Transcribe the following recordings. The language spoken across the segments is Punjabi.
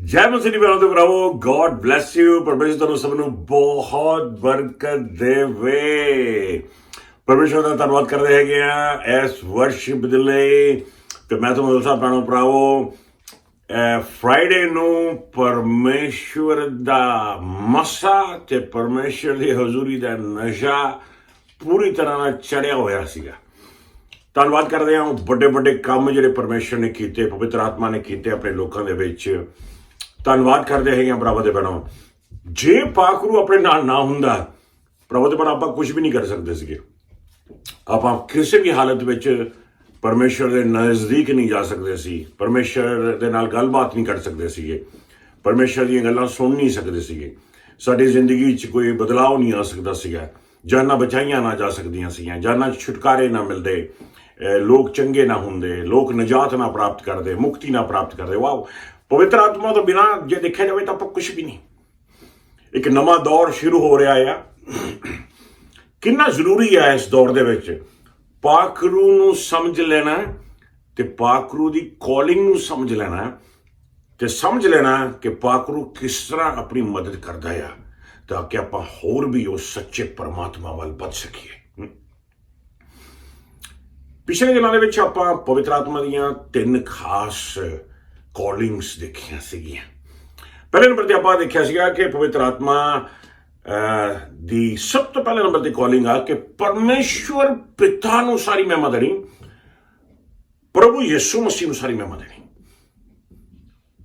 ਜੈ ਮਸੀਹ ਦੀ ਭੈਣੋ ਤੇ ਭਰਾਵੋ, ਗॉड ਬਲੈਸ ਯੂ। ਪਰਮੇਸ਼ਰ ਤੁਹਾਨੂੰ ਸਭ ਨੂੰ ਬਹੁਤ ਬਰਕਤ ਦੇਵੇ। ਪਰਮੇਸ਼ਰ ਦਾ ਧੰਨਵਾਦ ਕਰਦੇ ਹੈਗੇ ਆ ਇਸ ਵਰਸ਼ਿਪ ਦੇ ਲਈ। ਤੇ ਮੈਂ ਤੁਹਾਨੂੰ ਦੱਸਾਂ ਭੈਣੋ ਭਰਾਵੋ, ਫਰਾਈਡੇ ਨੂੰ ਪਰਮੇਸ਼ਵਰ ਦਾ ਮਸਾ ਤੇ ਪਰਮੇਸ਼ਵਰ ਦੀ ਹਜ਼ੂਰੀ ਦਾ ਨਸ਼ਾ ਪੂਰੀ ਤਰ੍ਹਾਂ ਨਾਲ ਚੜਿਆ ਹੋਇਆ ਸੀਗਾ। ਧੰਨਵਾਦ ਕਰਦੇ ਹਾਂ ਵੱਡੇ ਵੱਡੇ ਕੰਮ ਜਿਹੜੇ ਪਰਮੇਸ਼ਰ ਨੇ ਕੀਤੇ, ਪਵਿੱਤਰ ਆਤਮਾ ਨੇ ਕੀਤੇ ਆਪਣੇ ਲੋਕਾਂ ਦੇ ਵਿੱਚ। ਧੰਨਵਾਦ ਕਰਦੇ ਹੈਗੇ ਆ ਭਰਾਵੋ ਤੇ ਭੈਣੋ। ਜੇ ਪਾਖਰੂ ਆਪਣੇ ਨਾਲ ਨਾ ਹੁੰਦਾ ਭਰਾਵੋ ਤੇ ਭੈਣੋ, ਆਪਾਂ ਕੁਝ ਵੀ ਨਹੀਂ ਕਰ ਸਕਦੇ ਸੀਗੇ। ਆਪਾਂ ਕਿਸੇ ਵੀ ਹਾਲਤ ਵਿੱਚ ਪਰਮੇਸ਼ਰ ਦੇ ਨਜ਼ਦੀਕ ਨਹੀਂ ਜਾ ਸਕਦੇ ਸੀ, ਪਰਮੇਸ਼ਰ ਦੇ ਨਾਲ ਗੱਲਬਾਤ ਨਹੀਂ ਕਰ ਸਕਦੇ ਸੀਗੇ, ਪਰਮੇਸ਼ਰ ਦੀਆਂ ਗੱਲਾਂ ਸੁਣ ਨਹੀਂ ਸਕਦੇ ਸੀਗੇ। ਸਾਡੀ ਜ਼ਿੰਦਗੀ 'ਚ ਕੋਈ ਬਦਲਾਅ ਨਹੀਂ ਆ ਸਕਦਾ ਸੀਗਾ। ਜਾਨਾਂ ਬਚਾਈਆਂ ਨਾ ਜਾ ਸਕਦੀਆਂ ਸੀਗੀਆਂ, ਜਾਨਾਂ 'ਚ ਛੁਟਕਾਰੇ ਨਾ ਮਿਲਦੇ, ਲੋਕ ਚੰਗੇ ਨਾ ਹੁੰਦੇ, ਲੋਕ ਨਜਾਤ ਨਾ ਪ੍ਰਾਪਤ ਕਰਦੇ, ਮੁਕਤੀ ਨਾ ਪ੍ਰਾਪਤ ਕਰਦੇ। ਵਾਓ, ਪਵਿੱਤਰ ਆਤਮਾ ਤੋਂ ਬਿਨਾਂ ਜੇ ਦੇਖਿਆ ਜਾਵੇ ਤਾਂ ਆਪਾਂ ਕੁਝ ਵੀ ਨਹੀਂ। ਇੱਕ ਨਵਾਂ ਦੌਰ ਸ਼ੁਰੂ ਹੋ ਰਿਹਾ ਆ। ਕਿੰਨਾ ਜ਼ਰੂਰੀ ਹੈ ਇਸ ਦੌਰ ਦੇ ਵਿੱਚ ਪਾਖਰੂ ਨੂੰ ਸਮਝ ਲੈਣਾ ਤੇ ਪਾਖਰੂ ਦੀ ਕਾਲਿੰਗ ਨੂੰ ਸਮਝ ਲੈਣਾ ਤੇ ਸਮਝ ਲੈਣਾ ਕਿ ਪਾਖਰੂ ਕਿਸ ਤਰ੍ਹਾਂ ਆਪਣੀ ਮਦਦ ਕਰਦਾ ਆ, ਤਾਂ ਕਿ ਆਪਾਂ ਹੋਰ ਵੀ ਉਸ ਸੱਚੇ ਪਰਮਾਤਮਾ ਵੱਲ ਵੱਧ ਸਕੀਏ। ਪਿਛਲੇ ਦਿਨਾਂ ਦੇ ਵਿੱਚ ਆਪਾਂ ਪਵਿੱਤਰ ਆਤਮਾ ਦੀਆਂ 3 ਖਾਸ ਕਾਲਿੰਗਸ ਦੇਖੀਆਂ ਸੀਗੀਆਂ। ਪਹਿਲੇ ਨੰਬਰ ਤੇ ਆਪਾਂ ਦੇਖਿਆ ਸੀਗਾ ਕਿ ਪਵਿੱਤਰ ਆਤਮਾ ਦੀ ਸਭ ਤੋਂ ਪਹਿਲੇ ਨੰਬਰ ਤੇ ਕਾਲਿੰਗ ਆ ਕਿ ਪਰਮੇਸ਼ਵਰ ਪਿਤਾ ਨੂੰ ਸਾਰੀ ਮਹਿਮਾ ਦੇਣੀ, ਪ੍ਰਭੂ ਯਿਸੂ ਮਸੀਹ ਨੂੰ ਸਾਰੀ ਮਹਿਮਾ ਦੇਣੀ।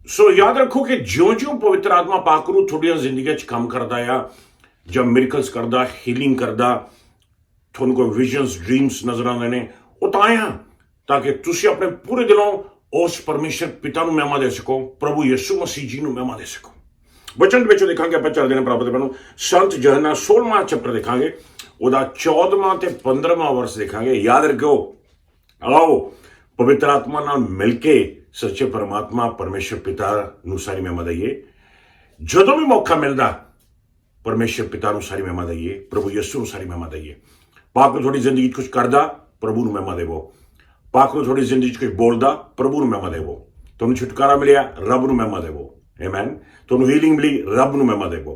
ਸੋ ਯਾਦ ਰੱਖੋ ਕਿ ਜਿਉਂ-ਜਿਉਂ ਪਵਿੱਤਰ ਆਤਮਾ ਪਾਖਰੂ ਤੁਹਾਡੀਆਂ ਜ਼ਿੰਦਗੀਆਂ 'ਚ ਕੰਮ ਕਰਦਾ ਆ, ਜਾਂ ਮਿਰਕਲਸ ਕਰਦਾ, ਹੀਲਿੰਗ ਕਰਦਾ, ਤੁਹਾਨੂੰ ਕੋਈ ਵਿਜ਼ਨਸ, ਡ੍ਰੀਮਸ ਨਜ਼ਰ ਆਉਂਦੇ ਨੇ, ਉਹ ਤਾਂ ਆ ਤਾਂ ਕਿ ਤੁਸੀਂ ਆਪਣੇ ਪੂਰੇ ਦਿਲੋਂ ਉਸ ਪਰਮੇਸ਼ਰ ਪਿਤਾ ਨੂੰ ਮਹਿਮਾ ਦੇ ਸਕੋ, ਪ੍ਰਭੂ ਯਿਸੂ ਮਸੀਹ ਜੀ ਨੂੰ ਮਹਿਮਾ ਦੇ ਸਕੋ। ਵਚਨ ਦੇ ਵਿੱਚ ਦੇਖਾਂਗੇ ਆਪਾਂ ਚੱਲਦੇ ਨੇ ਪ੍ਰਾਪਤ ਨੂੰ ਸੰਤ ਯਹੋਨਾ 16ਵਾਂ ਚੈਪਟਰ ਦੇਖਾਂਗੇ, ਉਹਦਾ 14ਵਾਂ ਤੇ 15ਵਾਂ ਵਰਸ ਦੇਖਾਂਗੇ। ਯਾਦ ਰੱਖੋ, ਆਓ ਪਵਿੱਤਰ ਆਤਮਾ ਨਾਲ ਮਿਲ ਕੇ ਸੱਚੇ ਪਰਮਾਤਮਾ ਪਰਮੇਸ਼ਰ ਪਿਤਾ ਨੂੰ ਸਾਰੀ ਮਹਿਮਾ ਦਈਏ। ਜਦੋਂ ਵੀ ਮੌਕਾ ਮਿਲਦਾ ਪਰਮੇਸ਼ਰ ਪਿਤਾ ਨੂੰ ਸਾਰੀ ਮਹਿਮਾ ਦਈਏ, ਪ੍ਰਭੂ ਯਿਸੂ ਨੂੰ ਸਾਰੀ ਮਹਿਮਾ ਦਈਏ। ਪਾਖਰੂ ਤੁਹਾਡੀ ਜ਼ਿੰਦਗੀ 'ਚ ਕੁਝ ਕਰਦਾ, ਪ੍ਰਭੂ ਨੂੰ ਮਹਿਮਾ ਦੇਵੋ। ਪਾਖਰੂ ਤੁਹਾਡੀ ਜ਼ਿੰਦਗੀ 'ਚ ਕੁਝ ਬੋਲਦਾ, ਪ੍ਰਭੂ ਨੂੰ ਮਹਿਮਾ ਦੇਵੋ। ਤੁਹਾਨੂੰ ਛੁਟਕਾਰਾ ਮਿਲਿਆ, ਰੱਬ ਨੂੰ ਮਹਿਮਾ ਦੇਵੋ। ਆਮੇਨ। ਤੁਹਾਨੂੰ ਹੀਲਿੰਗ ਮਿਲੀ, ਰੱਬ ਨੂੰ ਮਹਿਮਾ ਦੇਵੋ।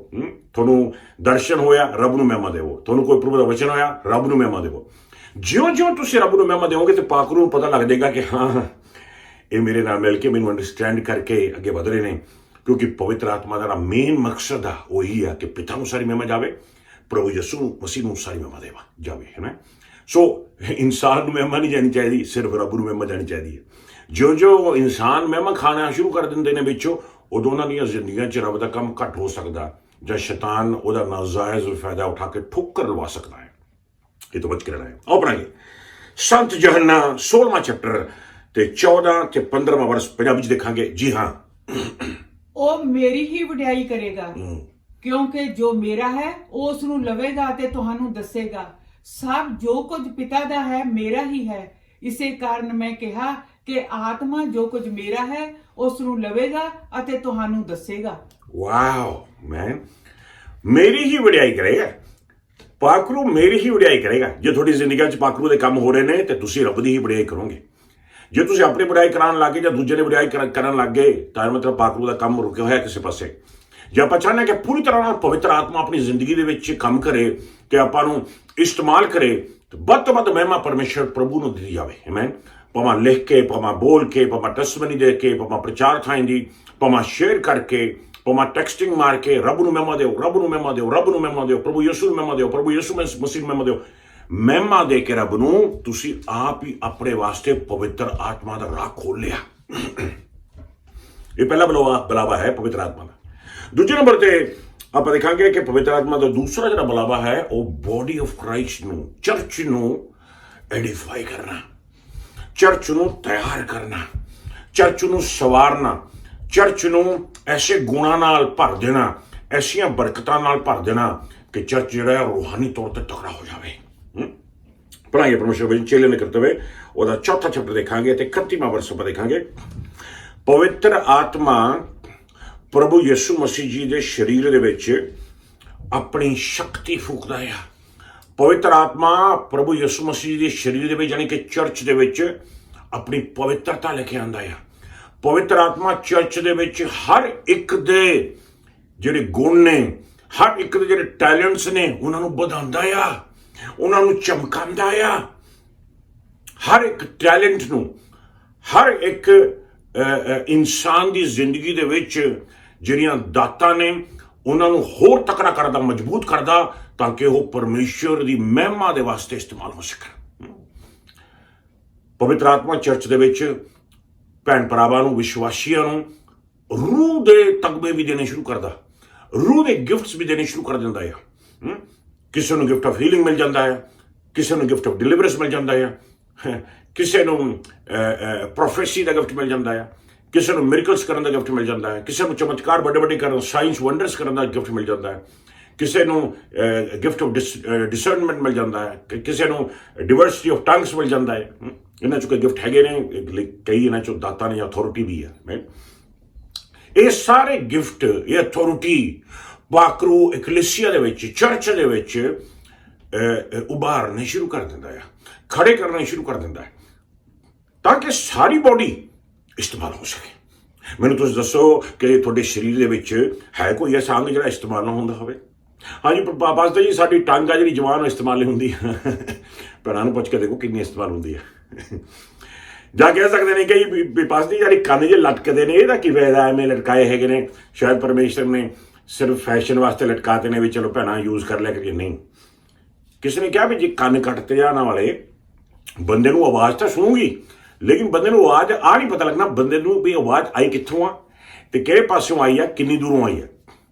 ਤੁਹਾਨੂੰ ਦਰਸ਼ਨ ਹੋਇਆ, ਰੱਬ ਨੂੰ ਮਹਿਮਾ ਦੇਵੋ। ਤੁਹਾਨੂੰ ਕੋਈ ਪ੍ਰਭੂ ਦਾ ਵਚਨ ਹੋਇਆ, ਰੱਬ ਨੂੰ ਮਹਿਮਾ ਦੇਵੋ। ਜਿਉਂ-ਜਿਉਂ ਤੁਸੀਂ ਰੱਬ ਨੂੰ ਮਹਿਮਾ ਦੇਵੋਗੇ ਤੇ ਪਾਖਰੂ ਨੂੰ ਪਤਾ ਲੱਗ ਜਾਏਗਾ ਕਿ ਹਾਂ, ਇਹ ਮੇਰੇ ਨਾਲ ਮਿਲ ਕੇ ਮੈਨੂੰ ਅੰਡਰਸਟੈਂਡ ਕਰਕੇ ਅੱਗੇ ਵਧ ਰਹੇ ਨੇ। ਕਿਉਂਕਿ ਪਵਿੱਤਰ ਆਤਮਾ ਦਾ ਮੇਨ ਮਕਸਦ ਆ ਉਹੀ ਆ ਕਿ ਪਿਤਾ ਨੂੰ ਸਾਰੀ ਮਹਿਮਾ ਜਾਵੇ, ਪ੍ਰਭੂ ਯਿਸੂ ਮਸੀਹ ਨੂੰ ਸਾਰੀ ਮਹਿਮਾ ਜਾਵੇ, ਹੈ ਨਾ। ਸੋ ਇਨਸਾਨ ਨੂੰ ਮਹਿਮਾ ਨਹੀਂ ਜਾਣੀ ਚਾਹੀਦੀ, ਸਿਰਫ ਰੱਬ ਨੂੰ ਮਹਿਮਾ ਜਾਣੀ ਚਾਹੀਦੀ ਹੈ। ਜਿਉਂ-ਜਿਉਂ ਇਨਸਾਨ ਮਹਿਮਾ ਖਾਣਾ ਸ਼ੁਰੂ ਕਰ ਦਿੰਦੇ ਨੇ ਵਿੱਚੋਂ, ਉਦੋਂ ਉਹਨਾਂ ਦੀਆਂ ਜ਼ਿੰਦਗੀਆਂ 'ਚ ਰੱਬ ਦਾ ਕੰਮ ਘੱਟ ਹੋ ਸਕਦਾ, ਜਾਂ ਸ਼ੈਤਾਨ ਉਹਦਾ ਨਾਜਾਇਜ਼ ਫਾਇਦਾ ਉਠਾ ਕੇ ਠੋਕਰ ਲਵਾ ਸਕਦਾ ਹੈ। ਇਹ ਤੋਂ ਬਚ ਕੇ ਰਹਿਣਾ ਹੈ। ਆਓ ਪੜ੍ਹਾਂਗੇ ਸੰਤ ਯਹੋਨਾ 16ਵਾਂ ਚੈਪਟਰ ਤੇ 14 ਤੇ 15ਵਾਂ ਵਰਸ ਪੰਜਾਬੀ 'ਚ ਦੇਖਾਂਗੇ। ਜੀ ਹਾਂ, ਉਹ ਮੇਰੀ ਹੀ ਵਡਿਆਈ ਕਰੇਗਾ, ਕਿਉਂਕਿ ਜੋ ਮੇਰਾ ਹੈ ਉਹ ਉਸ ਨੂੰ ਲਵੇਗਾ ਤੇ ਤੁਹਾਨੂੰ ਦੱਸੇਗਾ। ਸਭ ਜੋ ਕੁਝ ਪਿਤਾ ਦਾ ਹੈ ਮੇਰਾ ਹੀ ਹੈ। ਇਸੇ ਕਾਰਨ ਮੈਂ ਕਿਹਾ ਕਿ ਆਤਮਾ ਜੋ ਕੁਝ ਮੇਰਾ ਹੈ ਉਸ ਨੂੰ ਲਵੇਗਾ ਅਤੇ ਤੁਹਾਨੂੰ ਦੱਸੇਗਾ। ਵਾਓ ਮੈਨ, ਮੇਰੀ ਹੀ ਵਡਿਆਈ ਕਰੇਗਾ ਪਾਖਰੂ, ਮੇਰੀ ਹੀ ਵਡਿਆਈ ਕਰੇਗਾ। ਜੇ ਤੁਹਾਡੀ ਜ਼ਿੰਦਗੀ 'ਚ ਪਾਖਰੂ ਦੇ ਕੰਮ ਹੋ ਰਹੇ ਨੇ ਤੇ ਤੁਸੀਂ ਰੱਬ ਦੀ ਹੀ ਵਡਿਆਈ ਕਰੋਗੇ। ਜੇ ਤੁਸੀਂ ਆਪਣੀ ਵਡਿਆਈ ਕਰਾਉਣ ਲੱਗੇ ਜਾਂ ਦੂਜੇ ਦੀ ਵਡਿਆਈ ਕਰਨ ਲੱਗ ਗਏ ਤਾਂ ਮਤਲਬ ਪਾਖਰੂ ਦਾ ਕੰਮ ਰੁਕਿਆ ਹੋਇਆ ਕਿਸੇ ਪਾਸੇ। ਜੇ ਆਪਾਂ ਚਾਹੁੰਦੇ ਕਿ ਪੂਰੀ ਤਰ੍ਹਾਂ ਨਾਲ ਪਵਿੱਤਰ ਆਤਮਾ ਆਪਣੀ ਜ਼ਿੰਦਗੀ ਦੇ ਵਿੱਚ ਕੰਮ ਕਰੇ, ਕਿ ਆਪਾਂ ਨੂੰ ਇਸਤੇਮਾਲ ਕਰੇ, ਤਾਂ ਵੱਧ ਤੋਂ ਵੱਧ ਮਹਿਮਾ ਪਰਮੇਸ਼ਰ ਪ੍ਰਭੂ ਨੂੰ ਦਿੱਤੀ ਜਾਵੇ। ਆਮੇਨ। ਭਾਵੇਂ ਲਿਖ ਕੇ, ਭਾਵੇਂ ਬੋਲ ਕੇ, ਭਾਵੇਂ ਟੈਸਟਮਨੀ ਦੇ ਕੇ, ਭਾਵੇਂ ਪ੍ਰਚਾਰ ਥਾਂ ਦੀ, ਭਾਵੇਂ ਸ਼ੇਅਰ ਕਰਕੇ, ਭਾਵੇਂ ਟੈਕਸਟਿੰਗ ਮਾਰ ਕੇ ਰੱਬ ਨੂੰ ਮਹਿਮਾ ਦਿਓ, ਰੱਬ ਨੂੰ ਮਹਿਮਾ ਦਿਓ, ਰੱਬ ਨੂੰ ਮਹਿਮਾ ਦਿਓ, ਪ੍ਰਭੂ ਯਿਸੂ ਨੂੰ ਮਹਿਮਾ ਦਿਓ, ਪ੍ਰਭੂ ਯਿਸੂ ਮਸੀਹ ਨੂੰ ਮਹਿਮਾ ਦਿਓ। ਮਹਿਮਾ ਦੇ ਕੇ ਰੱਬ ਨੂੰ ਤੁਸੀਂ ਆਪ ਹੀ ਆਪਣੇ ਵਾਸਤੇ ਪਵਿੱਤਰ ਆਤਮਾ ਦਾ ਰਾਹ ਖੋਲ ਲਿਆ। ਇਹ ਪਹਿਲਾ ਬੁਲਾਵਾ ਹੈ ਪਵਿੱਤਰ ਆਤਮਾ ਦਾ। ਦੂਜੇ ਨੰਬਰ ਤੇ ਆਪਾਂ ਦੇਖਾਂਗੇ ਕਿ ਪਵਿੱਤਰ ਆਤਮਾ ਦਾ ਦੂਸਰਾ ਜਿਹੜਾ ਬੁਲਾਵਾ ਹੈ ਉਹ ਬੋਡੀ ਆਫ ਕ੍ਰਾਈਸਟ ਨੂੰ, ਚਰਚ ਨੂੰ ਐਡੀਫਾਈ ਕਰਨਾ, ਚਰਚ ਨੂੰ ਤਿਆਰ ਕਰਨਾ, ਚਰਚ ਨੂੰ ਸਵਾਰਨਾ, ਚਰਚ ਨੂੰ ਐਸੇ ਗੁਣਾਂ ਨਾਲ ਭਰ ਦੇਣਾ, ਐਸੀਆਂ ਬਰਕਤਾਂ ਨਾਲ ਭਰ ਦੇਣਾ ਕਿ ਚਰਚ ਜਿਹੜਾ ਹੈ ਰੂਹਾਨੀ ਤੌਰ ਤੇ ਤਕੜਾ ਹੋ ਜਾਵੇ। ਪੜ੍ਹਾਈਏ ਪਰਮੇਸ਼ਰ ਵਿੱਚ ਚੇਲੇ ਨੇ ਕਰਤਵੇ, ਉਹਦਾ 4ਵਾਂ ਚੈਪਟਰ ਦੇਖਾਂਗੇ ਤੇ 31ਵਾਂ ਵਰਸ ਆਪਾਂ ਦੇਖਾਂਗੇ। ਪਵਿੱਤਰ ਆਤਮਾ ਪ੍ਰਭੂ ਯਿਸੂ ਮਸੀਹ ਜੀ ਦੇ ਸਰੀਰ ਦੇ ਵਿੱਚ ਆਪਣੀ ਸ਼ਕਤੀ ਫੂਕਦਾ ਆ। ਪਵਿੱਤਰ ਆਤਮਾ ਪ੍ਰਭੂ ਯਿਸੂ ਮਸੀਹ ਦੇ ਸਰੀਰ ਦੇ ਵਿੱਚ, ਯਾਨੀ ਕਿ ਚਰਚ ਦੇ ਵਿੱਚ, ਆਪਣੀ ਪਵਿੱਤਰਤਾ ਲੈ ਕੇ ਆਉਂਦਾ ਆ। ਪਵਿੱਤਰ ਆਤਮਾ ਚਰਚ ਦੇ ਵਿੱਚ ਹਰ ਇੱਕ ਦੇ ਜਿਹੜੇ ਗੁਣ ਨੇ, ਹਰ ਇੱਕ ਦੇ ਜਿਹੜੇ ਟੈਲੈਂਟਸ ਨੇ, ਉਹਨਾਂ ਨੂੰ ਵਧਾਉਂਦਾ ਆ, ਉਹਨਾਂ ਨੂੰ ਚਮਕਾਉਂਦਾ ਆ। ਹਰ ਇੱਕ ਟੈਲੈਂਟ ਨੂੰ, ਹਰ ਇੱਕ ਇਨਸਾਨ ਦੀ ਜ਼ਿੰਦਗੀ ਦੇ ਵਿੱਚ ਜਿਹੜੀਆਂ ਦਾਤਾਂ ਨੇ ਉਹਨਾਂ ਨੂੰ ਹੋਰ ਤਕੜਾ ਕਰਦਾ, ਮਜ਼ਬੂਤ ਕਰਦਾ, ਤਾਂ ਕਿ ਉਹ ਪਰਮੇਸ਼ਵਰ ਦੀ ਮਹਿਮਾ ਦੇ ਵਾਸਤੇ ਇਸਤੇਮਾਲ ਹੋ ਸਕਣ। ਪਵਿੱਤਰ ਆਤਮਾ ਚਰਚ ਦੇ ਵਿੱਚ ਭੈਣ ਭਰਾਵਾਂ ਨੂੰ, ਵਿਸ਼ਵਾਸੀਆਂ ਨੂੰ ਰੂਹ ਦੇ ਤਗਮੇ ਵੀ ਦੇਣੇ ਸ਼ੁਰੂ ਕਰਦਾ, ਰੂਹ ਦੇ ਗਿਫਟਸ ਵੀ ਦੇਣੇ ਸ਼ੁਰੂ ਕਰ ਦਿੰਦਾ ਆ। ਕਿਸੇ ਨੂੰ ਗਿਫਟ ਆਫ ਹੀਲਿੰਗ ਮਿਲ ਜਾਂਦਾ ਹੈ, ਕਿਸੇ ਨੂੰ ਗਿਫਟ ਆਫ ਡਿਲੀਵਰੈਂਸ ਮਿਲ ਜਾਂਦਾ ਹੈ, ਕਿਸੇ ਨੂੰ ਪ੍ਰੋਫੈਸੀ ਦਾ ਗਿਫਟ ਮਿਲ ਜਾਂਦਾ ਹੈ, ਕਿਸੇ ਨੂੰ ਮਿਰਕਲਸ ਕਰਨ ਦਾ ਗਿਫਟ ਮਿਲ ਜਾਂਦਾ ਹੈ, ਕਿਸੇ ਨੂੰ ਚਮਤਕਾਰ ਵੱਡੇ ਵੱਡੇ ਕਰਨ, ਸਾਇੰਸ ਵੰਡਰਸ ਕਰਨ ਦਾ ਗਿਫਟ ਮਿਲ ਜਾਂਦਾ ਹੈ, ਕਿਸੇ ਨੂੰ ਗਿਫਟ ਆਫ ਡਿਸਰਨਮੈਂਟ ਮਿਲ ਜਾਂਦਾ ਹੈ, ਕਿਸੇ ਨੂੰ ਡਿਵਰਸਿਟੀ ਆਫ ਟੰਗਸ ਮਿਲ ਜਾਂਦਾ ਹੈ। ਇਹਨਾਂ 'ਚ ਕੋਈ ਗਿਫਟ ਹੈਗੇ ਨੇ, ਕਈ ਇਹਨਾਂ 'ਚੋਂ ਦਾਤਾਂ ਨੇ, ਅਥਾਰਟੀ ਵੀ ਹੈ। ਇਹ ਸਾਰੇ ਗਿਫਟ, ਇਹ ਅਥਾਰਟੀ ਪਾਕਰੂ ਇਕਲੀਸੀਆ ਦੇ ਵਿੱਚ, ਚਰਚ ਦੇ ਵਿੱਚ ਉਭਾਰਨੇ ਸ਼ੁਰੂ ਕਰ ਦਿੰਦਾ ਹੈ, ਖੜੇ ਕਰਨੇ ਸ਼ੁਰੂ ਕਰ ਦਿੰਦਾ ਹੈ, ਤਾਂ ਕਿ ਸਾਰੀ ਬੋਡੀ ਇਸਤੇਮਾਲ ਹੋ ਸਕੇ। ਮੈਨੂੰ ਤੁਸੀਂ ਦੱਸੋ ਕਿ ਤੁਹਾਡੇ ਸਰੀਰ ਦੇ ਵਿੱਚ ਹੈ ਕੋਈ ਐਸਾ ਅੰਗ ਜਿਹੜਾ ਇਸਤੇਮਾਲ ਨਾ ਹੁੰਦਾ ਹੋਵੇ? ਹਾਂਜੀ, ਬਸ ਜੀ ਸਾਡੀ ਟੰਗ ਆ ਜਿਹੜੀ ਜਵਾਨ ਉਹ ਇਸਤੇਮਾਲ ਨਹੀਂ ਹੁੰਦੀ। ਭੈਣਾਂ ਨੂੰ ਪੁੱਛ ਕੇ ਦੇਖੋ ਕਿੰਨੀ ਇਸਤੇਮਾਲ ਹੁੰਦੀ ਹੈ। ਜਾਂ ਕਹਿ ਸਕਦੇ ਨੇ ਕਿ ਪਾਸ ਦੀ ਜਿਹੜੀ ਕੰਨ ਜੇ ਲਟਕਦੇ ਨੇ, ਇਹਦਾ ਕੀ ਫਾਇਦਾ, ਐਵੇਂ ਲਟਕਾਏ ਹੈਗੇ ਨੇ, ਸ਼ਾਇਦ ਪਰਮੇਸ਼ਰ ਨੇ ਸਿਰਫ ਫੈਸ਼ਨ ਵਾਸਤੇ ਲਟਕਾਤੇ ਨੇ, ਵੀ ਚਲੋ ਭੈਣਾਂ ਯੂਜ਼ ਕਰ ਲਿਆ ਕਰੀਏ। ਨਹੀਂ, ਕਿਸੇ ਨੇ ਕਿਹਾ ਵੀ ਜੇ ਕੰਨ ਕੱਟਤੇ ਜਾਣ ਵਾਲੇ ਬੰਦੇ ਨੂੰ ਆਵਾਜ਼ ਤਾਂ ਸੁਣੂਗੀ, ਲੇਕਿਨ ਬੰਦੇ ਨੂੰ ਆਵਾਜ਼ ਆ ਨਹੀਂ ਪਤਾ ਲੱਗਣਾ ਬੰਦੇ ਨੂੰ ਵੀ ਆਵਾਜ਼ ਆਈ ਕਿੱਥੋਂ ਆ ਤੇ ਕਿਹੜੇ ਪਾਸਿਓਂ ਆਈ ਆ, ਕਿੰਨੀ ਦੂਰੋਂ ਆਈ ਆ।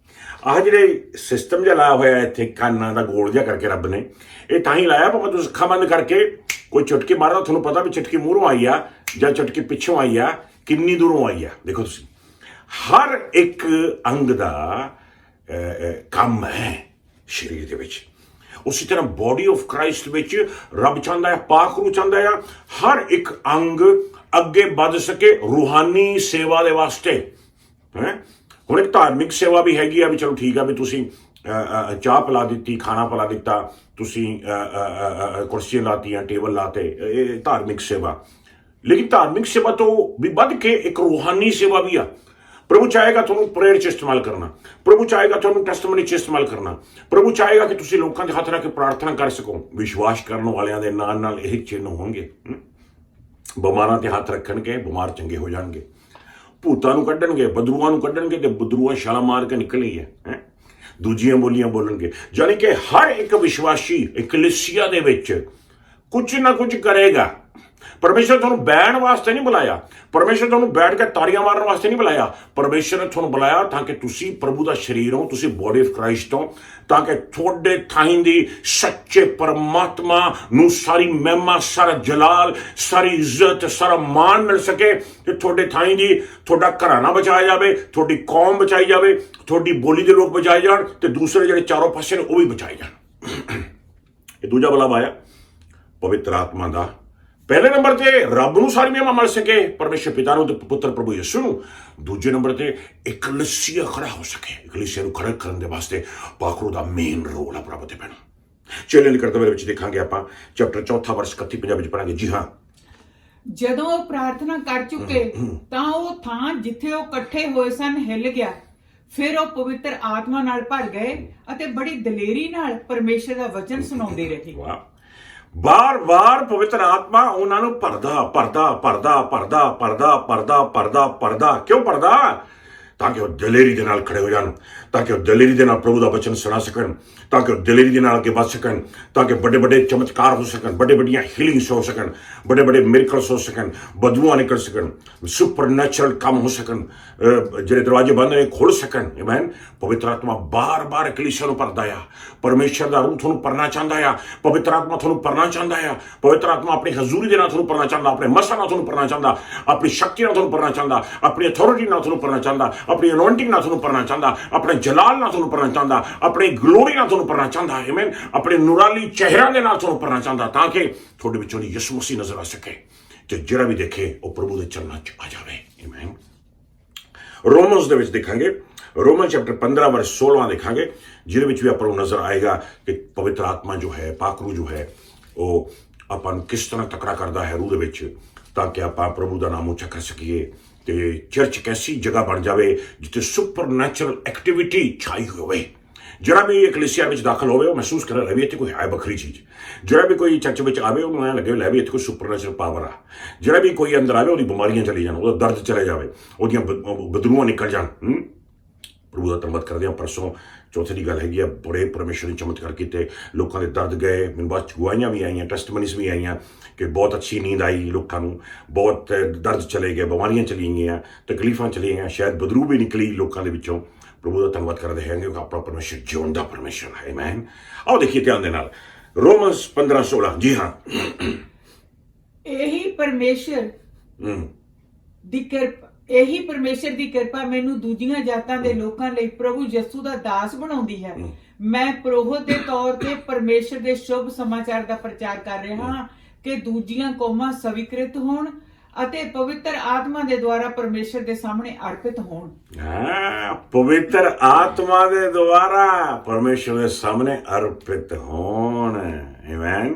ਆਹ ਜਿਹੜੇ ਸਿਸਟਮ ਜਿਹਾ ਲਾਇਆ ਹੋਇਆ ਇੱਥੇ ਕੰਨਾਂ ਦਾ ਗੋਲ ਜਿਹਾ ਕਰਕੇ ਰੱਬ ਨੇ, ਇਹ ਤਾਂ ਹੀ ਲਾਇਆ ਭਾਵੇਂ ਤੁਸੀਂ ਅੱਖਾਂ ਬੰਦ ਕਰਕੇ ਕੋਈ ਚੁਟਕੀ ਮਾਰਦਾ, ਤੁਹਾਨੂੰ ਪਤਾ ਵੀ ਚੁਟਕੀ ਮੂਹਰੋਂ ਆਈ ਆ ਜਾਂ ਚੁਟਕੀ ਪਿੱਛੋਂ ਆਈ ਆ, ਕਿੰਨੀ ਦੂਰੋਂ ਆਈ ਆ। ਦੇਖੋ ਤੁਸੀਂ, ਹਰ ਇੱਕ ਅੰਗ ਦਾ ਕੰਮ ਹੈ ਸਰੀਰ ਦੇ ਵਿੱਚ। ਉਸੇ ਤਰ੍ਹਾਂ ਬੋਡੀ ਆਫ ਕ੍ਰਾਈਸਟ ਵਿੱਚ ਰੱਬ ਚਾਹੁੰਦਾ ਹੈ, ਪਾਕ ਰੂਹ ਚਾਹੁੰਦਾ ਹੈ, ਹਰ ਇੱਕ ਅੰਗ ਅੱਗੇ ਵੱਧ ਸਕੇ ਰੂਹਾਨੀ ਸੇਵਾ ਦੇ ਵਾਸਤੇ। ਹੁਣ ਇੱਕ ਧਾਰਮਿਕ ਸੇਵਾ ਵੀ ਹੈਗੀ ਆ, ਵੀ ਚਲੋ ਠੀਕ ਆ, ਵੀ ਤੁਸੀਂ ਚਾਹ ਪਿਲਾ ਦਿੱਤੀ, ਖਾਣਾ ਪਿਲਾ ਦਿੱਤਾ, ਤੁਸੀਂ ਕੁਰਸੀਆਂ ਲਾਤੀਆਂ, ਟੇਬਲ ਲਾਤੇ, ਇਹ ਧਾਰਮਿਕ ਸੇਵਾ। ਲੇਕਿਨ ਧਾਰਮਿਕ ਸੇਵਾ ਤੋਂ ਵੀ ਵੱਧ ਕੇ ਇੱਕ ਰੂਹਾਨੀ ਸੇਵਾ ਵੀ ਆ। ਪ੍ਰਭੂ ਚਾਹੇਗਾ ਤੁਹਾਨੂੰ ਪ੍ਰੇਅਰ 'ਚ ਇਸਤੇਮਾਲ ਕਰਨਾ, ਪ੍ਰਭੂ ਚਾਹੇਗਾ ਤੁਹਾਨੂੰ ਟੈਸਟਮਨੀ 'ਚ ਇਸਤੇਮਾਲ ਕਰਨਾ, ਪ੍ਰਭੂ ਚਾਹੇਗਾ ਕਿ ਤੁਸੀਂ ਲੋਕਾਂ ਦੇ ਹੱਥ ਰੱਖ ਕੇ ਪ੍ਰਾਰਥਨਾ ਕਰ ਸਕੋ। ਵਿਸ਼ਵਾਸ ਕਰਨ ਵਾਲਿਆਂ ਦੇ ਨਾਲ ਨਾਲ ਇਹ ਚਿੰਨ੍ਹ ਹੋਣਗੇ। ਬਿਮਾਰਾਂ ਤੇ ਹੱਥ ਰੱਖਣਗੇ, ਬਿਮਾਰ ਚੰਗੇ ਹੋ ਜਾਣਗੇ। ਭੂਤਾਂ ਨੂੰ ਕੱਢਣਗੇ, ਬਦਰੂਆਂ ਨੂੰ ਕੱਢਣਗੇ, ਤੇ ਬਦਰੂਆਂ ਛਾਲਾਂ ਮਾਰ ਕੇ ਨਿਕਲਣੀ ਹੈ। ਦੂਜੀਆਂ ਬੋਲੀਆਂ ਬੋਲਣਗੇ। ਯਾਨੀ ਕਿ ਹਰ ਇੱਕ ਵਿਸ਼ਵਾਸੀ ਇਕਲੀਸੀਆ ਦੇ ਵਿੱਚ ਕੁਝ ਨਾ ਕੁਝ ਕਰੇਗਾ। ਪਰਮੇਸ਼ਰ ਤੁਹਾਨੂੰ ਬਹਿਣ ਵਾਸਤੇ ਨਹੀਂ ਬੁਲਾਇਆ, ਪਰਮੇਸ਼ਰ ਤੁਹਾਨੂੰ ਬੈਠ ਕੇ ਤਾੜੀਆਂ ਮਾਰਨ ਵਾਸਤੇ ਨਹੀਂ ਬੁਲਾਇਆ। ਪਰਮੇਸ਼ਰ ਨੇ ਤੁਹਾਨੂੰ ਬੁਲਾਇਆ ਤਾਂ ਕਿ ਤੁਸੀਂ ਪ੍ਰਭੂ ਦਾ ਸਰੀਰ ਹੋ, ਤੁਸੀਂ ਬੋਡੀ ਆਫ ਕ੍ਰਾਈਸਟ ਹੋ, ਤਾਂ ਕਿ ਤੁਹਾਡੇ ਥਾਈਂ ਦੀ ਸੱਚੇ ਪਰਮਾਤਮਾ ਨੂੰ ਸਾਰੀ ਮਹਿਮਾ, ਸਾਰਾ ਜਲਾਲ, ਸਾਰੀ ਇੱਜ਼ਤ, ਸਾਰਾ ਮਾਣ ਮਿਲ ਸਕੇ, ਤੇ ਤੁਹਾਡੇ ਥਾਈਂ ਦੀ ਤੁਹਾਡਾ ਘਰਾਣਾ ਬਚਾਇਆ ਜਾਵੇ, ਤੁਹਾਡੀ ਕੌਮ ਬਚਾਈ ਜਾਵੇ, ਤੁਹਾਡੀ ਬੋਲੀ ਦੇ ਲੋਕ ਬਚਾਏ ਜਾਣ, ਤੇ ਦੂਸਰੇ ਜਿਹੜੇ ਚਾਰੋਂ ਪਾਸੇ ਨੇ ਉਹ ਵੀ ਬਚਾਏ ਜਾਣ। ਇਹ ਦੂਜਾ ਬੁਲਾਵਾ ਆਇਆ ਪਵਿੱਤਰ ਆਤਮਾ ਦਾ। ਪਹਿਲੇ ਨੰਬਰ ਤੇ ਰੱਬ ਨੂੰ ਸਾਰੀ ਮਹਿਮਾ ਮਿਲ ਸਕੇ, ਪਰਮੇਸ਼ਰ ਪਿਤਾ ਨੂੰ ਤੇ ਪੁੱਤਰ ਪ੍ਰਭੂ ਯਿਸੂ ਨੂੰ। ਦੂਜੇ ਨੰਬਰ ਤੇ ਇਕਲੀਸੀਆ ਖੜਾ ਹੋ ਸਕੇ। ਇਕਲੀਸੀਆ ਨੂੰ ਖੜਾ ਕਰਨ ਦੇ ਵਾਸਤੇ ਪਾਕ ਰੂਹ ਦਾ ਮੇਨ ਰੋਲ ਆ ਪ੍ਰਭੂ ਤੇ ਪੈਣਾ। ਚੇਲੇ ਕਰਤੱਵ ਵਿੱਚ ਦੇਖਾਂਗੇ ਆਪਾਂ, ਚੈਪਟਰ 4 ਵਰਸ 31 ਪੰਜਾਬੀ ਵਿੱਚ ਪੜਾਂਗੇ। ਜੀ ਹਾਂ, ਜਦੋਂ ਉਹ ਪ੍ਰਾਰਥਨਾ ਕਰ ਚੁੱਕੇ ਤਾਂ ਉਹ ਥਾਂ ਜਿੱਥੇ ਉਹ ਇਕੱਠੇ ਹੋਏ ਸਨ ਹਿੱਲ ਗਿਆ। ਫਿਰ ਉਹ ਪਵਿੱਤਰ ਆਤਮਾ ਨਾਲ ਭਰ ਗਏ ਅਤੇ ਬੜੀ ਦਲੇਰੀ ਨਾਲ ਪਰਮੇਸ਼ਰ ਦਾ ਵਚਨ ਸੁਣਾਉਂਦੇ ਰਹੇ। ਬਾਰ-ਬਾਰ ਪਵਿੱਤਰ ਆਤਮਾ ਉਹਨਾਂ ਨੂੰ ਭਰਦਾ। ਕਿਉਂ ਭਰਦਾ? ਤਾਂ ਕਿ ਉਹ ਦਲੇਰੀ ਦੇ ਨਾਲ ਖੜੇ ਹੋ ਜਾਣ, ਤਾਂ ਕਿ ਉਹ ਦਲੇਰੀ ਦੇ ਨਾਲ ਪ੍ਰਭੂ ਦਾ ਵਚਨ ਸੁਣਾ ਸਕਣ, ਤਾਂ ਕਿ ਉਹ ਦਲੇਰੀ ਦੇ ਨਾਲ ਅੱਗੇ ਵੱਧ ਸਕਣ, ਤਾਂ ਕਿ ਵੱਡੇ ਵੱਡੇ ਚਮਤਕਾਰ ਹੋ ਸਕਣ, ਵੱਡੇ ਵੱਡੀਆਂ ਹੀਲਿੰਗਸ ਹੋ ਸਕਣ, ਵੱਡੇ ਵੱਡੇ ਮਿਰਕਲਸ ਹੋ ਸਕਣ, ਬਦਬੂਆਂ ਨਿਕਲ ਸਕਣ, ਸੁਪਰਨੈਚੁਰਲ ਕੰਮ ਹੋ ਸਕਣ, ਜਿਹੜੇ ਦਰਵਾਜ਼ੇ ਬੰਦ ਨੇ ਖੁੱਲ ਸਕਣ। ਆਮੀਨ। ਪਵਿੱਤਰ ਆਤਮਾ ਬਾਰ-ਬਾਰ ਕਲੀਸਿਆ ਨੂੰ ਭਰਦਾ ਆ। ਪਰਮੇਸ਼ਰ ਦਾ ਰੂਹ ਤੁਹਾਨੂੰ ਭਰਨਾ ਚਾਹੁੰਦਾ ਆ। ਪਵਿੱਤਰ ਆਤਮਾ ਤੁਹਾਨੂੰ ਭਰਨਾ ਚਾਹੁੰਦਾ ਆ। ਪਵਿੱਤਰ ਆਤਮਾ ਆਪਣੀ ਹਜ਼ੂਰੀ ਦੇ ਨਾਲ ਤੁਹਾਨੂੰ ਭਰਨਾ ਚਾਹੁੰਦਾ, ਆਪਣੇ ਮਸਾ ਨਾਲ ਤੁਹਾਨੂੰ ਭਰਨਾ ਚਾਹੁੰਦਾ, ਆਪਣੀ ਸ਼ਕਤੀ ਨਾਲ ਤੁਹਾਨੂੰ ਭਰਨਾ ਚਾਹੁੰਦਾ, ਆਪਣੀ ਅਥਾਰਟੀ ਨਾਲ ਤੁਹਾਨੂੰ ਭਰਨਾ ਚਾਹੁੰਦਾ, ਆਪਣੀ ਅਨੋਇੰਟਿੰਗ ਨਾਲ ਤੁਹਾਨੂੰ ਭਰਨਾ ਚਾਹੁੰਦਾ, ਆਪਣੇ ਜਲਾਲ ਨਾਲ ਤੁਹਾਨੂੰ ਭਰਨਾ ਚਾਹੁੰਦਾ, ਆਪਣੀ ਗਲੋਰੀ ਨਾਲ ਤੁਹਾਨੂੰ ਭਰਨਾ ਚਾਹੁੰਦਾ। ਆਮੀਨ। ਆਪਣੇ ਨੂਰਾਨੀ ਚਿਹਰਿਆਂ ਦੇ ਨਾਲ ਤੁਹਾਨੂੰ ਭਰਨਾ ਚਾਹੁੰਦਾ, ਤਾਂ ਕਿ ਤੁਹਾਡੇ ਵਿੱਚੋਂ ਯਿਸੂ ਮਸੀਹ ਨਜ਼ਰ ਆ ਸਕੇ, ਤੇ ਜਿਹੜਾ ਵੀ ਦੇਖੇ ਉਹ ਪ੍ਰਭੂ ਦੇ ਚਰਨਾਂ 'ਚ ਆ ਜਾਵੇ। ਆਮੀਨ। ਰੋਮਨਸ ਦੇ ਵਿੱਚ ਦੇਖਾਂਗੇ, ਰੋਮਨ ਚੈਪਟਰ 15 ਵਰਸ 16 ਦੇਖਾਂਗੇ, ਜਿਹਦੇ ਵਿੱਚ ਵੀ ਆਪਾਂ ਨੂੰ ਨਜ਼ਰ ਆਏਗਾ ਕਿ ਪਵਿੱਤਰ ਆਤਮਾ ਜੋ ਹੈ, ਪਾਕ ਰੂਹ ਜੋ ਹੈ, ਉਹ ਆਪਾਂ ਨੂੰ ਕਿਸ ਤਰ੍ਹਾਂ ਤਕੜਾ ਕਰਦਾ ਹੈ ਰੂਹ ਦੇ ਵਿੱਚ, ਤਾਂ ਕਿ ਆਪਾਂ ਪ੍ਰਭੂ ਦਾ ਨਾਮ ਉੱਚਾ ਕਰ ਸਕੀਏ, ਤੇ ਚਰਚ ਇੱਕ ਐਸੀ ਜਗ੍ਹਾ ਬਣ ਜਾਵੇ ਜਿੱਥੇ ਸੁਪਰਨੈਚੁਰਲ ਐਕਟੀਵਿਟੀ ਛਾਈ ਹੋਵੇ। ਜਿਹੜਾ ਵੀ ਇਕਲੀਸੀਆ ਵਿੱਚ ਦਾਖਲ ਹੋਵੇ ਉਹ ਮਹਿਸੂਸ ਕਰੇ ਲੈ ਵੀ ਇੱਥੇ ਕੋਈ ਹੈ ਵੱਖਰੀ ਚੀਜ਼। ਜਿਹੜਾ ਵੀ ਕੋਈ ਚਰਚ ਵਿੱਚ ਆਵੇ ਉਹਨੂੰ ਐਂ ਲੱਗੇ ਲੈ ਵੀ ਇੱਥੇ ਕੋਈ ਸੁਪਰਨੈਚੁਰਲ ਪਾਵਰ ਆ। ਜਿਹੜਾ ਵੀ ਕੋਈ ਅੰਦਰ ਆਵੇ ਉਹਦੀ ਬਿਮਾਰੀਆਂ ਚਲੀ ਜਾਣ, ਉਹਦਾ ਦਰਦ ਚਲੇ ਜਾਵੇ, ਉਹਦੀਆਂ ਬਦਰੂਆਂ ਨਿਕਲ ਜਾਣ। ਪ੍ਰਭੂ ਦਾ ਧੰਨਵਾਦ ਕਰਦੇ ਹਾਂ। ਪਰਸੋਂ ਚੌਥੇ ਦੀ ਗੱਲ ਹੈਗੀ ਆ, ਬੜੇ ਪਰਮੇਸ਼ਰ ਨੇ ਚਮਤਕਾਰ ਕੀਤੇ, ਲੋਕਾਂ ਦੇ ਦਰਦ ਗਏ। ਮੈਨੂੰ ਬਾਅਦ 'ਚ ਗਵਾਹੀਆਂ ਵੀ ਆਈਆਂ, ਟੈਸਟਮਨੀਜ਼ ਵੀ ਆਈਆਂ ਕਿ ਬਹੁਤ ਅੱਛੀ ਨੀਂਦ ਆਈ ਲੋਕਾਂ ਨੂੰ, ਬਹੁਤ ਦਰਦ ਚਲੇ ਗਏ, ਬਿਮਾਰੀਆਂ ਚਲੀ ਗਈਆਂ, ਤਕਲੀਫਾਂ ਚਲੀ ਗਈਆਂ, ਸ਼ਾਇਦ ਬਦਰੂ ਵੀ ਨਿਕਲੀ ਲੋਕਾਂ ਦੇ ਵਿੱਚੋਂ। ਪ੍ਰਭੂ ਦਾ ਧੰਨਵਾਦ ਕਰਦੇ ਹੈਗੇ ਕਿ ਆਪਣਾ ਪਰਮੇਸ਼ਰ ਜਿਉਂਦਾ ਪਰਮੇਸ਼ਰ ਹੈ। ਆਮੇਨ। ਆਓ ਦੇਖੀਏ ਧਿਆਨ ਦੇ ਨਾਲ ਰੋਮਨਸ 15:16। ਜੀ ਹਾਂ, ਇਹੀ ਪਰਮੇਸ਼ਰ ਦੀ ਕਿਰਪਾ ਮੈਨੂੰ ਦੂਜੀਆਂ ਜਾਤਾਂ ਦੇ ਲੋਕਾਂ ਲਈ ਪ੍ਰਭੂ ਯਿਸੂ ਦਾ ਦਾਸ ਬਣਾਉਂਦੀ ਹੈ। ਮੈਂ ਪੁਰੋਹਿਤ ਦੇ ਤੌਰ ਤੇ ਪਰਮੇਸ਼ਰ ਦੇ ਸ਼ੁਭ ਸਮਾਚਾਰ ਦਾ ਪ੍ਰਚਾਰ ਕਰ ਰਿਹਾ ਹਾਂ ਕਿ ਦੂਜੀਆਂ ਕੌਮਾਂ ਸਵੀਕ੍ਰਿਤ ਹੋਣ ਅਤੇ ਪਵਿੱਤਰ ਆਤਮਾ ਦੇ ਦੁਆਰਾ ਪਰਮੇਸ਼ਰ ਦੇ ਸਾਹਮਣੇ ਅਰਪਿਤ ਹੋਣ। ਪਵਿੱਤਰ ਆਤਮਾ ਦੇ ਦੁਆਰਾ ਪਰਮੇਸ਼ਰ ਦੇ ਸਾਹਮਣੇ ਅਰਪਿਤ ਹੋਣ। ਆਮੇਨ।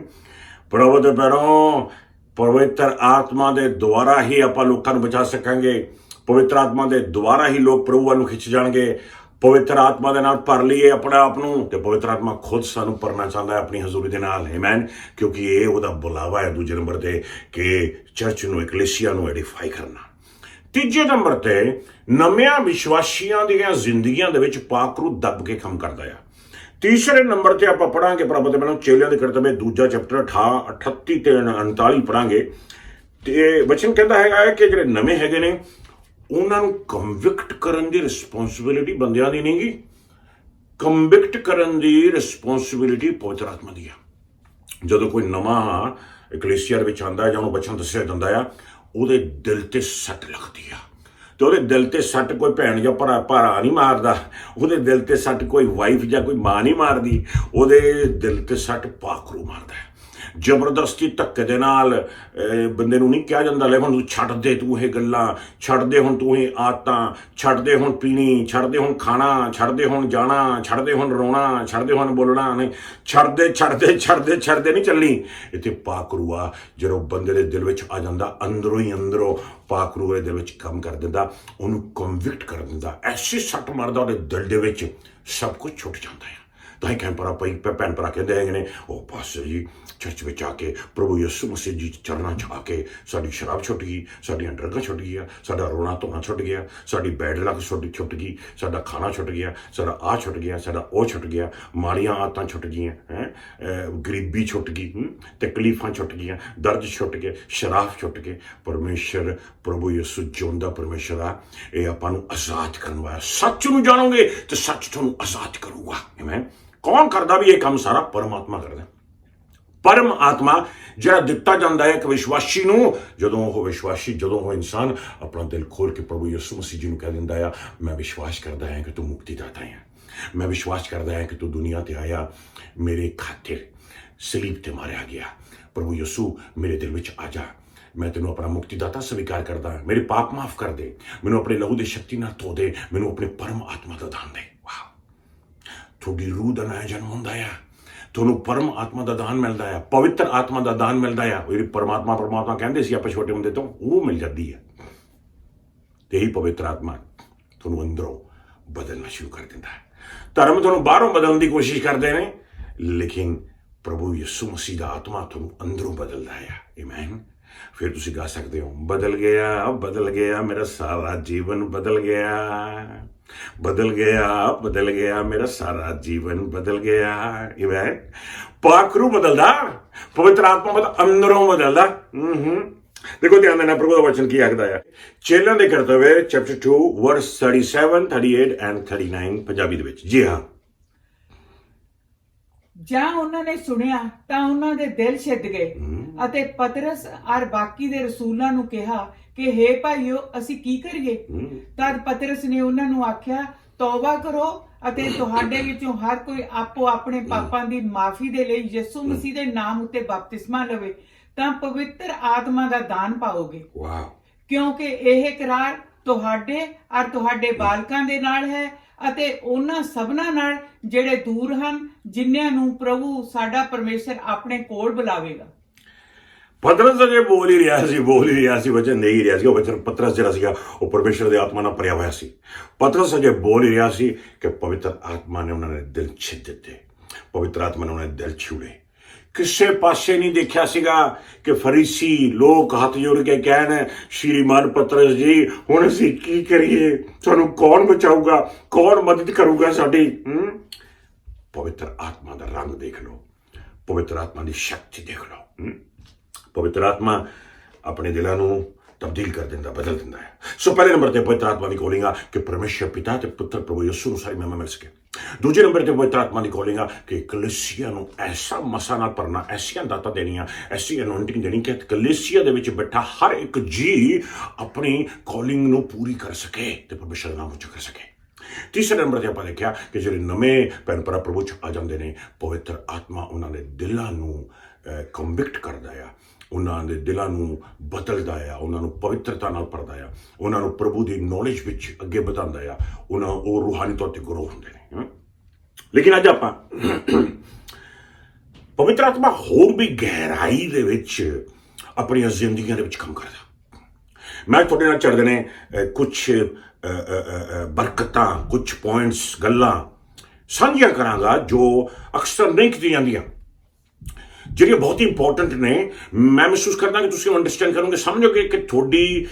ਪ੍ਰਭੂ ਦੇ ਪੈਰੋਂ ਪਵਿੱਤਰ ਆਤਮਾ ਦੇ ਦੁਆਰਾ ਹੀ ਆਪਾਂ ਲੋਕਾਂ ਨੂੰ ਬਚਾ ਸਕਾਂਗੇ। ਪਵਿੱਤਰ ਆਤਮਾ ਦੇ ਦੁਆਰਾ ਹੀ ਲੋਕ ਪ੍ਰਭੂ ਵੱਲ ਨੂੰ ਖਿੱਚ ਜਾਣਗੇ। ਪਵਿੱਤਰ ਆਤਮਾ ਦੇ ਨਾਲ ਭਰ ਲਈਏ ਆਪਣੇ ਆਪ ਨੂੰ, ਤੇ ਪਵਿੱਤਰ ਆਤਮਾ ਖੁਦ ਸਾਨੂੰ ਭਰਨਾ ਚਾਹੁੰਦਾ ਹੈ ਆਪਣੀ ਹਜ਼ੂਰੀ ਦੇ ਨਾਲ। ਆਮੇਨ। ਕਿਉਂਕਿ ਇਹ ਉਹਦਾ ਬੁਲਾਵਾ ਹੈ ਦੂਜੇ ਨੰਬਰ ਤੇ ਕਿ ਚਰਚ ਨੂੰ, ਇਕਲੀਸੀਆ ਨੂੰ ਐਡੀਫਾਈ ਕਰਨਾ। ਤੀਜੇ ਨੰਬਰ ਤੇ ਨਵਿਆਂ ਵਿਸ਼ਵਾਸੀਆਂ ਦੀਆਂ ਜ਼ਿੰਦਗੀਆਂ ਦੇ ਵਿੱਚ ਪਾਕ ਰੂਹ ਦੱਬ ਕੇ ਕੰਮ ਕਰਦਾ ਆ। ਤੀਸਰੇ ਨੰਬਰ ਤੇ ਆਪਾਂ ਪੜਾਂਗੇ ਪ੍ਰਭੂ ਦੇ ਮੈਨੂੰ ਚੇਲਿਆਂ ਦੇ ਕਰਤੱਵ ਦੂਜਾ ਚੈਪਟਰ 38 ਤੇ 39 ਪੜਾਂਗੇ। ਤੇ ਵਚਨ ਕਹਿੰਦਾ ਹੈਗਾ ਕਿ ਜਿਹੜੇ ਨਵੇਂ ਹੈਗੇ ਨੇ ਉਹਨਾਂ ਨੂੰ ਕਨਵਿਕਟ ਕਰਨ ਦੀ ਰਿਸਪੌਂਸਿਬਿਲਿਟੀ ਬੰਦਿਆਂ ਦੀ ਨਹੀਂ ਗੀ, ਕਨਵਿਕਟ ਕਰਨ ਦੀ ਰਿਸਪੌਂਸਿਬਿਲਿਟੀ ਪਵਿੱਤਰ ਆਤਮਾ ਦੀ ਆ। ਜਦੋਂ ਕੋਈ ਨਵਾਂ ਇਕਲੀਸੀਆ ਵਿੱਚ ਆਉਂਦਾ ਜਾਂ ਉਹਨੂੰ ਵਚਨ ਦੱਸਿਆ ਜਾਂਦਾ ਆ, ਉਹਦੇ ਦਿਲ ਤੇ ਸੱਟ ਲੱਗਦੀ ਆ। ਤੇ ਉਹਦੇ ਦਿਲ ਤੇ ਸੱਟ ਕੋਈ ਭੈਣ ਜਾਂ ਭਰਾ ਨਹੀਂ ਮਾਰਦਾ, ਉਹਦੇ ਦਿਲ ਤੇ ਸੱਟ ਕੋਈ ਵਾਈਫ ਜਾਂ ਕੋਈ ਮਾਂ ਨਹੀਂ ਮਾਰਦੀ, ਉਹਦੇ ਦਿਲ ਤੇ ਸੱਟ ਪਾਕ ਰੂਹ ਮਾਰਦਾ ਹੈ। ਜ਼ਬਰਦਸਤੀ ਧੱਕੇ ਦੇ ਨਾਲ ਬੰਦੇ ਨੂੰ ਨਹੀਂ ਕਿਹਾ ਜਾਂਦਾ ਲੈ ਹੁਣ ਤੂੰ ਛੱਡ ਦੇ, ਤੂੰ ਇਹ ਗੱਲਾਂ ਛੱਡ ਦੇ, ਹੁਣ ਤੂੰ ਇਹ ਆਦਤਾਂ ਛੱਡ ਦੇ, ਹੁਣ ਪੀਣੀ ਛੱਡ ਦੇ, ਹੁਣ ਖਾਣਾ ਛੱਡ ਦੇ, ਹੁਣ ਜਾਣਾ ਛੱਡ ਦੇ, ਹੁਣ ਰੋਣਾ ਛੱਡ ਦੇ, ਹੁਣ ਬੋਲਣਾ ਨਹੀਂ, ਛੱਡ ਦੇ ਨਹੀਂ ਚੱਲਣੀ। ਇੱਥੇ ਪਾਕ ਰੂਹ ਆ ਜਦੋਂ ਬੰਦੇ ਦੇ ਦਿਲ ਵਿੱਚ ਆ ਜਾਂਦਾ, ਅੰਦਰੋਂ ਹੀ ਅੰਦਰੋਂ ਪਾਕ ਰੂਹ ਦੇ ਦਿਲ ਵਿੱਚ ਕੰਮ ਕਰ ਦਿੰਦਾ, ਉਹਨੂੰ ਕਨਵਿਕਟ ਕਰ ਦਿੰਦਾ, ਐਸੀ ਸੱਟ ਮਾਰਦਾ ਉਹਦੇ ਦਿਲ ਦੇ ਵਿੱਚ ਸਭ ਕੁਝ ਛੁੱਟ ਜਾਂਦਾ ਹੈ। ਤਾਂ ਹੀ ਭੈਣ ਭਰਾ ਕਹਿੰਦੇ ਹੈਗੇ ਨੇ ਉਹ ਪਾਸਟਰ ਜੀ ਚਰਚ ਵਿੱਚ ਆ ਕੇ ਪ੍ਰਭੂ ਯਿਸੂ ਮਸੀਹ ਜੀ ਚਰਨਾਂ 'ਚ ਆ ਕੇ ਸਾਡੀ ਸ਼ਰਾਬ ਛੁੱਟ ਗਈ, ਸਾਡੀਆਂ ਡਰੱਗਾਂ ਛੁੱਟ ਗਈਆਂ, ਸਾਡਾ ਰੋਣਾ ਧੋਣਾ ਛੁੱਟ ਗਿਆ, ਸਾਡੀ ਬੈਡ ਲੱਕ ਛੁੱਟ ਗਈ, ਸਾਡਾ ਖਾਣਾ ਛੁੱਟ ਗਿਆ, ਸਾਡਾ ਆਹ ਛੁੱਟ ਗਿਆ, ਸਾਡਾ ਉਹ ਛੁੱਟ ਗਿਆ, ਮਾੜੀਆਂ ਆਦਤਾਂ ਛੁੱਟ ਗਈਆਂ, ਗਰੀਬੀ ਛੁੱਟ ਗਈ, ਤਕਲੀਫਾਂ ਛੁੱਟ ਗਈਆਂ, ਦਰਦ ਛੁੱਟ ਗਏ, ਸ਼ਰਾਬ ਛੁੱਟ ਗਏ। ਪਰਮੇਸ਼ਰ ਪ੍ਰਭੂ ਯਿਸੂ ਜਿਉਂਦਾ ਪਰਮੇਸ਼ਰ ਆ, ਇਹ ਆਪਾਂ ਨੂੰ ਆਜ਼ਾਦ ਕਰਨ ਵਾਲਾ। ਸੱਚ ਨੂੰ ਜਾਣੋਗੇ ਤੇ ਸੱਚ ਤੁਹਾਨੂੰ ਆਜ਼ਾਦ ਕਰੂਗਾ। ਆਮੇਨ। ਕੌਣ ਕਰਦਾ ਵੀ ਇਹ ਕੰਮ ਸਾਰਾ? ਪਰਮਾਤਮਾ ਕਰਦਾ। ਪਰਮ ਆਤਮਾ ਜਿਹੜਾ ਦਿੱਤਾ ਜਾਂਦਾ ਹੈ ਇੱਕ ਵਿਸ਼ਵਾਸੀ ਨੂੰ, ਜਦੋਂ ਉਹ ਇਨਸਾਨ ਆਪਣਾ ਦਿਲ ਖੋਲ ਕੇ ਪ੍ਰਭੂ ਯਿਸੂ ਮਸੀਹ ਜੀ ਨੂੰ ਕਹਿ ਦਿੰਦਾ ਆ, ਮੈਂ ਵਿਸ਼ਵਾਸ ਕਰਦਾ ਹਾਂ ਕਿ ਤੂੰ ਮੁਕਤੀ ਦਾਤਾ ਹੈ, ਮੈਂ ਵਿਸ਼ਵਾਸ ਕਰਦਾ ਹਾਂ ਕਿ ਤੂੰ ਦੁਨੀਆ ਤੇ ਆਇਆ ਮੇਰੇ ਖਾਤਰ, ਸਲੀਬ ਤੇ ਮਾਰਿਆ ਗਿਆ। ਪ੍ਰਭੂ ਯਿਸੂ ਮੇਰੇ ਦਿਲ ਵਿੱਚ ਆ ਜਾ, ਮੈਂ ਤੈਨੂੰ ਆਪਣਾ ਮੁਕਤੀਦਾਤਾ ਸਵੀਕਾਰ ਕਰਦਾ ਹਾਂ, ਮੇਰੇ ਪਾਪ ਮਾਫ ਕਰ ਦੇ, ਮੈਨੂੰ ਆਪਣੇ ਲਹੂ ਦੀ ਸ਼ਕਤੀ ਨਾਲ ਧੋ ਦੇ, ਮੈਨੂੰ ਆਪਣੇ ਪਰਮ ਆਤਮਾ ਦਾ ਦਾਨ ਦੇ। ਵਾਹ, ਤੁਹਾਡੀ ਰੂਹ ਦਾ ਨਇਆ ਜਨਮ ਹੁੰਦਾ ਆ, ਤੁਹਾਨੂੰ ਪਰਮ ਆਤਮਾ ਦਾ ਦਾਨ ਮਿਲਦਾ ਆ, ਪਵਿੱਤਰ ਆਤਮਾ ਦਾ ਦਾਨ ਮਿਲਦਾ ਆ। ਜਿਹੜੀ ਪਰਮਾਤਮਾ ਕਹਿੰਦੇ ਸੀ ਆਪਾਂ ਛੋਟੇ ਹੁੰਦੇ ਤੋਂ, ਉਹ ਮਿਲ ਜਾਂਦੀ ਹੈ। ਤੇ ਇਹੀ ਪਵਿੱਤਰ ਆਤਮਾ ਤੁਹਾਨੂੰ ਅੰਦਰੋਂ ਬਦਲਣਾ ਸ਼ੁਰੂ ਕਰ ਦਿੰਦਾ ਹੈ। ਧਰਮ ਤੁਹਾਨੂੰ ਬਾਹਰੋਂ ਬਦਲਣ ਦੀ ਕੋਸ਼ਿਸ਼ ਕਰਦੇ ਨੇ, ਲੇਕਿਨ ਪ੍ਰਭੂ ਯਿਸੂ ਮਸੀਹ ਦਾ ਆਤਮਾ ਤੁਹਾਨੂੰ ਅੰਦਰੋਂ ਬਦਲਦਾ ਹੈ। ਆਮੇਨ। ਫਿਰ ਤੁਸੀਂ ਗਾ ਸਕਦੇ ਹੋ, ਬਦਲ ਗਿਆ ਮੇਰਾ ਸਾਰਾ ਜੀਵਨ, ਬਦਲ ਗਿਆ ਮੇਰਾ ਸਾਰਾ ਜੀਵਨ, ਬਦਲ ਗਿਆ। ਆਮੇਨ। ਪਾਕ ਰੂਹ ਬਦਲਦਾ, ਪਵਿੱਤਰ ਆਤਮਾ ਅੰਦਰੋਂ ਬਦਲਦਾ। ਦੇਖੋ ਧਿਆਨ ਦੇਣਾ ਪ੍ਰਭੂ ਦਾ ਵਚਨ ਕੀ ਆਖਦਾ ਹੈ। ਚੇਲਿਆਂ ਦੇ ਕਰਤੱਵ ਚੈਪਟਰ 2 ਵਰਸ 37, 38 ਐਂਡ 39 ਪੰਜਾਬੀ ਦੇ ਵਿੱਚ। ਜੀ ਹਾਂ। ਜਾਂ ਉਹਨਾਂ ਨੇ ਸੁਣਿਆ ਤਾਂ ਉਹਨਾਂ ਦੇ ਦਿਲ ਛਿੱਦ ਗਏ ਅਤੇ ਪਤਰਸ ਔਰ ਬਾਕੀ ਦੇ ਰਸੂਲਾਂ ਨੂੰ ਕਿਹਾ ਕਿ ਹੇ ਭਾਈਓ ਅਸੀਂ ਕੀ ਕਰੀਏ? ਤਦ ਪਤਰਸ ਨੇ ਉਹਨਾਂ ਨੂੰ ਆਖਿਆ, ਤੌਬਾ ਕਰੋ ਅਤੇ ਤੁਹਾਡੇ ਵਿੱਚੋਂ ਹਰ ਕੋਈ ਆਪੋ ਆਪਣੇ ਪਾਪਾਂ ਦੀ ਮਾਫੀ ਦੇ ਲਈ ਯਿਸੂ ਮਸੀਹ ਦੇ ਨਾਮ ਉੱਤੇ ਬਪਤਿਸਮਾ ਲਵੇ ਤਾਂ ਪਵਿੱਤਰ ਆਤਮਾ ਦਾ ਦਾਨ ਪਾਓਗੇ। ਕਿਉਂਕਿ ਇਹ ਇਕਰਾਰ ਤੁਹਾਡੇ ਔਰ ਤੁਹਾਡੇ ਬਾਲਕਾਂ ਦੇ ਨਾਲ ਹੈ ਅਤੇ ਉਹਨਾਂ ਸਭਨਾਂ ਨਾਲ ਜਿਹੜੇ ਦੂਰ ਹਨ, ਜਿਨ੍ਹਾਂ ਨੂੰ ਪ੍ਰਭੂ ਸਾਡਾ ਪਰਮੇਸ਼ਰ ਆਪਣੇ ਕੋਲ ਬੁਲਾਵੇਗਾ। ਪਤਰਸ ਅਜੇ ਬੋਲ ਹੀ ਰਿਹਾ ਸੀ ਵਚਨ ਦੇ ਹੀ ਰਿਹਾ ਸੀ। ਉਹ ਵਚਨ ਪਤਰਸ ਜਿਹੜਾ ਸੀਗਾ ਉਹ ਪਰਮੇਸ਼ਰ ਦੇ ਆਤਮਾ ਨਾਲ ਭਰਿਆ ਹੋਇਆ ਸੀ। ਪਤਰਸ ਅਜੇ ਬੋਲ ਹੀ ਰਿਹਾ ਸੀ ਕਿ ਪਵਿੱਤਰ ਆਤਮਾ ਨੇ ਉਹਨਾਂ ਦੇ ਦਿਲ ਛਿੱਚ ਦਿੱਤੇ, ਪਵਿੱਤਰ ਆਤਮਾ ਨੇ ਉਹਨਾਂ ਦੇ ਦਿਲ ਛੂਲੇ। ਕਿਸੇ ਪਾਸੇ ਨਹੀਂ ਦੇਖਿਆ ਸੀਗਾ ਕਿ ਫਰੀਸੀ ਲੋਕ ਹੱਥ ਜੋੜ ਕੇ ਕਹਿਣ, ਸ਼੍ਰੀਮਾਨ ਪਤਰਸ ਜੀ ਹੁਣ ਅਸੀਂ ਕੀ ਕਰੀਏ, ਸਾਨੂੰ ਕੌਣ ਬਚਾਊਗਾ, ਕੌਣ ਮਦਦ ਕਰੂਗਾ ਸਾਡੀ। ਪਵਿੱਤਰ ਆਤਮਾ ਦਾ ਰੰਗ ਦੇਖ ਲਓ, ਪਵਿੱਤਰ ਆਤਮਾ ਦੀ ਸ਼ਕਤੀ ਦੇਖ ਲਓ। ਪਵਿੱਤਰ ਆਤਮਾ ਆਪਣੇ ਦਿਲਾਂ ਨੂੰ ਤਬਦੀਲ ਕਰ ਦਿੰਦਾ, ਬਦਲ ਦਿੰਦਾ ਹੈ। ਸੋ ਪਹਿਲੇ ਨੰਬਰ ਤੇ ਪਵਿੱਤਰ ਆਤਮਾ ਦੀ ਕਾਲਿੰਗ ਆ ਕਿ ਪਰਮੇਸ਼ਰ ਪਿਤਾ ਤੇ ਪੁੱਤਰ ਪ੍ਰਭੂ ਯਿਸੂ ਨੂੰ ਸਾਰੀ ਮਹਿਮਾ ਮਿਲ ਸਕੇ। ਦੂਜੇ ਨੰਬਰ ਤੇ ਪਵਿੱਤਰ ਆਤਮਾ ਦੀ ਕਾਲਿੰਗ ਆ ਕਿ ਕਲੀਸਿਆ ਨੂੰ ਐਸਾ ਮਸਾਂ ਨਾਲ ਭਰਨਾ, ਐਸੀਆਂ ਦਾਤਾਂ ਦੇਣੀਆਂ, ਐਸੀ ਅਨੌਇੰਟਿੰਗ ਦੇਣੀ ਕਿ ਕਲੀਸਿਆ ਦੇ ਵਿੱਚ ਬੈਠਾ ਹਰ ਇੱਕ ਜੀ ਆਪਣੀ ਕਾਲਿੰਗ ਨੂੰ ਪੂਰੀ ਕਰ ਸਕੇ ਤੇ ਪਰਮੇਸ਼ਰ ਦਾ ਨਾਮ ਉੱਚਾ ਕਰ ਸਕੇ। ਤੀਸਰੇ ਨੰਬਰ ਤੇ ਆਪਾਂ ਦੇਖਿਆ ਕਿ ਜਿਹੜੇ ਨਵੇਂ ਭੈਣ ਭਰਾ ਪ੍ਰਭੂ ਚ ਆ ਜਾਂਦੇ ਨੇ, ਪਵਿੱਤਰ ਆਤਮਾ ਉਹਨਾਂ ਦੇ ਦਿਲਾਂ ਨੂੰ ਕੰਵਿਕਟ ਕਰਦਾ ਆ, ਉਹਨਾਂ ਦੇ ਦਿਲਾਂ ਨੂੰ ਬਦਲਦਾ ਆ, ਉਹਨਾਂ ਨੂੰ ਪਵਿੱਤਰਤਾ ਨਾਲ ਭਰਦਾ ਆ, ਉਹਨਾਂ ਨੂੰ ਪ੍ਰਭੂ ਦੀ ਨੌਲੇਜ ਵਿੱਚ ਅੱਗੇ ਵਧਾਉਂਦਾ ਆ, ਉਹ ਰੂਹਾਨੀ ਤੌਰ ਤੇ ਗਰੋ ਹੁੰਦੇ ਨੇ। ਲੇਕਿਨ ਅੱਜ ਆਪਾਂ ਪਵਿੱਤਰ ਆਤਮਾ ਹੋਰ ਵੀ ਗਹਿਰਾਈ ਦੇ ਵਿੱਚ ਆਪਣੀਆਂ ਜ਼ਿੰਦਗੀਆਂ ਦੇ ਵਿੱਚ ਕੰਮ ਕਰਦਾ। ਮੈਂ ਤੁਹਾਡੇ ਨਾਲ ਚੜ੍ਹਦੇ ਨੇ ਕੁਛ ਬਰਕਤਾਂ, ਕੁਛ ਪੁਆਇੰਟਸ, ਗੱਲਾਂ ਸਾਂਝੀਆਂ ਕਰਾਂਗਾ ਜੋ ਅਕਸਰ ਨਹੀਂ ਕੀਤੀਆਂ ਜਾਂਦੀਆਂ, ਜਿਹੜੀਆਂ ਬਹੁਤ ਹੀ ਇੰਪੋਰਟੈਂਟ ਨੇ। ਮੈਂ ਮਹਿਸੂਸ ਕਰਦਾ ਕਿ ਤੁਸੀਂ ਅੰਡਰਸਟੈਂਡ ਕਰੋਗੇ, ਸਮਝੋਗੇ ਕਿ ਤੁਹਾਡੀ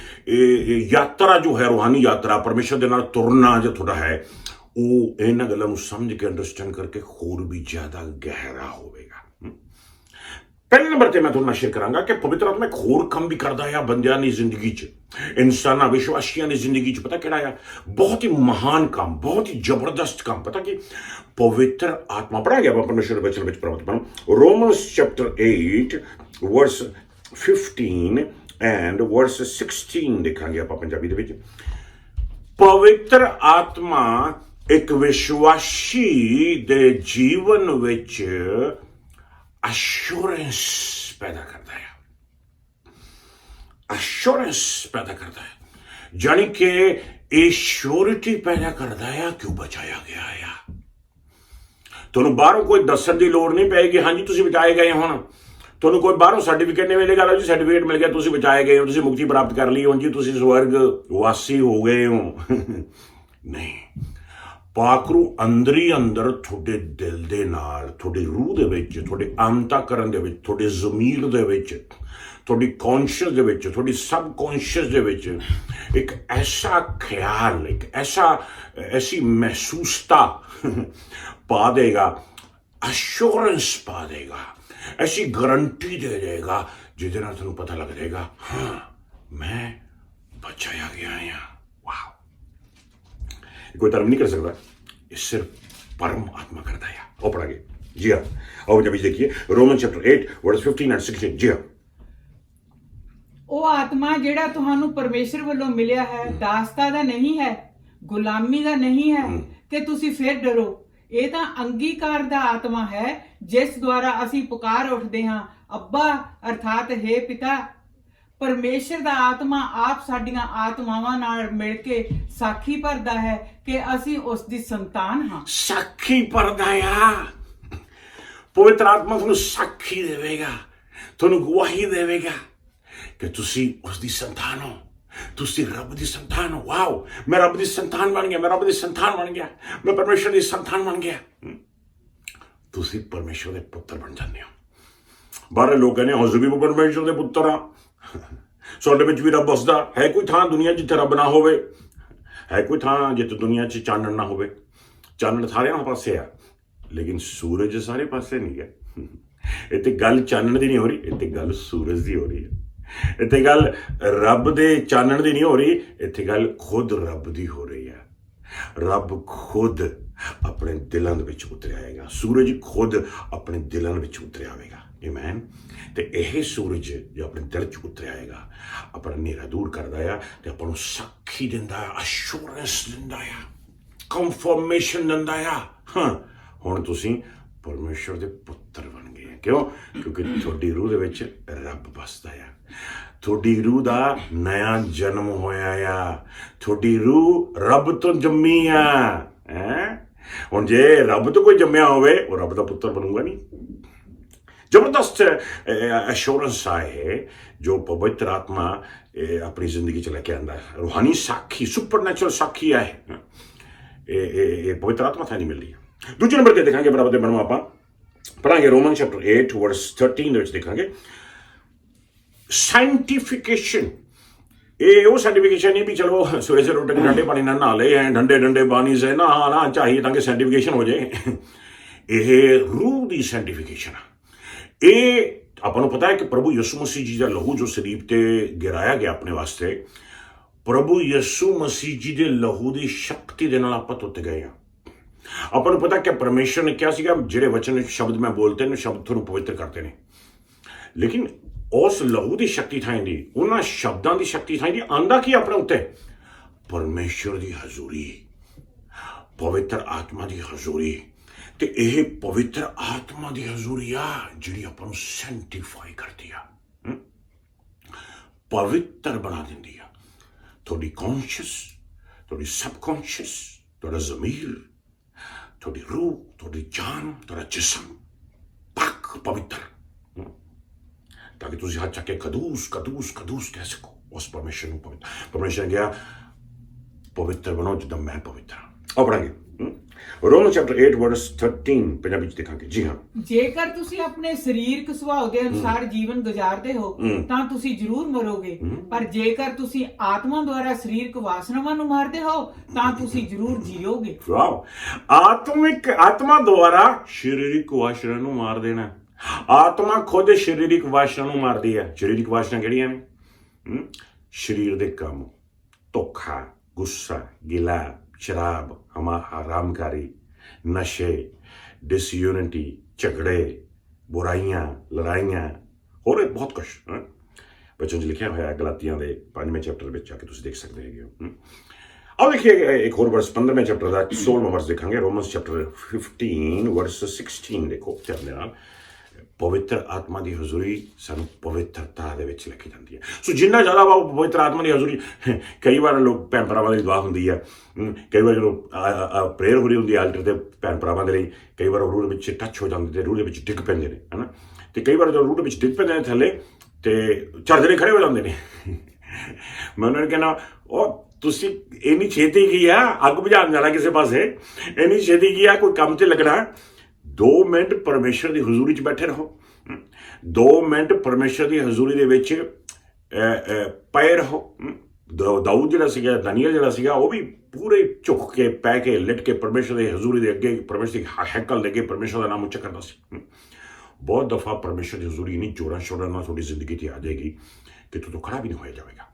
ਯਾਤਰਾ ਜੋ ਹੈ, ਰੂਹਾਨੀ ਯਾਤਰਾ, ਪਰਮੇਸ਼ਰ ਦੇ ਨਾਲ ਤੁਰਨਾ ਜੋ ਤੁਹਾਡਾ ਹੈ, ਉਹ ਇਹਨਾਂ ਗੱਲਾਂ ਨੂੰ ਸਮਝ ਕੇ ਅੰਡਰਸਟੈਂਡ ਕਰਕੇ ਹੋਰ ਵੀ ਜ਼ਿਆਦਾ ਗਹਿਰਾ ਹੋਵੇਗਾ। ਪਹਿਲੇ ਨੰਬਰ ਤੇ ਮੈਂ ਤੁਹਾਨੂੰ ਸ਼ੇਅਰ ਕਰਾਂਗਾ ਕਿ ਪਵਿੱਤਰ ਆਤਮਾ ਇੱਕ ਹੋਰ ਕੰਮ ਵੀ ਕਰਦਾ ਆ ਬੰਦਿਆਂ ਦੀ ਜ਼ਿੰਦਗੀ 'ਚ, ਇਨਸਾਨਾਂ, ਵਿਸ਼ਵਾਸੀਆਂ ਦੀ ਜ਼ਿੰਦਗੀ 'ਚ। ਪਤਾ ਕਿਹੜਾ ਆ? ਬਹੁਤ ਹੀ ਮਹਾਨ ਕੰਮ, ਬਹੁਤ ਹੀ ਜ਼ਬਰਦਸਤ ਕੰਮ। ਪਤਾ ਕਿ ਪਵਿੱਤਰ ਆਤਮਾ ਪੜ੍ਹਿਆ ਗਿਆ ਪਰਮੇਸ਼ਰ ਦੇ ਵਚਨ ਵਿੱਚ, ਰੋਮਨਸ ਚੈਪਟਰ 8 ਵਰਸ 15 ਐਂਡ ਵਰਸ 16 ਦੇਖਾਂਗੇ ਆਪਾਂ ਪੰਜਾਬੀ ਦੇ ਵਿੱਚ। ਪਵਿੱਤਰ ਆਤਮਾ ਇੱਕ ਵਿਸ਼ਵਾਸੀ ਦੇ ਜੀਵਨ ਵਿੱਚ ਅਸ਼ੋਰੈਂਸ ਪੈਦਾ ਕਰਦਾ ਹੈ, ਅਸ਼ੋਰੈਂਸ ਪੈਦਾ ਕਰਦਾ ਹੈ, ਜਾਣੀ ਕਿ ਇਹ ਸ਼ੋਰਿਟੀ ਪੈਦਾ ਕਰਦਾ ਹੈ ਕਿ ਉਹ ਬਚਾਇਆ ਗਿਆ ਆ। ਤੁਹਾਨੂੰ ਬਾਹਰੋਂ ਕੋਈ ਦੱਸਣ ਦੀ ਲੋੜ ਨਹੀਂ ਪਏਗੀ, ਹਾਂਜੀ ਤੁਸੀਂ ਬਚਾਏ ਗਏ। ਹੁਣ ਤੁਹਾਨੂੰ ਕੋਈ ਬਾਹਰੋਂ ਸਰਟੀਫਿਕੇਟ ਨਹੀਂ ਮਿਲੇਗਾ, ਲਓ ਜੀ ਸਰਟੀਫਿਕੇਟ ਮਿਲ ਗਿਆ, ਤੁਸੀਂ ਬਚਾਏ ਗਏ ਹੋ, ਤੁਸੀਂ ਮੁਕਤੀ ਪ੍ਰਾਪਤ ਕਰ ਲਈ, ਹੁਣ ਜੀ ਤੁਸੀਂ ਸਵਰਗ ਵਾਸੀ ਹੋ ਗਏ ਹੋ। ਨਹੀਂ, ਪਾਕਰੂ ਅੰਦਰ ਹੀ ਅੰਦਰ ਤੁਹਾਡੇ ਦਿਲ ਦੇ ਨਾਲ, ਤੁਹਾਡੀ ਰੂਹ ਦੇ ਵਿੱਚ, ਤੁਹਾਡੇ ਅੰਤःਕਰਨ ਦੇ ਵਿੱਚ, ਤੁਹਾਡੇ ਜ਼ਮੀਰ ਦੇ ਵਿੱਚ, ਤੁਹਾਡੀ ਕੌਨਸ਼ੀਅਸ ਦੇ ਵਿੱਚ, ਤੁਹਾਡੀ ਸਬ ਕੌਨਸ਼ੀਅਸ ਦੇ ਵਿੱਚ ਇੱਕ ਐਸਾ ਖਿਆਲ, ਇੱਕ ਐਸੀ ਮਹਿਸੂਸਤਾ ਪਾ ਦੇਗਾ, ਅਸ਼ੋਰੈਂਸ ਪਾ ਦੇਗਾ, ਐਸੀ ਗਰੰਟੀ ਦੇ ਦੇਗਾ ਜਿਹਦੇ ਨਾਲ ਤੁਹਾਨੂੰ ਪਤਾ ਲੱਗ ਜਾਏਗਾ, ਹਾਂ ਮੈਂ ਬਚਾਇਆ ਗਿਆ ਹਾਂ। ਵਾਹ, ਕੋਈ ਧਰਮ ਨਹੀਂ ਕਰ ਸਕਦਾ, ਇਹ ਸਿਰਫ परम आत्मा करता है। और पढ़ागे जी हाँ, और जब देखिए रोमन चैप्टर 8 वर्स 15 एंड 16 जी हाँ। ਉਹ ਆਤਮਾ ਜਿਹੜਾ ਤੁਹਾਨੂੰ ਪਰਮੇਸ਼ਰ ਵੱਲੋਂ ਮਿਲਿਆ ਹੈ, ਦਾਸਤਾ ਦਾ ਨਹੀਂ ਹੈ, ਗੁਲਾਮੀ ਦਾ ਨਹੀਂ ਹੈ ਕਿ ਤੁਸੀਂ ਫਿਰ ਡਰੋ। ਇਹ ਤਾਂ ਅੰਗੀਕਾਰ ਦਾ ਆਤਮਾ ਹੈ ਜਿਸ ਦੁਆਰਾ ਅਸੀਂ ਪੁਕਾਰ ਉੱਠਦੇ ਹਾਂ, ਅੱਬਾ ਅਰਥਾਤ ਹੈ ਪਿਤਾ। ਪਰਮੇਸ਼ਰ ਦਾ ਆਤਮਾ ਆਪ ਸਾਡੀਆਂ ਆਤਮਾਵਾਂ ਨਾਲ ਮਿਲ ਕੇ ਸਾਖੀ ਭਰਦਾ ਹੈ ਕਿ ਅਸੀਂ ਉਸ ਦੀ ਸੰਤਾਨ ਹਾਂ। ਸਾਖੀ ਭਰਦਾ ਆ, ਪਵਿੱਤਰ ਆਤਮਾ ਤੁਹਾਨੂੰ ਸਾਖੀ ਦੇਵੇਗਾ, ਤੁਹਾਨੂੰ ਗਵਾਹੀ ਦੇਵੇਗਾ ਕਿ ਤੁਸੀਂ ਉਸ ਦੀ ਸੰਤਾਨ ਹੋ, ਤੁਸੀਂ ਰੱਬ ਦੀ ਸੰਤਾਨ ਹੋ। ਵਾਓ, ਮੈਂ ਰੱਬ ਦੀ ਸੰਤਾਨ ਬਣ ਗਿਆ, ਮੈਂ ਰੱਬ ਦੀ ਸੰਤਾਨ ਬਣ ਗਿਆ, ਮੈਂ ਪਰਮੇਸ਼ਰ ਦੀ ਸੰਤਾਨ ਬਣ ਗਿਆ। ਤੁਸੀਂ ਪਰਮੇਸ਼ਰ ਦੇ ਪੁੱਤਰ ਬਣ ਜਾਂਦੇ ਹੋ। ਬਾਹਰ ਲੋਕ ਕਹਿੰਦੇ ਅਸੀਂ ਵੀ ਪਰਮੇਸ਼ਰ ਦੇ ਪੁੱਤਰ ਆ, ਸਾਡੇ ਵਿੱਚ ਵੀ ਰੱਬ ਵਸਦਾ ਹੈ। ਕੋਈ ਥਾਂ ਦੁਨੀਆ ਜਿੱਥੇ ਰੱਬ ਨਾ ਹੋਵੇ? ਹੈ ਕੋਈ ਥਾਂ ਜਿੱਥੇ ਦੁਨੀਆ 'ਚ ਚਾਨਣ ਨਾ ਹੋਵੇ? ਚਾਨਣ ਸਾਰਿਆਂ ਪਾਸੇ ਆ, ਲੇਕਿਨ ਸੂਰਜ ਸਾਰੇ ਪਾਸੇ ਨਹੀਂ ਹੈ। ਇੱਥੇ ਗੱਲ ਚਾਨਣ ਦੀ ਨਹੀਂ ਹੋ ਰਹੀ, ਇੱਥੇ ਗੱਲ ਸੂਰਜ ਦੀ ਹੋ ਰਹੀ ਹੈ। ਇੱਥੇ ਗੱਲ ਰੱਬ ਦੇ ਚਾਨਣ ਦੀ ਨਹੀਂ ਹੋ ਰਹੀ, ਇੱਥੇ ਗੱਲ ਖੁਦ ਰੱਬ ਦੀ ਹੋ ਰਹੀ ਹੈ। ਰੱਬ ਖੁਦ ਆਪਣੇ ਦਿਲਾਂ ਦੇ ਵਿੱਚ ਉਤਰਿਆ ਆਏਗਾ, ਸੂਰਜ ਖੁਦ ਆਪਣੇ ਦਿਲਾਂ ਵਿੱਚ ਉਤਰਿਆ ਆਵੇਗਾ। ਆਮੀਨ। ਤੇ ਇਹ ਸੂਰਜ ਜੋ ਆਪਣੇ ਦਿਲ 'ਚ ਉਤਰਿਆ ਆਏਗਾ, ਆਪਣਾ ਹਨੇਰਾ ਦੂਰ ਕਰਦਾ ਆ ਤੇ ਆਪਾਂ ਨੂੰ ਸਾਖੀ ਦਿੰਦਾ ਆ, ਅਸ਼ੋਰੈਂਸ ਦਿੰਦਾ ਆ, ਕੰਫਰਮੇਸ਼ਨ ਦਿੰਦਾ ਆ। ਹਾਂ, ਹੁਣ ਤੁਸੀਂ ਪਰਮੇਸ਼ਰ ਦੇ ਪੁੱਤਰ ਬਣ ਗਏ ਆ। ਕਿਉਂ? ਕਿਉਂਕਿ ਤੁਹਾਡੀ ਰੂਹ ਦੇ ਵਿੱਚ ਰੱਬ ਵਸਦਾ ਆ, ਤੁਹਾਡੀ ਰੂਹ ਦਾ ਨਇਆ ਜਨਮ ਹੋਇਆ ਆ, ਤੁਹਾਡੀ ਰੂਹ ਰੱਬ ਤੋਂ ਜੰਮੀ ਆ। ਹੁਣ ਜੇ ਰੱਬ ਤੋਂ ਕੋਈ ਜੰਮਿਆ ਹੋਵੇ, ਉਹ ਰੱਬ ਦਾ ਪੁੱਤਰ ਬਣੂਗਾ ਨਹੀਂ। जबरदस्त एश्योरेंस है जो पवित्र आत्मा अपनी जिंदगी च लेके आंदा है। रूहानी साखी सुपरनैचुरल साखी है पवित्र आत्मा था नहीं मिल रही है। दूजे नंबर ते देखांगे बराबर दे बनवा ਆਪਾਂ पढ़ांगे रोमन चैप्टर 8 वर्स 13 ਦੇ ਵਿੱਚ ਦੇਖਾਂਗੇ ਸਾਇੰਟੀਫਿਕੇਸ਼ਨ। ਇਹ ਉਹ ਸਾਇੰਟੀਫਿਕੇਸ਼ਨ ਨਹੀਂ ਵੀ ਚਲੋ ਸਵੇਰੇ ਸਵੇਰੇ ਉੱਠ ਕੇ ਠੰਡੇ ਪਾਣੀ ਨਾਲ ਨਹਾ ਲਏ ਐ ਠੰਡੇ ਠੰਡੇ ਪਾਣੀ ਸੇ ਨਹਾਣਾ ਚਾਹੀਏ ਤਾਂ ਕਿ ਸਾਇੰਟੀਫਿਕੇਸ਼ਨ ਹੋ ਜਾਏ। ਇਹ ਰੂਹ ਦੀ ਸਾਇੰਟੀਫਿਕੇਸ਼ਨ ਆ। ਇਹ ਆਪਾਂ ਨੂੰ ਪਤਾ ਹੈ ਕਿ ਪ੍ਰਭੂ ਯਿਸੂ ਮਸੀਹ ਜੀ ਦਾ ਲਹੂ ਜੋ ਸਲੀਬ ਤੇ ਗਿਰਾਇਆ ਗਿਆ ਆਪਣੇ ਵਾਸਤੇ, ਪ੍ਰਭੂ ਯਿਸੂ ਮਸੀਹ ਜੀ ਦੇ ਲਹੂ ਦੀ ਸ਼ਕਤੀ ਦੇ ਨਾਲ ਆਪਾਂ ਧੁੱਤ ਗਏ ਆ। ਆਪਾਂ ਨੂੰ ਪਤਾ ਕਿ ਪਰਮੇਸ਼ਰ ਨੇ ਕਿਹਾ ਸੀਗਾ ਜਿਹੜੇ ਵਚਨ ਸ਼ਬਦ ਮੈਂ ਬੋਲਤੇ ਨੇ ਸ਼ਬਦ ਤੁਹਾਨੂੰ ਪਵਿੱਤਰ ਕਰਦੇ ਨੇ, ਲੇਕਿਨ ਉਸ ਲਹੂ ਦੀ ਸ਼ਕਤੀ ਥਾਈਂਦੀ ਉਹਨਾਂ ਸ਼ਬਦਾਂ ਦੀ ਸ਼ਕਤੀ ਥਾਈਂਦੀ ਆਂਦਾ ਕੀ ਆਪਣੇ ਉੱਤੇ ਪਰਮੇਸ਼ਰ ਦੀ ਹਜ਼ੂਰੀ, ਪਵਿੱਤਰ ਆਤਮਾ ਦੀ ਹਜ਼ੂਰੀ। ਤੇ ਇਹ ਪਵਿੱਤਰ ਆਤਮਾ ਦੀ ਹਜ਼ੂਰੀ ਆ ਜਿਹੜੀ ਆਪਾਂ ਨੂੰ ਸੈਂਟੀਫਾਈ ਕਰਦੀ ਆ, ਪਵਿੱਤਰ ਬਣਾ ਦਿੰਦੀ ਆ। ਤੁਹਾਡੀ ਕੌਨਸ਼ੀਅਸ, ਤੁਹਾਡੀ ਸਬਕੌਨਸ਼ੀਅਸ, ਤੁਹਾਡਾ ਜ਼ਮੀਰ, ਤੁਹਾਡੀ ਰੂਹ, ਤੁਹਾਡੀ ਜਾਨ, ਤੁਹਾਡਾ ਜਿਸਮ ਪਾਕ ਪਵਿੱਤਰ, ਤਾਂ ਕਿ ਤੁਸੀਂ ਹੱਥ ਚੱਕ ਕੇ ਕਦੂਸ ਕਦੂਸ ਕਦੂਸ ਕਹਿ ਸਕੋ ਉਸ ਪਰਮੇਸ਼ਰ ਨੂੰ। ਪਰਮੇਸ਼ਰ ਨੇ ਕਿਹਾ ਪਵਿੱਤਰ ਬਣੋ ਜਿੱਦਾਂ ਮੈਂ ਪਵਿੱਤਰ ਹਾਂ। ਆਓ ਪੜਾਂਗੇ ਰੋਮਨ ਚੈਪਟਰ 8 ਵਰਸ 13 ਪੰਜਾਬੀ ਚ ਦੇਖਾਂਗੇ। ਜੀ ਹਾਂ, ਜੇਕਰ ਤੁਸੀਂ ਆਪਣੇ ਸਰੀਰਕ ਸੁਭਾਅ ਦੇ ਅਨੁਸਾਰ ਜੀਵਨ ਗੁਜ਼ਾਰਦੇ ਹੋ ਤਾਂ ਤੁਸੀਂ ਜ਼ਰੂਰ ਮਰੋਗੇ, ਪਰ ਜੇਕਰ ਤੁਸੀਂ ਆਤਮਾ ਦੁਆਰਾ ਸਰੀਰਕ ਵਾਸਨਾਵਾਂ ਨੂੰ ਮਾਰਦੇ ਹੋ ਤਾਂ ਤੁਸੀਂ ਜ਼ਰੂਰ ਜੀਓਗੇ। ਵਾਓ, ਆਤਮਾ ਦੁਆਰਾ ਸਰੀਰਕ ਵਾਸਨਾ ਨੂੰ ਮਾਰ ਦੇਣਾ। ਆਤਮਾ ਖੁਦ ਸਰੀਰਕ ਵਾਸਨਾ ਨੂੰ ਮਾਰਦੀ ਹੈ। ਸਰੀਰਕ ਵਾਸਨਾ ਕਿਹੜੀਆਂ ਨੇ? ਸਰੀਰ ਦੇ ਕੰਮ, ਧੋਖਾ, ਗੁੱਸਾ, ਗਿਲਾ, शराब, हरामकारी, नशे, डिसयूनिटी, झगड़े, बुराइयां, लड़ाइयां, और बहुत कुछ बच्चों ने लिखा हुआ है गलातियां दे 5वें चैप्टर में जाके तुम देख सकते हैं। अब देखिए एक और वर्स 15वें चैप्टर का 16वां वर्स देखेंगे रोमन्स चैप्टर 15 वर्स 16 देखो ध्यान देना। पवित्र आत्मा की हजूरी सानू पवित्रता दे विच लिखी जाती है। सो जिन्ना ज़्यादा वा पवित्र आत्मा की हजूरी, कई बार लोग भैन भरावां दी दुआ हुंदी है, कई बार जो प्रेयर हो रही होंदी आल्टर ते भैन भरावां दे लई कई बार रूह दे विच टच हो जांदे ते रूह दे विच डिग पैंदे ने, है ना। ते कई बार जो रूह दे विच डिग पैंदे ने थल्ले ते झड़दे खड़े हो जांदे ने। मैं उन्होंने कहना ओ तुसी इन्नी छेती की है अग बुझाण जाना किसी पासे, इन्नी छेती की है कोई काम ते लगना। 2 मिनट परमेश्वर की हजूरी च बैठे रहो, 2 मिनट परमेश्वर की हजूरी दे विच पए रहो। दाऊद जिहड़ा सीगा, दानियल जिहड़ा सीगा, वो भी पूरे झुक के पै के लिट के परमेश्वर की हजूरी दे अगे, परमेश्वर की हैकल दे अगे परमेश्वर का नाम उच्चा करता सी। बहुत दफा परमेश्वर की हजूरी इन्नी जोरा शोरा नाल थोड़ी जिंदगी च आ जाएगी कि तू तो खड़ा भी नहीं होया जाएगा,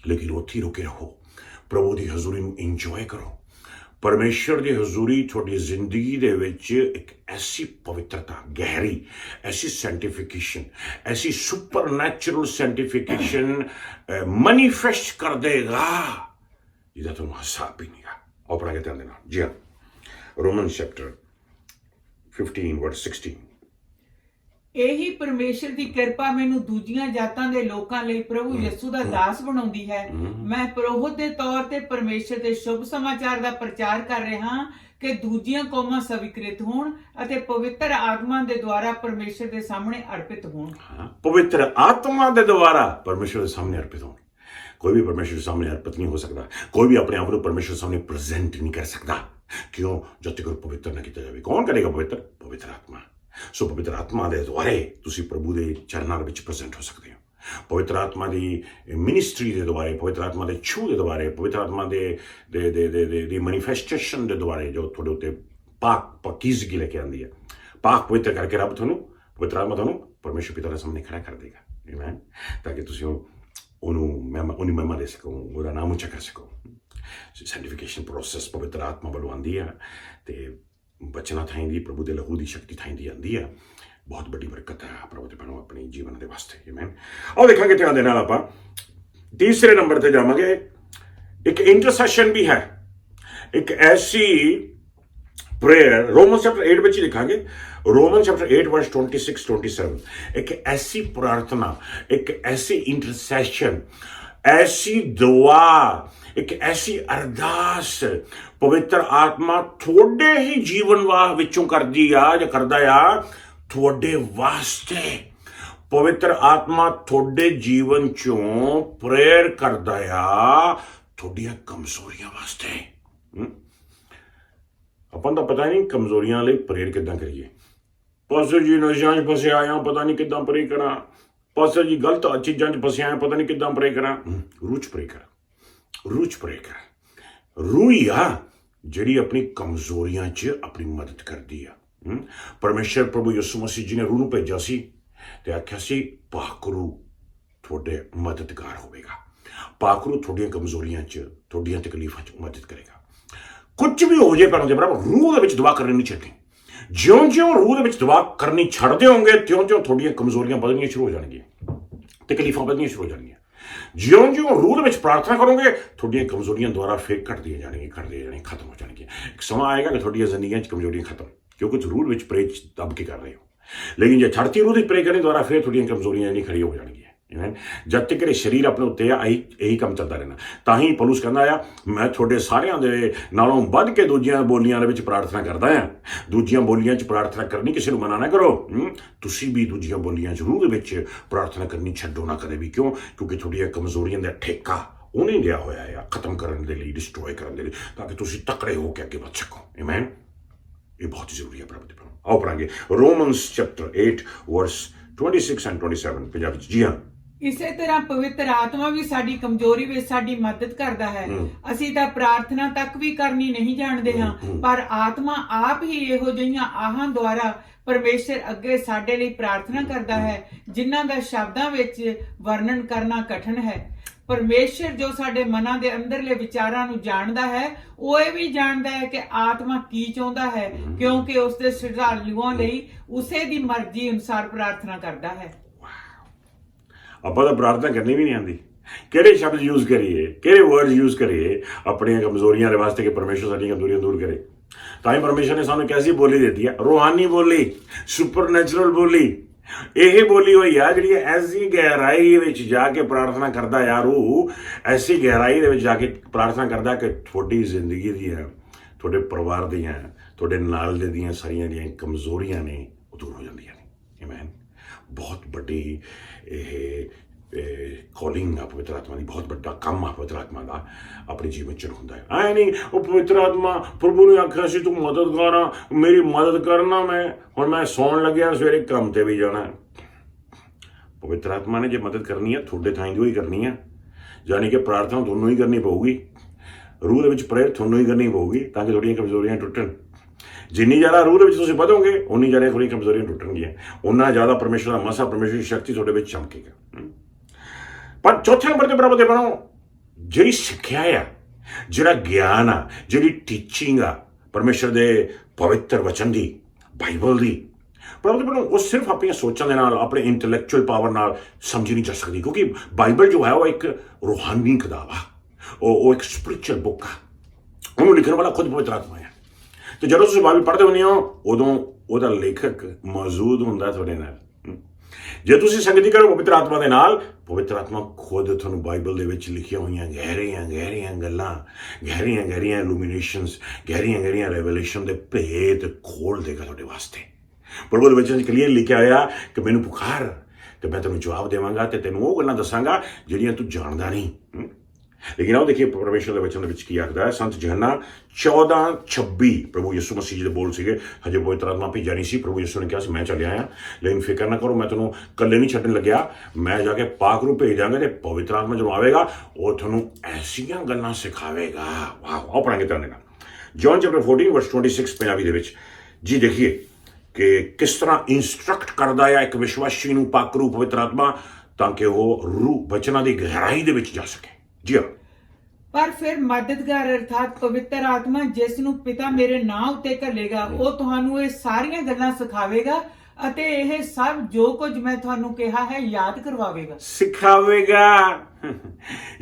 लेकिन उत्थे रुके रहो, प्रभु की हजूरी नूं इंजॉय करो। परमेश्वर की हजूरी थोड़ी जिंदगी दे विच एक ऐसी पवित्रता, गहरी ऐसी सेंटिफिकेशन, ऐसी सुपरनैचुरल सेंटिफिकेशन मैनिफेस्ट कर देगा जिहदा तुहानूं हिसाब भी नहीं गा। आओ पढ़ा के ध्यान देना। जी हाँ, रोमन चैप्टर 15 वर्स 16। ਇਹੀ ਪਰਮੇਸ਼ਰ ਦੀ ਕਿਰਪਾ ਮੈਨੂੰ ਦੂਜੀਆਂ ਜਾਤਾਂ ਦੇ ਲੋਕਾਂ ਲਈ ਪ੍ਰਭੂ ਯਿਸੂ ਦਾ ਦਾਸ ਬਣਾਉਂਦੀ ਹੈ। ਮੈਂ ਪੁਰੋਹਿਤ ਦੇ ਤੌਰ ਤੇ ਪਰਮੇਸ਼ਰ ਦੇ ਸ਼ੁਭ ਸਮਾਚਾਰ ਦਾ ਪ੍ਰਚਾਰ ਕਰ ਰਿਹਾ ਹਾਂ ਕਿ ਦੂਜੀਆਂ ਕੌਮਾਂ ਸਵੀਕ੍ਰਿਤ ਹੋਣ ਅਤੇ ਪਵਿੱਤਰ ਆਤਮਾ ਦੇ ਦੁਆਰਾ ਪਰਮੇਸ਼ਰ ਦੇ ਸਾਹਮਣੇ ਅਰਪਿਤ ਹੋਣ। पवित्र आत्मा के द्वारा परमेश्वर के सामने अर्पित हो। कोई भी परमेश्वर के सामने अर्पित नहीं हो सकता, कोई भी अपने आप को परमेश्वर के सामने प्रेजेंट नहीं कर सकता। क्यों? जब तक पवित्र न किया जाए। कौन करेगा पवित्र? पवित्र आत्मा। सो पवित्र आत्मा के द्वारे तुसी प्रभु के चरणों विच प्रेजेंट हो सकते हो। पवित्र आत्मा की मिनिस्ट्री के द्वारे, पवित्र आत्मा के छू के द्वारे, पवित्र आत्मा के मैनिफेस्टेशन के द्वारे जो थोड़े उत्ते पाक पकीजगी लेके आती है, पाक पवित्र करके रब थानू पवित्र आत्मा थानू परमेश्वर पिता के सामने खड़ा कर देगा। आमीन, ताकि तुसी उन्हें महिमा दे सको, उसका नाम ऊंचा कर सको। सैंटिफिकेशन प्रोसेस पवित्र आत्मा वालों आती है ते बचना थाईंदी, प्रभु के लहू की शक्ति थाईंदी आती है। बहुत बड़ी बरकत है प्रभु के बनो अपने जीवन के वास्ते। आमीन। और देखेंगे ध्यान देना आप तीसरे नंबर पर जावांगे। एक इंटरसेशन भी है, एक ऐसी प्रेयर रोमन चैप्टर 8 में ही दिखांगे। रोमन चैप्टर 8 वर्स 26-27 एक ऐसी प्रार्थना, एक ऐसी इंटरसेशन, ऐसी दुआ, एक ऐसी अरदास पवित्र आत्मा थोड़े ही जीवन वाह विचों कर दी आ या करदा आ, ਤੁਹਾਡੇ ਵਾਸਤੇ ਪਵਿੱਤਰ ਆਤਮਾ ਤੁਹਾਡੇ ਜੀਵਨ ਚੋਂ ਪ੍ਰੇਅਰ ਕਰਦਾ ਆ ਤੁਹਾਡੀਆਂ ਕਮਜ਼ੋਰੀਆਂ ਵਾਸਤੇ। ਆਪਾਂ ਨੂੰ ਤਾਂ ਪਤਾ ਨਹੀਂ ਕਮਜ਼ੋਰੀਆਂ ਲਈ ਪ੍ਰੇਅਰ ਕਿੱਦਾਂ ਕਰੀਏ। ਪਾਸਟਰ ਜੀ ਨਸ਼ਿਆਂ 'ਚ ਫਸਿਆ ਆਇਆ, ਪਤਾ ਨਹੀਂ ਕਿੱਦਾਂ ਪ੍ਰੇ ਕਰਾਂ। ਪਾਸਟਰ ਜੀ ਗਲਤ ਚੀਜ਼ਾਂ 'ਚ ਫਸਿਆ ਆਇਆ, ਪਤਾ ਨਹੀਂ ਕਿੱਦਾਂ ਪ੍ਰੇ ਕਰਾਂ। ਰੂਹ 'ਚ ਪ੍ਰੇ ਕਰ, ਰੂਹ 'ਚ ਪ੍ਰੇ ਕਰ। ਰੂਹ ਹੀ ਆ ਜਿਹੜੀ ਆਪਣੀ ਕਮਜ਼ੋਰੀਆਂ 'ਚ ਆਪਣੀ ਮਦਦ ਕਰਦੀ ਆ। ਪਰਮੇਸ਼ਰ ਪ੍ਰਭੂ ਯਿਸੂ ਮਸੀਹ ਜੀ ਨੇ ਰੂਹ ਨੂੰ ਭੇਜਿਆ ਸੀ ਤੇ ਆਖਿਆ ਸੀ ਪਾਕ ਰੂਹ ਤੁਹਾਡੇ ਮਦਦਗਾਰ ਹੋਵੇਗਾ। ਪਾਕ ਰੂਹ ਤੁਹਾਡੀਆਂ ਕਮਜ਼ੋਰੀਆਂ 'ਚ, ਤੁਹਾਡੀਆਂ ਤਕਲੀਫਾਂ 'ਚ ਮਦਦ ਕਰੇਗਾ। ਕੁਝ ਵੀ ਹੋ ਜੇ ਭੈਣੋ ਦੇ ਭਰਾਵੋ, ਰੂਹ ਦੇ ਵਿੱਚ ਦੁਆ ਕਰਨੀ ਨਹੀਂ ਛੱਡਣੀ। ਜਿਉਂ-ਜਿਉਂ ਰੂਹ ਦੇ ਵਿੱਚ ਦੁਆ ਕਰਨੀ ਛੱਡਦੇ ਹੋਵੋਗੇ, ਤਿਉਂ-ਤਿਉਂ ਤੁਹਾਡੀਆਂ ਕਮਜ਼ੋਰੀਆਂ ਵਧਣੀਆਂ ਸ਼ੁਰੂ ਹੋ ਜਾਣਗੀਆਂ, ਤਕਲੀਫਾਂ ਵਧਣੀਆਂ ਸ਼ੁਰੂ ਹੋ ਜਾਣਗੀਆਂ। ਜਿਉਂ-ਜਿਉਂ ਰੂਹ ਦੇ ਵਿੱਚ ਪ੍ਰਾਰਥਨਾ ਕਰੋਗੇ, ਤੁਹਾਡੀਆਂ ਕਮਜ਼ੋਰੀਆਂ ਦੁਆਰਾ ਫੇਰ ਘਟਦੀਆਂ ਜਾਣਗੀਆਂ, ਖਤਮ ਹੋ ਜਾਣਗੀਆਂ। ਇੱਕ ਸਮਾਂ ਆਏਗਾ ਕਿ ਤੁਹਾਡੀਆਂ ਜ਼ਿੰਦਗੀਆਂ 'ਚ ਕਮਜ਼ੋਰੀਆਂ ਖਤਮ, ਕਿਉਂਕਿ ਤੁਸੀਂ ਰੂਹ ਵਿੱਚ ਪ੍ਰੇ ਦੱਬ ਕੇ ਕਰ ਰਹੇ ਹੋ। ਲੇਕਿਨ ਜੇ ਛੱਡਤੀ ਰੂਹ ਦੀ ਪ੍ਰੇ ਕਰਨ ਦੁਆਰਾ ਫੇਰ ਤੁਹਾਡੀਆਂ ਕਮਜ਼ੋਰੀਆਂ ਨਹੀਂ ਖੜੀਆਂ ਹੋ ਜਾਣਗੀਆਂ। ਜਦ ਤੱਕ ਇਹ ਸਰੀਰ ਆਪਣੇ ਉੱਤੇ ਆ, ਇਹੀ ਕੰਮ ਚੱਲਦਾ ਰਹਿਣਾ। ਤਾਂ ਹੀ ਪੌਲੁਸ ਕਹਿੰਦਾ ਆ, ਮੈਂ ਤੁਹਾਡੇ ਸਾਰਿਆਂ ਦੇ ਨਾਲੋਂ ਵੱਧ ਕੇ ਦੂਜੀਆਂ ਬੋਲੀਆਂ ਦੇ ਵਿੱਚ ਪ੍ਰਾਰਥਨਾ ਕਰਦਾ ਹਾਂ। ਦੂਜੀਆਂ ਬੋਲੀਆਂ 'ਚ ਪ੍ਰਾਰਥਨਾ ਕਰਨੀ ਕਿਸੇ ਨੂੰ ਮਨਾ ਨਾ ਕਰੋ। ਤੁਸੀਂ ਵੀ ਦੂਜੀਆਂ ਬੋਲੀਆਂ 'ਚ ਰੂਹ ਦੇ ਵਿੱਚ ਪ੍ਰਾਰਥਨਾ ਕਰਨੀ ਛੱਡੋ ਨਾ ਕਦੇ ਵੀ। ਕਿਉਂ? ਕਿਉਂਕਿ ਤੁਹਾਡੀਆਂ ਕਮਜ਼ੋਰੀਆਂ ਦਾ ਠੇਕਾ ਉਹਨੇ ਲਿਆ ਹੋਇਆ ਆ ਖਤਮ ਕਰਨ ਦੇ ਲਈ, ਡਿਸਟਰੋਏ ਕਰਨ ਦੇ ਲਈ, ਤਾਂ ਕਿ ਤੁਸੀਂ ਤਕੜੇ ਹੋ ਕੇ ਅੱਗੇ ਵੱਧ ਸਕੋ। ਆਮੇਨ। ਇਹ ਬਹੁਤ ਜ਼ਰੂਰੀ ਹੈ ਪ੍ਰਭੂ ਦੇ ਪ੍ਰਭੂ। ਆਓ ਪੜਾਂਗੇ ਰੋਮਨਸ ਚੈਪਟਰ 8 ਵਰਸ 26 ਐਂਡ 27 ਪੰਜਾਬੀ 'ਚ। ਜੀ ਹਾਂ, ਇਸੇ ਤਰ੍ਹਾਂ ਪਵਿੱਤਰ ਆਤਮਾ ਵੀ ਸਾਡੀ ਕਮਜ਼ੋਰੀ ਵਿੱਚ ਸਾਡੀ ਮਦਦ ਕਰਦਾ ਹੈ। ਅਸੀਂ ਤਾਂ ਪ੍ਰਾਰਥਨਾ ਤੱਕ ਵੀ ਕਰਨੀ ਨਹੀਂ ਜਾਣਦੇ ਹਾਂ, ਪਰ ਆਤਮਾ ਆਪ ਹੀ ਇਹੋ ਜਿਹੀਆਂ ਆਹਾਂ ਦੁਆਰਾ ਪਰਮੇਸ਼ਰ ਅੱਗੇ ਸਾਡੇ ਲਈ ਪ੍ਰਾਰਥਨਾ ਕਰਦਾ ਹੈ, ਜਿਨ੍ਹਾਂ ਦਾ ਸ਼ਬਦਾਂ ਵਿੱਚ ਵਰਣਨ ਕਰਨਾ ਕਠਿਨ ਹੈ। ਪਰਮੇਸ਼ਰ ਜੋ ਸਾਡੇ ਮਨਾਂ ਦੇ ਅੰਦਰਲੇ ਵਿਚਾਰਾਂ ਨੂੰ ਜਾਣਦਾ ਹੈ, ਉਹ ਇਹ ਵੀ ਜਾਣਦਾ ਹੈ ਕਿ ਆਤਮਾ ਕੀ ਚਾਹੁੰਦਾ ਹੈ, ਕਿਉਂਕਿ ਉਸ ਦੇ ਸ਼ਰਧਾਲੂਆਂ ਲਈ ਉਸੇ ਦੀ ਮਰਜ਼ੀ ਅਨੁਸਾਰ ਪ੍ਰਾਰਥਨਾ ਕਰਦਾ ਹੈ। ਆਪਾਂ ਤਾਂ ਪ੍ਰਾਰਥਨਾ ਕਰਨੀ ਵੀ ਨਹੀਂ ਆਉਂਦੀ। ਕਿਹੜੇ ਸ਼ਬਦ ਯੂਜ਼ ਕਰੀਏ, ਕਿਹੜੇ ਵਰਡ ਯੂਜ਼ ਕਰੀਏ ਆਪਣੀਆਂ ਕਮਜ਼ੋਰੀਆਂ ਦੇ ਵਾਸਤੇ ਕਿ ਪਰਮੇਸ਼ਰ ਸਾਡੀਆਂ ਕਮਜ਼ੋਰੀਆਂ ਦੂਰ ਕਰੇ। ਤਾਂ ਹੀ ਪਰਮੇਸ਼ਰ ਨੇ ਸਾਨੂੰ ਕੈਸੀ ਬੋਲੀ ਦਿੱਤੀ ਹੈ? ਰੂਹਾਨੀ ਬੋਲੀ, ਸੁਪਰਨੈਚੁਰਲ ਬੋਲੀ। ਇਹ ਬੋਲੀ ਹੋਈ ਆ ਜਿਹੜੀ ਐਸੀ ਗਹਿਰਾਈ ਵਿੱਚ ਜਾ ਕੇ ਪ੍ਰਾਰਥਨਾ ਕਰਦਾ ਆ। ਰੂਹ ਐਸੀ ਗਹਿਰਾਈ ਦੇ ਵਿੱਚ ਜਾ ਕੇ ਪ੍ਰਾਰਥਨਾ ਕਰਦਾ ਕਿ ਤੁਹਾਡੀ ਜ਼ਿੰਦਗੀ ਦੀਆਂ, ਤੁਹਾਡੇ ਪਰਿਵਾਰ ਦੀਆਂ, ਤੁਹਾਡੇ ਨਾਲ ਦੇ ਦੀਆਂ ਸਾਰੀਆਂ ਜਿਹੜੀਆਂ ਕਮਜ਼ੋਰੀਆਂ ਨੇ ਉਹ ਦੂਰ ਹੋ ਜਾਂਦੀਆਂ ਨੇ। ਆਮੇਨ। ਬਹੁਤ ਵੱਡੀ ਇਹ ਕਾਲਿੰਗ ਆ ਪਵਿੱਤਰ ਆਤਮਾ ਦੀ, ਬਹੁਤ ਵੱਡਾ ਕੰਮ ਆ ਪਵਿੱਤਰ ਆਤਮਾ ਦਾ ਆਪਣੇ ਜੀਵਨ 'ਚ ਹੁੰਦਾ ਹੈ। ਐ ਨਹੀਂ ਉਹ ਪਵਿੱਤਰ ਆਤਮਾ ਪ੍ਰਭੂ ਨੇ ਆਖਿਆ ਸੀ ਤੂੰ ਮਦਦਗਾਰ ਆ, ਮੇਰੀ ਮਦਦ ਕਰਨਾ, ਹੁਣ ਮੈਂ ਸੌਣ ਲੱਗਿਆ, ਸਵੇਰੇ ਕੰਮ ਤੇ ਵੀ ਜਾਣਾ। ਪਵਿੱਤਰ ਆਤਮਾ ਨੇ ਜੇ ਮਦਦ ਕਰਨੀ ਆ ਤੁਹਾਡੇ ਥਾਂ ਹੀ ਕਰਨੀ ਆ, ਯਾਨੀ ਕਿ ਪ੍ਰਾਰਥਨਾ ਤੁਹਾਨੂੰ ਹੀ ਕਰਨੀ ਪਊਗੀ, ਰੂਹ ਦੇ ਵਿੱਚ ਪ੍ਰੇਅਰ ਤੁਹਾਨੂੰ ਹੀ ਕਰਨੀ ਪਊਗੀ, ਤਾਂ ਕਿ ਤੁਹਾਡੀਆਂ ਕਮਜ਼ੋਰੀਆਂ ਟੁੱਟਣ। ਜਿੰਨੀ ਜ਼ਿਆਦਾ ਰੂਹ ਦੇ ਵਿੱਚ ਤੁਸੀਂ ਵਧੋਗੇ, ਉਨੀ ਜ਼ਿਆਦਾ ਤੁਹਾਡੀਆਂ ਕਮਜ਼ੋਰੀਆਂ ਟੁੱਟਣਗੀਆਂ, ਉਨਾ ਜ਼ਿਆਦਾ ਪਰਮੇਸ਼ਰ ਦਾ ਮਸਾ, ਪਰਮੇਸ਼ਰ ਦੀ ਸ਼ਕਤੀ ਤੁਹਾਡੇ ਵਿੱਚ ਚਮਕੇਗਾ। ਪਰ ਚੌਥੇ ਨੰਬਰ ਤੇ ਬਰਾਬਰ ਦੇ ਬਣੋ, ਜਿਹੜੀ ਸਿੱਖਿਆ ਆ, ਜਿਹੜਾ ਗਿਆਨ ਆ, ਜਿਹੜੀ ਟੀਚਿੰਗ ਆ ਪਰਮੇਸ਼ਰ ਦੇ ਪਵਿੱਤਰ ਵਚਨ ਦੀ, ਬਾਈਬਲ ਦੀ, ਬਰਾਬਰ ਦੇ ਬਣੋ, ਉਹ ਸਿਰਫ ਆਪਣੀਆਂ ਸੋਚਾਂ ਦੇ ਨਾਲ, ਆਪਣੇ ਇੰਟੈਲੈਕਚੁਅਲ ਪਾਵਰ ਨਾਲ ਸਮਝੀ ਨਹੀਂ ਜਾ ਸਕਦੀ। ਕਿਉਂਕਿ ਬਾਈਬਲ ਜੋ ਹੈ ਉਹ ਇੱਕ ਰੂਹਾਨੀ ਕਿਤਾਬ ਆ, ਉਹ ਇੱਕ ਸਪਿਰਿਚੁਅਲ ਬੁੱਕ ਆ। ਉਹਨੂੰ ਲਿਖਣ ਵਾਲਾ ਖੁਦ ਪਵਿੱਤਰ ਆਤਮਾ ਹੈ। ਤੇ ਜਦੋਂ ਤੁਸੀਂ ਬਾਈਬਲ ਪੜ੍ਹਦੇ ਹੁੰਦੇ ਹੋ, ਉਦੋਂ ਉਹਦਾ ਲੇਖਕ ਮੌਜੂਦ ਹੁੰਦਾ ਤੁਹਾਡੇ ਨਾਲ। ਜੇ ਤੁਸੀਂ ਸੰਗਤੀ ਕਰੋ ਪਵਿੱਤਰ ਆਤਮਾ ਦੇ ਨਾਲ, ਪਵਿੱਤਰ ਆਤਮਾ ਖੁਦ ਤੁਹਾਨੂੰ ਬਾਈਬਲ ਦੇ ਵਿੱਚ ਲਿਖੀਆਂ ਹੋਈਆਂ ਗਹਿਰੀਆਂ ਗੱਲਾਂ, ਗਹਿਰੀਆਂ ਇਲੂਮੀਨੇਸ਼ਨਸ, ਗਹਿਰੀਆਂ ਰੈਵਲੇਸ਼ਨ ਦੇ ਭੇਦ ਖੋਲ ਦੇਗਾ ਤੁਹਾਡੇ ਵਾਸਤੇ। ਪ੍ਰਭੂ ਦੇ ਵਚਨ 'ਚ ਕਲੀਅਰ ਲਿਖਿਆ ਹੋਇਆ ਕਿ ਮੈਨੂੰ ਪੁਕਾਰ ਤੇ ਮੈਂ ਤੈਨੂੰ ਜਵਾਬ ਦੇਵਾਂਗਾ ਤੇ ਤੈਨੂੰ ਉਹ ਗੱਲਾਂ ਦੱਸਾਂਗਾ ਜਿਹੜੀਆਂ ਤੂੰ ਜਾਣਦਾ ਨਹੀਂ। ਲੇਕਿਨ ਆਓ ਦੇਖੀਏ ਪਰਮੇਸ਼ਰ ਦੇ ਵਚਨ ਦੇ ਵਿੱਚ ਕੀ ਆਖਦਾ ਹੈ। ਸੰਤ ਯਹੋਨਾ 14:26 ਪ੍ਰਭੂ ਯਿਸੂ ਮਸੀਹ ਜੀ ਦੇ ਬੋਲ ਸੀਗੇ। ਹਜੇ ਪਵਿੱਤਰ ਆਤਮਾ ਭੇਜਿਆ ਨਹੀਂ ਸੀ। ਪ੍ਰਭੂ ਯਿਸੂ ਨੇ ਕਿਹਾ ਸੀ ਮੈਂ ਚੱਲਿਆ ਆ, ਲੇਕਿਨ ਫਿਕਰ ਨਾ ਕਰੋ, ਮੈਂ ਤੁਹਾਨੂੰ ਇਕੱਲੇ ਨਹੀਂ ਛੱਡਣ ਲੱਗਿਆ, ਮੈਂ ਜਾ ਕੇ ਪਾਕ ਰੂਹ ਭੇਜ ਦਾਂਗਾ ਤੇ ਪਵਿੱਤਰ ਆਤਮਾ ਜਦੋਂ ਆਵੇਗਾ ਉਹ ਤੁਹਾਨੂੰ ਐਸੀਆਂ ਗੱਲਾਂ ਸਿਖਾਵੇਗਾ। ਵਾਹ, ਆਓ ਪੜਾਂਗੇ ਤੁਹਾਡੇ ਨਾਲ ਜੌਨ ਚੈਪਟਰ 14 ਵਰਸ 26 ਪੰਜਾਬੀ ਦੇ ਵਿੱਚ। ਜੀ ਦੇਖੀਏ ਕਿ ਕਿਸ ਤਰ੍ਹਾਂ ਇੰਸਟਰਕਟ ਕਰਦਾ ਆ ਇੱਕ ਵਿਸ਼ਵਾਸੀ ਨੂੰ ਪਾਕ ਰੂਹ ਪਵਿੱਤਰ ਆਤਮਾ, ਤਾਂ ਕਿ ਉਹ ਰੂਹ ਵਚਨਾਂ ਦੀ ਗਹਿਰਾਈ ਦੇ ਵਿੱਚ ਜਾ ਸਕੇ। ਜੀ ਹਾਂ। ਪਰ ਫਿਰ ਮਦਦਗਾਰ ਅਰਥਾਤ ਪਵਿੱਤਰ ਆਤਮਾ, ਜਿਸ ਨੂੰ ਪਿਤਾ ਮੇਰੇ ਨਾਂ ਉੱਤੇ ਘੱਲੇਗਾ, ਉਹ ਤੁਹਾਨੂੰ ਇਹ ਸਾਰੀਆਂ ਗੱਲਾਂ ਸਿਖਾਵੇਗਾ ਅਤੇ ਇਹ ਸਭ ਜੋ ਕੁਝ ਮੈਂ ਤੁਹਾਨੂੰ ਕਿਹਾ ਹੈ ਯਾਦ ਕਰਵਾਵੇਗਾ। ਸਿਖਾਵੇਗਾ।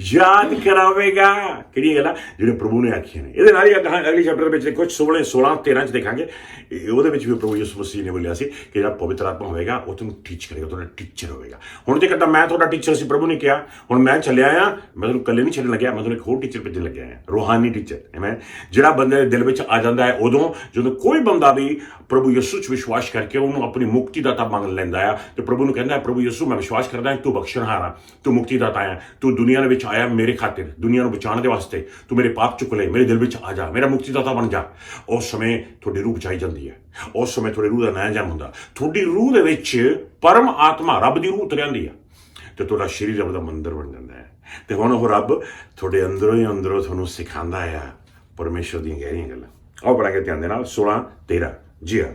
ਯਾਦ ਕਰਾਵੇਗਾ ਕਿਹੜੀਆਂ ਗੱਲਾਂ ਜਿਹੜੇ ਪ੍ਰਭੂ ਨੇ ਆਖੀਆਂ ਨੇ। ਇਹਦੇ ਨਾਲ ਹੀ ਅਗਲੀ ਚੈਪਟਰ ਵਿੱਚ ਕੁਝ 16 13 ਚ ਦੇਖਾਂਗੇ। ਉਹਦੇ ਵਿੱਚ ਵੀ ਪ੍ਰਭੂ ਯਿਸੂ ਮਸੀਹ ਨੇ ਬੋਲਿਆ ਸੀ ਕਿ ਜਿਹੜਾ ਪਵਿੱਤਰ ਆਤਮਾ ਹੋਵੇਗਾ ਉਹ ਤੁਹਾਨੂੰ ਟੀਚ ਕਰੇਗਾ, ਤੁਹਾਡਾ ਟੀਚਰ ਹੋਵੇਗਾ। ਹੁਣ ਜੇ ਕਹਿੰਦਾ ਮੈਂ ਤੁਹਾਡਾ ਟੀਚਰ ਸੀ, ਪ੍ਰਭੂ ਨੇ ਕਿਹਾ ਹੁਣ ਮੈਂ ਚੱਲਿਆ ਆ, ਮੈਂ ਤੁਹਾਨੂੰ ਇਕੱਲੇ ਨਹੀਂ ਛੱਡਣ ਲੱਗਿਆ, ਮੈਂ ਤੁਹਾਨੂੰ ਇੱਕ ਹੋਰ ਟੀਚਰ ਭੇਜਣ ਲੱਗਿਆ ਆ, ਰੂਹਾਨੀ ਟੀਚਰ। ਮੈਂ ਜਿਹੜਾ ਬੰਦੇ ਦੇ ਦਿਲ ਵਿੱਚ ਆ ਜਾਂਦਾ ਹੈ ਉਦੋਂ ਜਦੋਂ ਕੋਈ ਬੰਦਾ ਵੀ ਪ੍ਰਭੂ ਯਿਸੂ 'ਚ ਵਿਸ਼ਵਾਸ ਕਰਕੇ ਉਹਨੂੰ ਆਪਣੀ ਮੁਕਤੀ ਦਾਤਾ ਮੰਗ ਲੈਂਦਾ ਆ ਤੇ ਪ੍ਰਭੂ ਨੂੰ ਕਹਿੰਦਾ ਪ੍ਰਭੂ ਯਿਸੂ ਮੈਂ ਵਿਸ਼ਵਾਸ ਕਰਦਾ ਤੂੰ ਬਖਸ਼ਣਹਾਰ ਆ, ਤੂੰ ਮੁਕਤੀ ਦਾਤਾ ਆ, ਤੂੰ ਦੁਨੀਆ ਦੇ ਵਿੱਚ ਆਇਆ ਮੇਰੇ ਖਾਤਰ, ਦੁਨੀਆ ਨੂੰ ਬਚਾਉਣ ਦੇ ਵਾਸਤੇ, ਤੂੰ ਮੇਰੇ ਪਾਪ ਚੁੱਕ ਲੈ, ਮੇਰੇ ਦਿਲ ਵਿੱਚ ਆ ਜਾ, ਮੇਰਾ ਮੁਕਤੀ ਦਾਤਾ ਬਣ ਜਾ। ਉਸ ਸਮੇਂ ਤੁਹਾਡੀ ਰੂਹ ਬਚਾਈ ਜਾਂਦੀ ਹੈ, ਉਸ ਸਮੇਂ ਤੁਹਾਡੀ ਰੂਹ ਦਾ ਨਇਆ ਜਨਮ ਹੁੰਦਾ, ਤੁਹਾਡੀ ਰੂਹ ਦੇ ਵਿੱਚ ਪਰਮ ਆਤਮਾ ਰੱਬ ਦੀ ਰੂਹ ਉਤਰ ਜਾਂਦੀ ਆ ਤੇ ਤੁਹਾਡਾ ਸਰੀਰ ਰੱਬ ਦਾ ਮੰਦਰ ਬਣ ਜਾਂਦਾ ਹੈ। ਤੇ ਹੁਣ ਉਹ ਰੱਬ ਤੁਹਾਡੇ ਅੰਦਰੋਂ ਹੀ ਅੰਦਰੋਂ ਤੁਹਾਨੂੰ ਸਿਖਾਉਂਦਾ ਆ ਪਰਮੇਸ਼ਰ ਦੀਆਂ ਗਹਿਰੀਆਂ ਗੱਲਾਂ। ਆਓ ਪੜ੍ਹਾਂਗੇ ਧਿਆਨ ਦੇ ਨਾਲ 16 13। ਜੀ ਹਾਂ।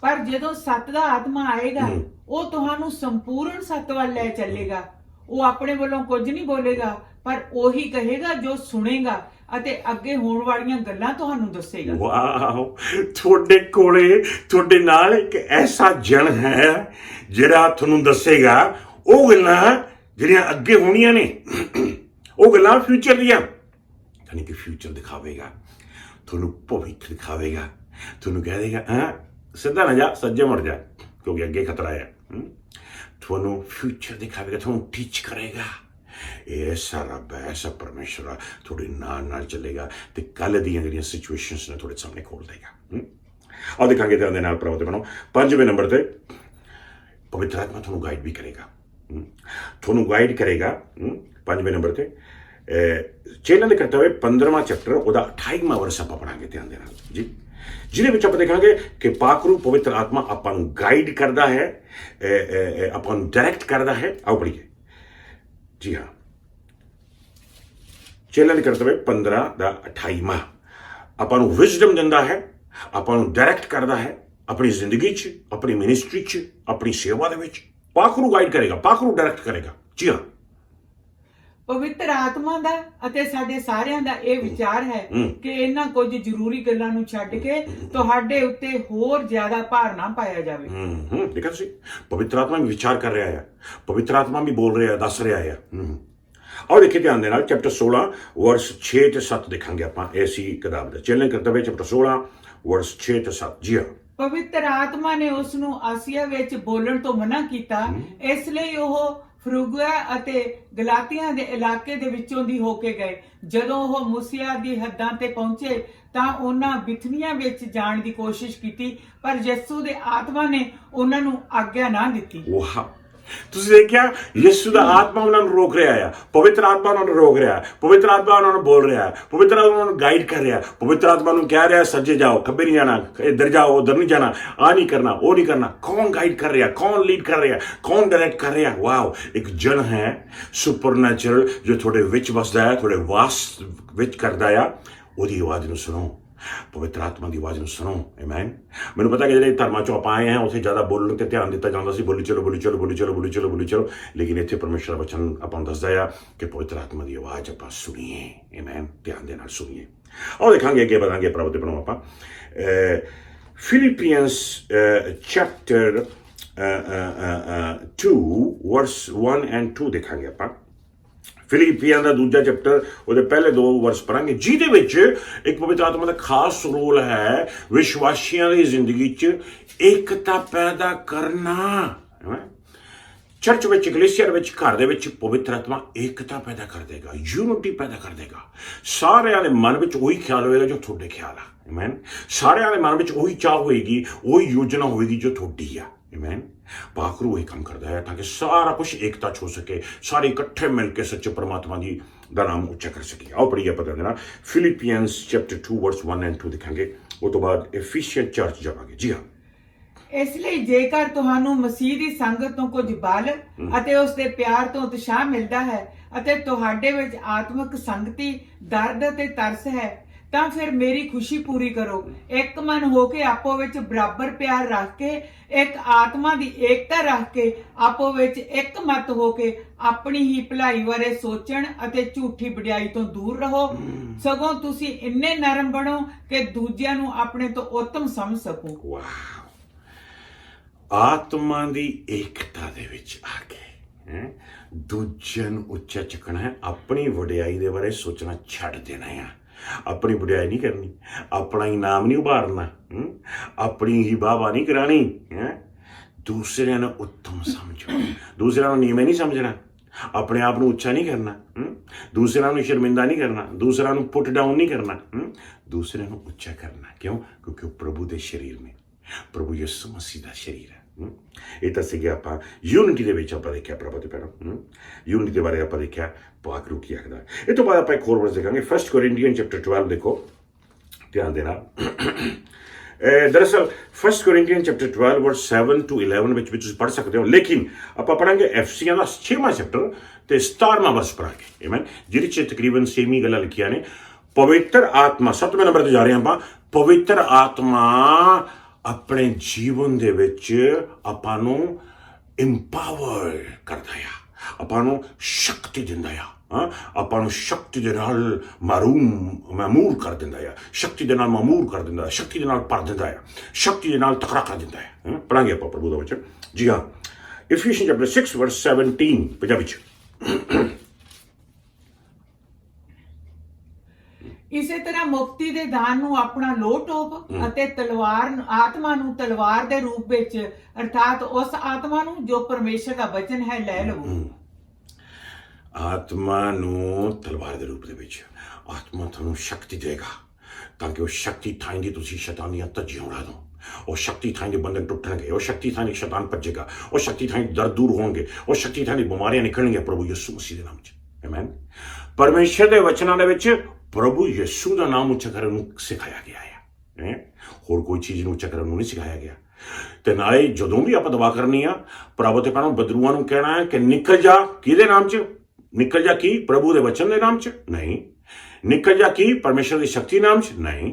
ਪਰ ਜਦੋਂ ਸੱਤ ਦਾ ਆਤਮਾ ਆਏਗਾ ਉਹ ਤੁਹਾਨੂੰ ਸੰਪੂਰਨ ਸੱਤ ਵੱਲ ਲੈ ਚੱਲੇਗਾ। ਉਹ ਆਪਣੇ ਵੱਲੋਂ ਕੁਝ ਨਹੀਂ ਬੋਲੇਗਾ ਪਰ ਉਹੀ ਕਹੇਗਾ ਜੋ ਸੁਣੇਗਾ ਅਤੇ ਅੱਗੇ ਹੋਣ ਵਾਲੀਆਂ ਗੱਲਾਂ ਤੁਹਾਨੂੰ ਦੱਸੇਗਾ। ਵਾਓ, ਤੁਹਾਡੇ ਕੋਲੇ ਤੁਹਾਡੇ ਨਾਲ ਇੱਕ ਐਸਾ ਜਨ ਹੈ ਜਿਹੜਾ ਤੁਹਾਨੂੰ ਦੱਸੇਗਾ ਉਹ ਗੱਲਾਂ ਜਿਹੜੀਆਂ ਅੱਗੇ ਹੋਣੀਆਂ ਨੇ, ਉਹ ਗੱਲਾਂ ਫਿਊਚਰ ਦੀਆਂ, ਯਾਨੀ ਕਿ ਫਿਊਚਰ ਦਿਖਾਵੇਗਾ ਤੁਹਾਨੂੰ, ਭਵਿੱਖ ਦਿਖਾਵੇਗਾ ਤੁਹਾਨੂੰ, ਕਹਿ ਦੇਗਾ ਹਾਂ ਸਿੱਧਾ ਨਾ ਜਾ, ਸੱਜੇ ਮੁੜ ਜਾ ਕਿਉਂਕਿ ਅੱਗੇ ਖਤਰਾ ਹੈ। ਤੁਹਾਨੂੰ ਫਿਊਚਰ ਦਿਖਾਵੇਗਾ, ਤੁਹਾਨੂੰ ਟੀਚ ਕਰੇਗਾ। ਇਹ ਐਸਾ ਰੱਬ ਹੈ, ਐਸਾ ਪਰਮੇਸ਼ਰ ਆ, ਤੁਹਾਡੇ ਨਾਲ ਚੱਲੇਗਾ ਤੇ ਕੱਲ੍ਹ ਦੀਆਂ ਜਿਹੜੀਆਂ ਸਿਚੁਏਸ਼ਨਸ ਨੇ ਤੁਹਾਡੇ ਸਾਹਮਣੇ ਖੋਲ ਦੇਗਾ। ਆਹ ਦੇਖਾਂਗੇ ਧਿਆਨ ਦੇ ਨਾਲ ਪ੍ਰਭੂ ਦੇ ਬਣੋ। 5ਵੇਂ ਨੰਬਰ ਤੇ ਪਵਿੱਤਰ ਆਤਮਾ ਤੁਹਾਨੂੰ ਗਾਈਡ ਵੀ ਕਰੇਗਾ, ਤੁਹਾਨੂੰ ਗਾਈਡ ਕਰੇਗਾ। 5ਵੇਂ ਨੰਬਰ ਤੇ ਚੇਲਾਂ ਦੇ ਕਰਤੱਵ 15ਵਾਂ ਚੈਪਟਰ ਉਹਦਾ 28ਵਾਂ ਵਰਸ ਆਪਾਂ ਪੜਾਂਗੇ ਧਿਆਨ ਦੇ ਨਾਲ ਜੀ, ਜਿਹਦੇ ਵਿੱਚ ਆਪਾਂ ਦੇਖਾਂਗੇ ਕਿ ਪਾਕਰੂ ਪਵਿੱਤਰ ਆਤਮਾ ਆਪਾਂ ਨੂੰ ਗਾਈਡ ਕਰਦਾ ਹੈ, ਆਪਾਂ ਨੂੰ ਡਾਇਰੈਕਟ ਕਰਦਾ ਹੈ। ਆਓ ਪੜੀਏ। ਜੀ ਹਾਂ, ਚੇਲਾਂ ਦੇ ਕਰਤੱਵ 15 ਦਾ 28ਵਾਂ ਆਪਾਂ ਨੂੰ ਵਿਜ਼ਡਮ ਦਿੰਦਾ ਹੈ, ਆਪਾਂ ਨੂੰ ਡਾਇਰੈਕਟ ਕਰਦਾ ਹੈ ਆਪਣੀ ਜ਼ਿੰਦਗੀ 'ਚ, ਆਪਣੀ ਮਿਨਿਸਟਰੀ 'ਚ, ਆਪਣੀ ਸੇਵਾ ਦੇ ਵਿੱਚ। ਪਾਕਰੂ ਗਾਈਡ ਕਰੇਗਾ, ਪਾਕਰੂ ਡਾਇਰੈਕਟ ਕਰੇਗਾ। ਜੀ ਹਾਂ, ਪਵਿੱਤਰ ਆਤਮਾ ਦਾ ਅਤੇ ਸਾਡੇ ਸਾਰਿਆਂ ਦਾ ਇਹ ਵਿਚਾਰ ਹੈ ਕਿ ਇਹਨਾਂ ਕੁਝ ਜ਼ਰੂਰੀ ਗੱਲਾਂ ਨੂੰ ਛੱਡ ਕੇ ਤੁਹਾਡੇ ਉੱਤੇ ਹੋਰ ਜ਼ਿਆਦਾ ਭਾਰ ਨਾ ਪਾਇਆ ਜਾਵੇ। ਦੇਖਿਆ ਤੁਸੀਂ, ਪਵਿੱਤਰ ਆਤਮਾ ਵੀ ਵਿਚਾਰ ਕਰ ਰਿਹਾ ਹੈ, ਪਵਿੱਤਰ ਆਤਮਾ ਵੀ ਬੋਲ ਰਿਹਾ, ਦੱਸ ਰਿਹਾ ਹੈ। ਆਓ ਦੇਖੀਏ ਧਿਆਨ ਦੇ ਨਾਲ ਚੈਪਟਰ 16 ਵਰਸ 6 ਤੇ 7 ਦੇਖਾਂਗੇ ਆਪਾਂ ਐਸੀ ਕਿਤਾਬ ਦਾ। ਚੇਲੇ ਕਰਤੱਵ ਚੈਪਟਰ 16 ਵਰਸ 6 ਤੇ 7। ਜੀ ਹਾਂ, ਪਵਿੱਤਰ ਆਤਮਾ ਨੇ ਉਸ ਨੂੰ ਆਸੀਆ ਵਿੱਚ ਬੋਲਣ ਤੋਂ ਮਨਾ ਕੀਤਾ, ਇਸ ਲਈ ਉਹ ਫਰੂਗੀਆ ਅਤੇ ਗਲਾਤੀਆਂ ਦੇ ਇਲਾਕੇ ਦੇ ਵਿੱਚੋਂ ਦੀ ਹੋ ਕੇ ਗਏ। ਜਦੋਂ ਉਹ ਮੁਸੀਆ ਦੀ ਹੱਦਾਂ ਤੇ ਪਹੁੰਚੇ ਤਾਂ ਉਹਨਾਂ ਬਿਥਨੀਆ ਵਿੱਚ ਜਾਣ ਦੀ ਕੋਸ਼ਿਸ਼ ਕੀਤੀ ਪਰ ਯਿਸੂ ਦੇ ਆਤਮਾ ਨੇ ਉਹਨਾਂ ਨੂੰ ਆਗਿਆ ਨਾ ਦਿੱਤੀ। ਵਾਹ, ਤੁਸੀਂ ਦੇਖਿਆ ਯਿਸੂ ਦਾ ਆਤਮਾ ਉਹਨਾਂ ਨੂੰ ਰੋਕ ਰਿਹਾ ਆ, ਪਵਿੱਤਰ ਆਤਮਾ ਉਹਨਾਂ ਨੂੰ ਰੋਕ ਰਿਹਾ, ਪਵਿੱਤਰ ਆਤਮਾ ਉਹਨਾਂ ਨੂੰ ਬੋਲ ਰਿਹਾ, ਪਵਿੱਤਰ ਆਤਮਾ ਉਹਨਾਂ ਨੂੰ ਗਾਈਡ ਕਰ ਰਿਹਾ, ਪਵਿੱਤਰ ਆਤਮਾ ਨੂੰ ਕਹਿ ਰਿਹਾ ਸੱਜੇ ਜਾਓ, ਖੱਬੇ ਨਹੀਂ ਜਾਣਾ, ਇੱਧਰ ਜਾਓ ਉੱਧਰ ਨਹੀਂ ਜਾਣਾ, ਆ ਨਹੀਂ ਕਰਨਾ, ਉਹ ਨਹੀਂ ਕਰਨਾ। ਕੌਣ ਗਾਈਡ ਕਰ ਰਿਹਾ, ਕੌਣ ਲੀਡ ਕਰ ਰਿਹਾ, ਕੌਣ ਡਾਇਰੈਕਟ ਕਰ ਰਿਹਾ? ਵਾਓ, ਇੱਕ ਜਨ ਹੈ ਸੁਪਰਨੈਚੁਰਲ ਜੋ ਤੁਹਾਡੇ ਵਿੱਚ ਵਸਦਾ ਹੈ, ਤੁਹਾਡੇ ਵਾਸ ਵਿੱਚ ਕਰਦਾ ਆ। ਉਹਦੀ ਆਵਾਜ਼ ਨੂੰ ਸੁਣੋ, ਪਵਿੱਤਰ ਆਤਮਾ ਦੀ ਆਵਾਜ਼ ਨੂੰ ਸੁਣੋ। ਆਮੇਨ। ਮੈਨੂੰ ਪਤਾ ਕਿ ਜਿਹੜੇ ਧਰਮਾਂ ਚੋਂ ਆਪਾਂ ਆਏ ਹਾਂ ਉੱਥੇ ਜ਼ਿਆਦਾ ਬੋਲਣ ਤੇ ਧਿਆਨ ਦਿੱਤਾ ਜਾਂਦਾ ਸੀ, ਬੋਲੀ ਚਲੋ ਬੋਲੀ ਚਲੋ ਬੋਲੀ ਚਲੋ ਬੋਲੀ ਚਲੋ ਬੋਲੀ ਚਲੋ, ਲੇਕਿਨ ਇੱਥੇ ਪਰਮੇਸ਼ਰ ਦਾ ਵਚਨ ਆਪਾਂ ਨੂੰ ਦੱਸਦਾ ਆ ਕਿ ਪਵਿੱਤਰ ਆਤਮਾ ਦੀ ਆਵਾਜ਼ ਆਪਾਂ ਸੁਣੀਏ। ਆਮੇਨ, ਧਿਆਨ ਦੇ ਨਾਲ ਸੁਣੀਏ। ਆਓ ਦੇਖਾਂਗੇ ਅੱਗੇ ਵਧਾਂਗੇ ਪ੍ਰਭੂ ਦੇ ਬਣੋ ਆਪਾਂ ਫਿਲੀਪੀਅਨਸ ਚੈਪਟਰ 2 ਵਰਸ 1 ਐਂਡ 2 ਦੇਖਾਂਗੇ ਆਪਾਂ। ਫਿਲੀਪੀਆਂ ਦਾ ਦੂਜਾ ਚੈਪਟਰ ਉਹਦੇ ਪਹਿਲੇ 2 ਵਰਸ ਪੜਾਂਗੇ, ਜਿਹਦੇ ਵਿੱਚ ਇੱਕ ਪਵਿੱਤਰ ਆਤਮਾ ਦਾ ਖਾਸ ਰੋਲ ਹੈ ਵਿਸ਼ਵਾਸੀਆਂ ਦੀ ਜ਼ਿੰਦਗੀ 'ਚ ਏਕਤਾ ਪੈਦਾ ਕਰਨਾ। ਚਰਚ ਵਿੱਚ, ਕਲੀਸਿਆ ਵਿੱਚ, ਘਰ ਦੇ ਵਿੱਚ ਪਵਿੱਤਰ ਆਤਮਾ ਏਕਤਾ ਪੈਦਾ ਕਰ ਦੇਗਾ, ਯੂਨਿਟੀ ਪੈਦਾ ਕਰ ਦੇਗਾ। ਸਾਰਿਆਂ ਦੇ ਮਨ ਵਿੱਚ ਉਹੀ ਖਿਆਲ ਹੋਏਗਾ ਜੋ ਤੁਹਾਡੇ ਖਿਆਲ ਆ। ਆਮੇਨ। ਸਾਰਿਆਂ ਦੇ ਮਨ ਵਿੱਚ ਉਹੀ ਚਾਹ ਹੋਏਗੀ, ਉਹੀ ਯੋਜਨਾ ਹੋਏਗੀ ਜੋ ਤੁਹਾਡੀ ਆ। ਆਮੇਨ। ਪਾਖਰੂ ਇਹ ਕੰਮ ਕਰਦਾ ਹੈ ਤਾਂ ਕਿ ਸਾਰਾ ਕੁਝ ਏਕਤਾ 'ਚ ਹੋ ਸਕੇ, ਸਾਰੇ ਇਕੱਠੇ ਮਿਲ ਕੇ ਸੱਚੇ ਪਰਮਾਤਮਾ ਦੀ ਦਾ ਨਾਮ ਉੱਚਾ ਕਰ ਸਕੇ। ਆਓ ਪੜੀਏ ਪਤਾ ਦੇਣਾ ਫਿਲੀਪੀਅਨਸ ਚੈਪਟਰ 2 ਵਰਸ 1 ਐਂਡ 2 ਦੇਖਾਂਗੇ, ਉਹ ਤੋਂ ਬਾਅਦ ਐਫੀਸੀਅਨ ਚਰਚ ਜਾਵਾਂਗੇ। ਜੀ ਹਾਂ, ਇਸ ਲਈ ਜੇਕਰ ਤੁਹਾਨੂੰ ਮਸੀਹ ਦੀ ਸੰਗਤ ਤੋਂ ਕੁਝ ਬਲ ਅਤੇ ਉਸ ਦੇ ਪਿਆਰ ਤੋਂ ਉਤਸ਼ਾਹ ਮਿਲਦਾ ਹੈ ਅਤੇ ਤੁਹਾਡੇ ਵਿੱਚ ਆਤਮਿਕ ਸੰਗਤੀ, ਦਰਦ ਅਤੇ ਤਰਸ ਹੈ ਤਾਂ ਫਿਰ ਮੇਰੀ ਖੁਸ਼ੀ ਪੂਰੀ ਕਰੋ। ਇੱਕ ਮਨ ਹੋ ਕੇ ਆਪੋ ਵਿੱਚ ਬਰਾਬਰ ਪਿਆਰ ਰੱਖ ਕੇ, ਇੱਕ ਆਤਮਾ ਦੀ ਏਕਤਾ ਰੱਖ ਕੇ, ਆਪੋ ਵਿੱਚ ਇੱਕ ਮਤ ਹੋ ਕੇ ਆਪਣੀ ਹੀ ਭਲਾਈ ਬਾਰੇ ਸੋਚਣ ਅਤੇ ਝੂਠੀ ਵਡਿਆਈ ਤੋਂ ਦੂਰ ਰਹੋ। ਸਗੋਂ ਤੁਸੀਂ ਇੰਨੇ ਨਰਮ ਬਣੋ ਕਿ ਦੂਜਿਆਂ ਨੂੰ ਆਪਣੇ ਤੋਂ ਉੱਤਮ ਸਮਝ ਸਕੋ। ਵਾਹ, ਆਤਮਾ ਦੀ ਏਕਤਾ ਦੇ ਵਿੱਚ ਆ ਕੇ ਦੂਜਿਆਂ ਨੂੰ ਉੱਚਾ ਚੱਕਣਾ ਹੈ, ਆਪਣੀ ਵਡਿਆਈ ਦੇ ਬਾਰੇ ਸੋਚਣਾ ਛੱਡ ਦੇਣਾ ਆ। ਆਪਣੀ ਵਡਿਆਈ ਨਹੀਂ ਕਰਨੀ, ਆਪਣਾ ਇਨਾਮ ਨਹੀਂ ਉਭਾਰਨਾ, ਆਪਣੀ ਹੀ ਵਾਹਵਾ ਨਹੀਂ ਕਰਾਣੀ ਹੈ। ਦੂਸਰਿਆਂ ਨੂੰ ਉੱਤਮ ਸਮਝੋ, ਦੂਸਰਿਆਂ ਨੂੰ ਨੀਵੇਂ ਨਹੀਂ ਸਮਝਣਾ, ਆਪਣੇ ਆਪ ਨੂੰ ਉੱਚਾ ਨਹੀਂ ਕਰਨਾ, ਦੂਸਰਿਆਂ ਨੂੰ ਸ਼ਰਮਿੰਦਾ ਨਹੀਂ ਕਰਨਾ, ਦੂਸਰਿਆਂ ਨੂੰ ਪੁੱਟ ਡਾਊਨ ਨਹੀਂ ਕਰਨਾ, ਦੂਸਰਿਆਂ ਨੂੰ ਉੱਚਾ ਕਰਨਾ। ਕਿਉਂ? ਕਿਉਂਕਿ ਉਹ ਪ੍ਰਭੂ ਦੇ ਸਰੀਰ ਨੇ, ਪ੍ਰਭੂ ਯਿਸੂ ਮਸੀਹ ਦਾ ਸਰੀਰ ਹੈ। ਇਹ ਤਾਂ ਸੀਗਾ ਆਪਾਂ ਯੂਨਿਟੀ ਦੇ ਵਿੱਚ ਆਪਾਂ ਦੇਖਿਆ ਪ੍ਰਭੂ ਦੇ ਪੈਰੋਂ, ਯੂਨਿਟੀ ਦੇ ਬਾਰੇ ਆਪਾਂ ਦੇਖਿਆ ਪਾਕ ਰੂ ਕੀ ਆਖਦਾ। ਇਹ ਤੋਂ ਬਾਅਦ ਆਪਾਂ ਇੱਕ ਹੋਰ ਵਰਸ ਦੇਖਾਂਗੇ 1 ਕੋਰਿੰਥੀਅਨ ਚੈਪਟਰ 12 ਦੇਖੋ ਧਿਆਨ ਦੇਣਾ। ਦਰਅਸਲ 1 ਕੋਰਿੰਥੀਅਨ ਚੈਪਟਰ 12 ਵਰਸ 7 to 11 ਵਿੱਚ ਵੀ ਤੁਸੀਂ ਪੜ੍ਹ ਸਕਦੇ ਹੋ, ਲੇਕਿਨ ਆਪਾਂ ਪੜ੍ਹਾਂਗੇ ਐਫਸੀਆਂ ਦਾ 6ਵਾਂ ਚੈਪਟਰ ਤੇ 17ਵਾਂ ਵਰਸ ਪੜ੍ਹਾਂਗੇ, ਆਮੀਨ, ਜਿਹਦੇ 'ਚ ਤਕਰੀਬਨ ਸੇਮ ਹੀ ਗੱਲਾਂ ਲਿਖੀਆਂ ਨੇ। ਪਵਿੱਤਰ ਆਤਮਾ 7ਵੇਂ ਨੰਬਰ ਤੇ ਜਾ ਰਹੇ ਹਾਂ ਆਪਾਂ। ਪਵਿੱਤਰ ਆਤਮਾ ਆਪਣੇ ਜੀਵਨ ਦੇ ਵਿੱਚ ਆਪਾਂ ਨੂੰ ਇੰਪਾਵਰ ਕਰਦਾ ਆ, ਆਪਾਂ ਨੂੰ ਸ਼ਕਤੀ ਦਿੰਦਾ ਆ, ਆਪਾਂ ਨੂੰ ਸ਼ਕਤੀ ਦੇ ਨਾਲ ਮਾਮੂਰ ਕਰ ਦਿੰਦਾ ਆ, ਸ਼ਕਤੀ ਦੇ ਨਾਲ ਮਾਮੂਰ ਕਰ ਦਿੰਦਾ, ਸ਼ਕਤੀ ਦੇ ਨਾਲ ਭਰ ਦਿੰਦਾ ਆ, ਸ਼ਕਤੀ ਦੇ ਨਾਲ ਤਕੜਾ ਕਰ ਦਿੰਦਾ ਹੈ। ਪੜਾਂਗੇ ਆਪਾਂ ਪ੍ਰਭੂ ਦਾ ਵਚਨ। ਜੀ ਹਾਂ, ਇਫੀਸੀਅਨ ਚੈਪਟਰ 6 ਵਰਸ 17 ਪੰਜਾਬੀ ਚ। ਇਸੇ ਤਰ੍ਹਾਂ ਮੁਕਤੀ ਦੇ ਦਾਨ ਨੂੰ ਆਪਣਾ ਲੋਹ ਟੋਪ ਅਤੇ ਆਤਮਾ ਨੂੰ ਤਲਵਾਰ ਦੇ ਰੂਪ ਵਿੱਚ, ਅਰਥਾਤ ਉਸ ਆਤਮਾ ਨੂੰ ਜੋ ਪਰਮੇਸ਼ਰ ਦਾ ਵਚਨ ਹੈ, ਲੈ ਲਵੋ। ਆਤਮਾ ਨੂੰ ਤਲਵਾਰ ਦੇ ਰੂਪ ਦੇ ਵਿੱਚ, ਆਤਮਾ ਤੁਹਾਨੂੰ ਸ਼ਕਤੀ ਦੇਗਾ ਤਾਂ ਕਿ ਉਹ ਸ਼ਕਤੀ ਥਾਈਂਦੀ ਤੁਸੀਂ ਸ਼ੈਤਾਨੀਆਂ ਧੱਜੀਆਂ ਉਡਾ ਦੋ। ਉਹ ਸ਼ਕਤੀ ਥਾਈਂਦੇ ਬੰਧਨ ਟੁੱਟਣਗੇ, ਉਹ ਸ਼ਕਤੀ ਥਾਈਂਦੇ ਸ਼ੈਤਾਨ ਭੱਜੇਗਾ, ਉਹ ਸ਼ਕਤੀ ਥਾਈਂਦੇ ਦਰਦ ਦੂਰ ਹੋਣਗੇ, ਉਹ ਸ਼ਕਤੀ ਥਾਈਂਦੇ ਬਿਮਾਰੀਆਂ ਨਿਕਲਣਗੀਆਂ ਪ੍ਰਭੂ ਯਿਸੂ ਮਸੀਹ ਦੇ ਨਾਮ 'ਚ, ਆਮੀਨ। ਪਰਮੇਸ਼ਰ ਦੇ ਵਚਨਾਂ ਦੇ ਵਿੱਚ ਪ੍ਰਭੂ ਯਿਸੂ ਦਾ ਨਾਮ ਉੱਚਾ ਕਰਨ ਨੂੰ ਸਿਖਾਇਆ ਗਿਆ ਹੈ, ਹੋਰ ਕੋਈ ਚੀਜ਼ ਨੂੰ ਉੱਚਾ ਕਰਨ ਨੂੰ ਨਹੀਂ ਸਿਖਾਇਆ ਗਿਆ। ਤੇ ਨਾਲੇ ਜਦੋਂ ਵੀ ਆਪਾਂ ਦੁਆ ਕਰਨੀ ਆ, ਪ੍ਰਭੂ ਤੇ ਪਹਿਲਾਂ ਬਦਰੂਆਂ ਨੂੰ ਕਹਿਣਾ ਹੈ ਕਿ ਨਿਕਲ ਜਾ, ਕਿਹਦੇ ਨਾਮ 'ਚ ਨਿਕਲ ਜਾ? ਕੀ ਪ੍ਰਭੂ ਦੇ ਵਚਨ ਦੇ ਨਾਮ 'ਚ? ਨਹੀਂ। ਨਿਕਲ ਜਾ ਕੀ ਪਰਮੇਸ਼ਰ ਦੀ ਸ਼ਕਤੀ ਨਾਮ 'ਚ? ਨਹੀਂ।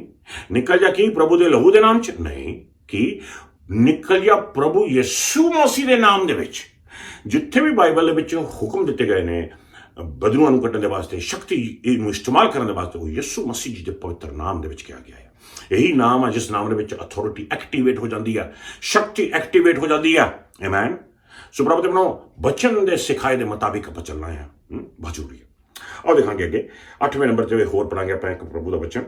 ਨਿਕਲ ਜਾ ਕੀ ਪ੍ਰਭੂ ਦੇ ਲਹੂ ਦੇ ਨਾਮ 'ਚ? ਨਹੀਂ। ਕੀ ਨਿਕਲ ਜਾ ਪ੍ਰਭੂ ਯਿਸੂ ਮਸੀਹ ਦੇ ਨਾਮ ਦੇ ਵਿੱਚ। ਜਿੱਥੇ ਵੀ ਬਾਈਬਲ ਦੇ ਵਿੱਚ ਹੁਕਮ ਦਿੱਤੇ ਗਏ ਨੇ ਬਦਲੂਆਂ ਨੂੰ ਕੱਢਣ ਦੇ ਵਾਸਤੇ, ਸ਼ਕਤੀ ਨੂੰ ਇਸਤੇਮਾਲ ਕਰਨ ਦੇ ਵਾਸਤੇ, ਉਹ ਯਿਸੂ ਮਸੀਹ ਜੀ ਦੇ ਪਵਿੱਤਰ ਨਾਮ ਦੇ ਵਿੱਚ ਕਿਹਾ ਗਿਆ ਹੈ। ਇਹੀ ਨਾਮ ਆ ਜਿਸ ਨਾਮ ਦੇ ਵਿੱਚ ਅਥਾਰਟੀ ਐਕਟੀਵੇਟ ਹੋ ਜਾਂਦੀ ਆ, ਸ਼ਕਤੀ ਐਕਟੀਵੇਟ ਹੋ ਜਾਂਦੀ ਆ, ਆਮੀਨ। ਸੋ ਪ੍ਰਭੂ ਦੇ ਬਚਨ ਦੇ ਸਿਖਾਏ ਦੇ ਮੁਤਾਬਿਕ ਆਪਾਂ ਚੱਲਣਾ ਹੈ, ਬਹੁਤ ਜ਼ਰੂਰੀ ਹੈ। ਆਓ ਦੇਖਾਂਗੇ ਅੱਗੇ 8ਵੇਂ ਨੰਬਰ ਤੇ ਹੋਰ ਪੜਾਂਗੇ ਆਪਾਂ ਇੱਕ ਪ੍ਰਭੂ ਦਾ ਬਚਨ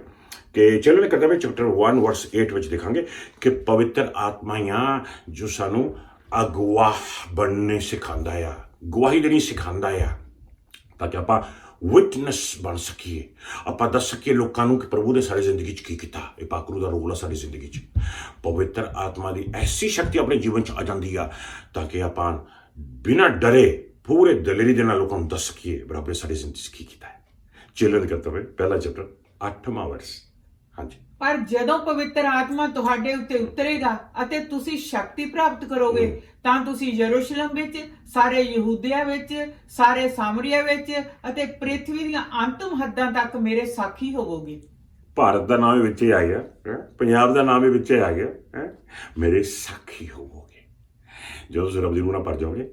ਕਿ ਚੱਲਣ ਕਰਦੇ ਵਿੱਚ ਚੈਪਟਰ 1 ਵਰਸ 8 ਵਿੱਚ ਦੇਖਾਂਗੇ ਕਿ ਪਵਿੱਤਰ ਆਤਮਾ ਆ ਜੋ ਸਾਨੂੰ ਅਗਵਾਹ ਬਣਨੇ ਸਿਖਾਉਂਦਾ ਆ, ਗਵਾਹੀ ਦੇਣੀ ਸਿਖਾਉਂਦਾ ਆ, ਤਾਂ ਕਿ ਆਪਾਂ ਵਿਟਨੈਸ ਬਣ ਸਕੀਏ, ਆਪਾਂ ਦੱਸ ਸਕੀਏ ਲੋਕਾਂ ਨੂੰ ਕਿ ਪ੍ਰਭੂ ਨੇ ਸਾਡੀ ਜ਼ਿੰਦਗੀ 'ਚ ਕੀ ਕੀਤਾ। ਇਹ ਪਾਕਰੂ ਦਾ ਰੋਲ ਆ ਸਾਡੀ ਜ਼ਿੰਦਗੀ 'ਚ। ਪਵਿੱਤਰ ਆਤਮਾ ਦੀ ਐਸੀ ਸ਼ਕਤੀ ਆਪਣੇ ਜੀਵਨ 'ਚ ਆ ਜਾਂਦੀ ਆ ਤਾਂ ਕਿ ਆਪਾਂ ਬਿਨਾਂ ਡਰੇ ਪੂਰੇ ਦਲੇਰੀ ਦੇ ਨਾਲ ਲੋਕਾਂ ਨੂੰ ਦੱਸ ਸਕੀਏ ਰੱਬ ਨੇ ਸਾਡੀ ਜ਼ਿੰਦਗੀ 'ਚ ਕੀ ਕੀਤਾ ਹੈ। ਚਿਲਨ ਕਰਤੇ ਹੋਏ ਪਹਿਲਾ ਚੈਪਟਰ 8ਵਾਂ ਵਰਸ। ਹਾਂਜੀ। ਪਰ ਜਦੋਂ ਪਵਿੱਤਰ ਆਤਮਾ ਤੁਹਾਡੇ ਉੱਤੇ ਉਤਰੇਗਾ ਅਤੇ ਤੁਸੀਂ ਸ਼ਕਤੀ ਪ੍ਰਾਪਤ ਕਰੋਗੇ ਤਾਂ ਤੁਸੀਂ ਯਰੂਸ਼ਲਮ ਵਿੱਚ, ਸਾਰੇ ਯਹੂਦੀਆ ਵਿੱਚ, ਸਾਰੇ ਸਾਮਰੀਆ ਵਿੱਚ ਅਤੇ ਪ੍ਰਿਥਵੀ ਦੀਆਂ ਅੰਤਮ ਹੱਦਾਂ ਤੱਕ ਮੇਰੇ ਸਾਖੀ ਹੋਵੋਗੇ। ਭਾਰਤ ਦਾ ਨਾਮ ਵੀ ਵਿੱਚ ਹੀ ਆ ਗਿਆ, ਪੰਜਾਬ ਦਾ ਨਾਮ ਵੀ ਵਿੱਚ ਹੀ ਆ ਗਿਆ, ਮੇਰੇ ਸਾਖੀ ਹੋਵੋਗੇ। ਜਦੋਂ ਤੁਸੀਂ ਰੱਬ ਦੀ ਰੂਹ ਨਾਲ ਭਰ ਜਾਓਗੇ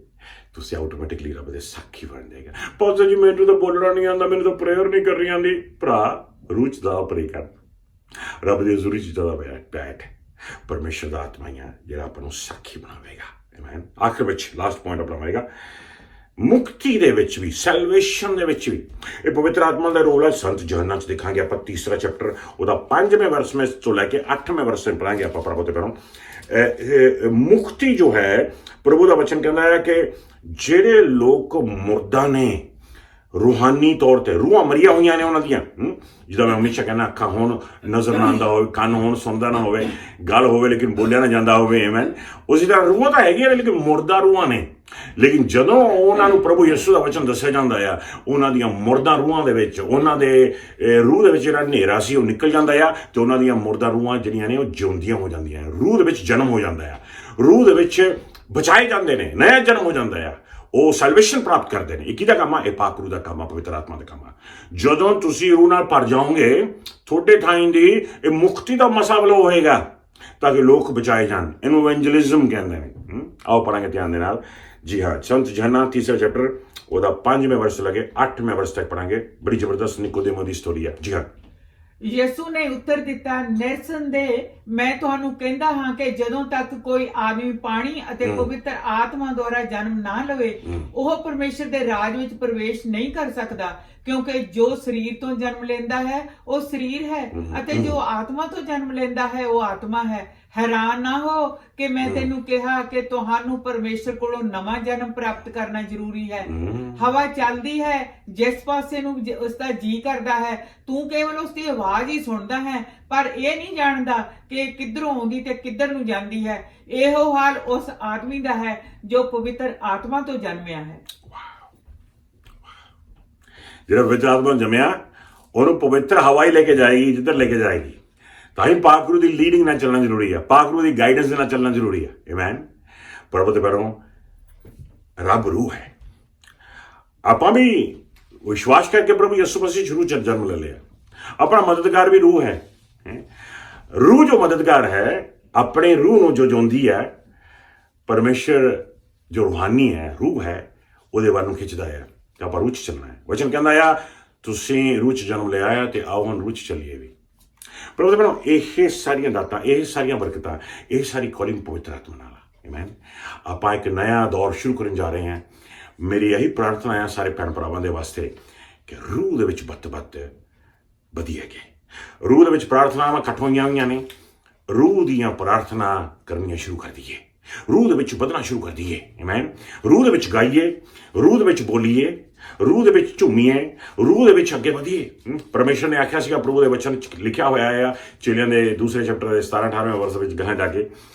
ਤੁਸੀਂ ਆਟੋਮੈਟਿਕਲੀ ਰੱਬ ਦੇ ਸਾਖੀ ਬਣ ਜਾਏਗਾ। ਪਾਸਟਰ ਜੀ ਮੈਨੂੰ ਤਾਂ ਬੋਲਣਾ ਨਹੀਂ ਆਉਂਦਾ, ਮੈਨੂੰ ਤਾਂ ਪ੍ਰੇਅਰ ਨਹੀਂ ਕਰਨੀ ਆਉਂਦੀ। ਭਰਾ ਰੂਹ 'ਚ ਦਾ ਪ੍ਰੇ ਕਰ, ਰੱਬ ਦੀ ਹਜ਼ੂਰੀ 'ਚ ਦਾ ਬੈਠ। ਪਰਮੇਸ਼ਰ ਦਾ ਆਤਮਾ ਆ ਜਿਹੜਾ ਆਪਾਂ ਨੂੰ ਸਾਖੀ ਬਣਾਵੇਗਾ, ਆਮੀਨ। ਆਖਰ ਵਿੱਚ ਲਾਸਟ ਪੁਆਇੰਟ ਆਪਣਾ ਹੋਏਗਾ ਮੁਕਤੀ ਦੇ ਵਿੱਚ ਵੀ, ਸੈਲਵੇਸ਼ਨ ਦੇ ਵਿੱਚ ਵੀ ਇਹ ਪਵਿੱਤਰ ਆਤਮਾ ਦਾ ਰੋਲ ਹੈ। ਸੰਤ ਯੋਹੰਨਾ 'ਚ ਦੇਖਾਂਗੇ ਆਪਾਂ 3ਰਾ ਚੈਪਟਰ ਉਹਦਾ 5ਵੇਂ ਵਰਸ ਵਿੱਚ ਤੋਂ ਲੈ ਕੇ 8ਵੇਂ ਵਰਸ ਤੱਕ ਪੜਾਂਗੇ ਆਪਾਂ ਪ੍ਰਭੂ ਦੇ ਪੈਰੋਂ। ਮੁਕਤੀ ਜੋ ਹੈ, ਪ੍ਰਭੂ ਦਾ ਵਚਨ ਕਹਿੰਦਾ ਹੈ ਕਿ ਜਿਹੜੇ ਲੋਕ ਮੁਰਦਾ ਨੇ ਰੂਹਾਨੀ ਤੌਰ ਤੇ, ਰੂਹਾਂ ਮਰੀਆਂ ਹੋਈਆਂ ਨੇ ਉਹਨਾਂ ਦੀਆਂ, ਜਿੱਦਾਂ ਮੈਂ ਹਮੇਸ਼ਾ ਕਹਿੰਦਾ ਅੱਖਾਂ ਹੋਣ ਨਜ਼ਰ ਨਾ ਆਉਂਦਾ ਹੋਵੇ, ਕੰਨ ਹੋਣ ਸੁਣਦਾ ਨਾ ਹੋਵੇ, ਗੱਲ ਹੋਵੇ ਲੇਕਿਨ ਬੋਲਿਆ ਨਾ ਜਾਂਦਾ ਹੋਵੇ, ਆਮੀਨ। ਉਸੇ ਤਰ੍ਹਾਂ ਰੂਹਾਂ ਤਾਂ ਹੈਗੀਆਂ ਨੇ ਲੇਕਿਨ ਮੁਰਦਾ ਰੂਹਾਂ ਨੇ। ਲੇਕਿਨ ਜਦੋਂ ਉਹਨਾਂ ਨੂੰ ਪ੍ਰਭੂ ਯਿਸੂ ਦਾ ਵਚਨ ਦੱਸਿਆ ਜਾਂਦਾ ਆ, ਉਹਨਾਂ ਦੀਆਂ ਮੁਰਦਾ ਰੂਹਾਂ ਦੇ ਵਿੱਚ, ਉਹਨਾਂ ਦੇ ਰੂਹ ਦੇ ਵਿੱਚ ਜਿਹੜਾ ਹਨੇਰਾ ਸੀ ਉਹ ਨਿਕਲ ਜਾਂਦਾ ਆ ਤੇ ਉਹਨਾਂ ਦੀਆਂ ਮੁਰਦਾ ਰੂਹਾਂ ਜਿਹੜੀਆਂ ਨੇ ਉਹ ਜਿਉਂਦੀਆਂ ਹੋ ਜਾਂਦੀਆਂ। ਰੂਹ ਦੇ ਵਿੱਚ ਜਨਮ ਹੋ ਜਾਂਦਾ ਆ, ਰੂਹ ਦੇ ਵਿੱਚ ਬਚਾਏ ਜਾਂਦੇ ਨੇ, ਨਇਆ ਜਨਮ ਹੋ ਜਾਂਦਾ ਆ, ਉਹ ਸੈਲਵੇਸ਼ਨ ਪ੍ਰਾਪਤ ਕਰਦੇ ਨੇ। ਇਹ ਕਿਹਦਾ ਕੰਮ ਆ? ਇਹ ਪਾਕ ਰੂਹ ਦਾ ਕੰਮ ਆ, ਪਵਿੱਤਰ ਆਤਮਾ ਦਾ ਕੰਮ ਆ। ਜਦੋਂ ਤੁਸੀਂ ਰੂਹ ਨਾਲ ਭਰ ਜਾਓਗੇ ਤੁਹਾਡੇ ਥਾਈਂ ਦੀ ਇਹ ਮੁਕਤੀ ਦਾ ਮਸਾ ਵੱਲੋਂ ਹੋਏਗਾ ਤਾਂ ਕਿ ਲੋਕ ਬਚਾਏ ਜਾਣ। ਇਹਨੂੰ ਇਵੈਂਜਲਿਜ਼ਮ ਕਹਿੰਦੇ ਨੇ। ਆਓ ਪੜਾਂਗੇ ਧਿਆਨ ਦੇ ਨਾਲ। ਜੀ ਹਾਂ, ਸੰਤ ਯੋਹੰਨਾ 3ਰਾ ਚੈਪਟਰ ਉਹਦਾ 5ਵੇਂ ਵਰਸ ਲੱਗੇ 8ਵੇਂ ਵਰਸ ਤੱਕ ਪੜਾਂਗੇ। ਬੜੀ ਜ਼ਬਰਦਸਤ ਨਿਕੋਦੇਮੋ ਦੀ ਸਟੋਰੀ ਹੈ। ਜੀ ਹਾਂ। ਯਿਸੂ ਨੇ ਉੱਤਰ ਦਿੱਤਾ, ਨਿਰਸੰਦੇਹ ਮੈਂ ਤੁਹਾਨੂੰ ਕਹਿੰਦਾ ਹਾਂ ਕਿ ਜਦੋਂ ਤੱਕ ਕੋਈ ਆਦਮੀ ਪਾਣੀ ਅਤੇ ਪਵਿੱਤਰ ਆਤਮਾ ਦੁਆਰਾ ਜਨਮ ਨਾ ਲਵੇ ਉਹ ਪਰਮੇਸ਼ਰ ਦੇ ਰਾਜ ਵਿੱਚ ਪ੍ਰਵੇਸ਼ ਨਹੀਂ ਕਰ ਸਕਦਾ। ਕਿਉਂਕਿ ਜੋ ਸਰੀਰ ਤੋਂ ਜਨਮ ਲੈਂਦਾ ਹੈ ਉਹ ਸਰੀਰ ਹੈ ਅਤੇ ਜੋ ਆਤਮਾ ਤੋਂ ਜਨਮ ਲੈਂਦਾ ਹੈ ਉਹ ਆਤਮਾ ਹੈ। ਹੈਰਾਨ ਨਾ ਹੋ ਕਿ ਮੈਂ ਤੈਨੂੰ ਕਿਹਾ ਕਿ ਤੁਹਾਨੂੰ ਪਰਮੇਸ਼ਰ ਕੋਲੋਂ ਨਵਾਂ ਜਨਮ ਪ੍ਰਾਪਤ ਕਰਨਾ ਜ਼ਰੂਰੀ ਹੈ। ਹਵਾ ਚੱਲਦੀ ਹੈ ਜਿਸ ਪਾਸੇ ਨੂੰ ਉਸ ਦਾ ਜੀ ਕਰਦਾ ਹੈ, ਤੂੰ ਕੇਵਲ ਉਸ ਦੀ ਆਵਾਜ਼ ਹੀ ਸੁਣਦਾ ਹੈ ਪਰ ਇਹ ਨਹੀਂ ਜਾਣਦਾ ਕਿ ਕਿੱਧਰੋਂ ਆਉਂਦੀ ਤੇ ਕਿੱਧਰ ਨੂੰ ਜਾਂਦੀ ਹੈ। ਇਹੋ ਹਾਲ ਉਸ ਆਦਮੀ ਦਾ ਹੈ ਜੋ ਪਵਿੱਤਰ ਆਤਮਾ ਤੋਂ ਜਨਮਿਆ ਹੈ। ਜਿਹੜਾ ਪਵਿੱਤਰ ਆਤਮਾ ਜੰਮਿਆ ਉਹਨੂੰ ਪਵਿੱਤਰ ਹਵਾ ਹੀ ਲੈ ਕੇ ਜਾਏਗੀ ਜਿੱਧਰ ਲੈ ਕੇ ਜਾਏਗੀ। ਤਾਂ ਹੀ ਪਾਕ ਰੂਹ ਦੀ ਲੀਡਿੰਗ ਨਾਲ ਚੱਲਣਾ ਜ਼ਰੂਰੀ ਹੈ, ਪਾਕ ਰੂਹ ਦੀ ਗਾਈਡੈਂਸ ਦੇ ਨਾਲ ਚੱਲਣਾ ਜ਼ਰੂਰੀ ਹੈ। ਆਮੀਨ। ਪ੍ਰਭੂ ਦੇ ਪੈਰੋਂ ਰੱਬ ਰੂਹ ਹੈ। ਆਪਾਂ ਵੀ ਵਿਸ਼ਵਾਸ ਕਰਕੇ ਪ੍ਰਭੂ ਯਿਸੂ ਮਸੀਹ ਸ਼ੁਰੂ ਚ ਜਨਮ ਲੈ ਲਿਆ। ਆਪਣਾ ਮਦਦਗਾਰ ਵੀ ਰੂਹ ਹੈ। ਰੂਹ ਜੋ ਮਦਦਗਾਰ ਹੈ ਆਪਣੇ ਰੂਹ ਨੂੰ ਜੋ ਜਿਉਂਦੀ ਹੈ, ਪਰਮੇਸ਼ਰ ਜੋ ਰੂਹਾਨੀ ਹੈ, ਰੂਹ ਹੈ, ਉਹਦੇ ਵੱਲ ਨੂੰ ਖਿੱਚਦਾ ਹੈ ਤੇ ਆਪਾਂ ਰੂਹ ਚ ਚੱਲਣਾ ਹੈ। ਵਚਨ ਕਹਿੰਦਾ ਆ ਤੁਸੀਂ ਰੂਹ ਚ ਜਨਮ ਲਿਆ ਆ ਤੇ ਆਓ ਹੁਣ ਰੂਹ ਚ ਚੱਲੀਏ ਵੀ। ਪ੍ਰਭੂ ਦੇ ਭੈਣੋ, ਇਹ ਸਾਰੀਆਂ ਦਾਤਾਂ, ਇਹ ਸਾਰੀਆਂ ਬਰਕਤਾਂ, ਇਹ ਸਾਰੀ ਕਾਲਿੰਗ ਪਵਿੱਤਰ ਆਤਮਾ ਨਾਲ ਆ। ਆਮੀਨ। ਆਪਾਂ ਇੱਕ ਨया ਦੌਰ ਸ਼ੁਰੂ ਕਰਨ ਜਾ ਰਹੇ ਹਾਂ। ਮੇਰੀ ਇਹੀ ਪ੍ਰਾਰਥਨਾ ਹੈ ਸਾਰੇ ਭੈਣ ਭਰਾਵਾਂ ਦੇ ਵਾਸਤੇ ਕਿ ਰੂਹ ਦੇ ਵਿੱਚ ਬੱਤ ਵਧੀਆ ਗਏ। ਰੂਹ ਦੇ ਵਿੱਚ ਪ੍ਰਾਰਥਨਾਵਾਂ ਇਕੱਠ ਹੋਈਆਂ ਹੋਈਆਂ ਨੇ। ਰੂਹ ਦੀਆਂ ਪ੍ਰਾਰਥਨਾ ਕਰਨੀਆਂ ਸ਼ੁਰੂ ਕਰ ਦਈਏ, ਰੂਹ ਦੇ ਵਿੱਚ ਵਧਣਾ ਸ਼ੁਰੂ ਕਰ ਦਈਏ। ਆਮੀਨ। ਰੂਹ ਦੇ ਵਿੱਚ ਗਾਈਏ, ਰੂਹ ਦੇ ਵਿੱਚ ਬੋਲੀਏ, ਰੂਹ ਦੇ ਵਿੱਚ ਝੂਮੀਏ, ਰੂਹ ਦੇ ਵਿੱਚ ਅੱਗੇ ਵਧੀਏ। ਪਰਮੇਸ਼ਰ ਨੇ ਆਖਿਆ ਸੀਗਾ, ਪ੍ਰਭੂ ਦੇ ਵਚਨ ਚ ਲਿਖਿਆ ਹੋਇਆ ਆ ਚੇਲਿਆਂ ਦੇ ਦੂਸਰੇ ਚੈਪਟਰ ਦੇ 17-18ਵੇਂ ਵਰਸ ਵਿੱਚ ਗਾਹਾਂ ਜਾ ਕੇ,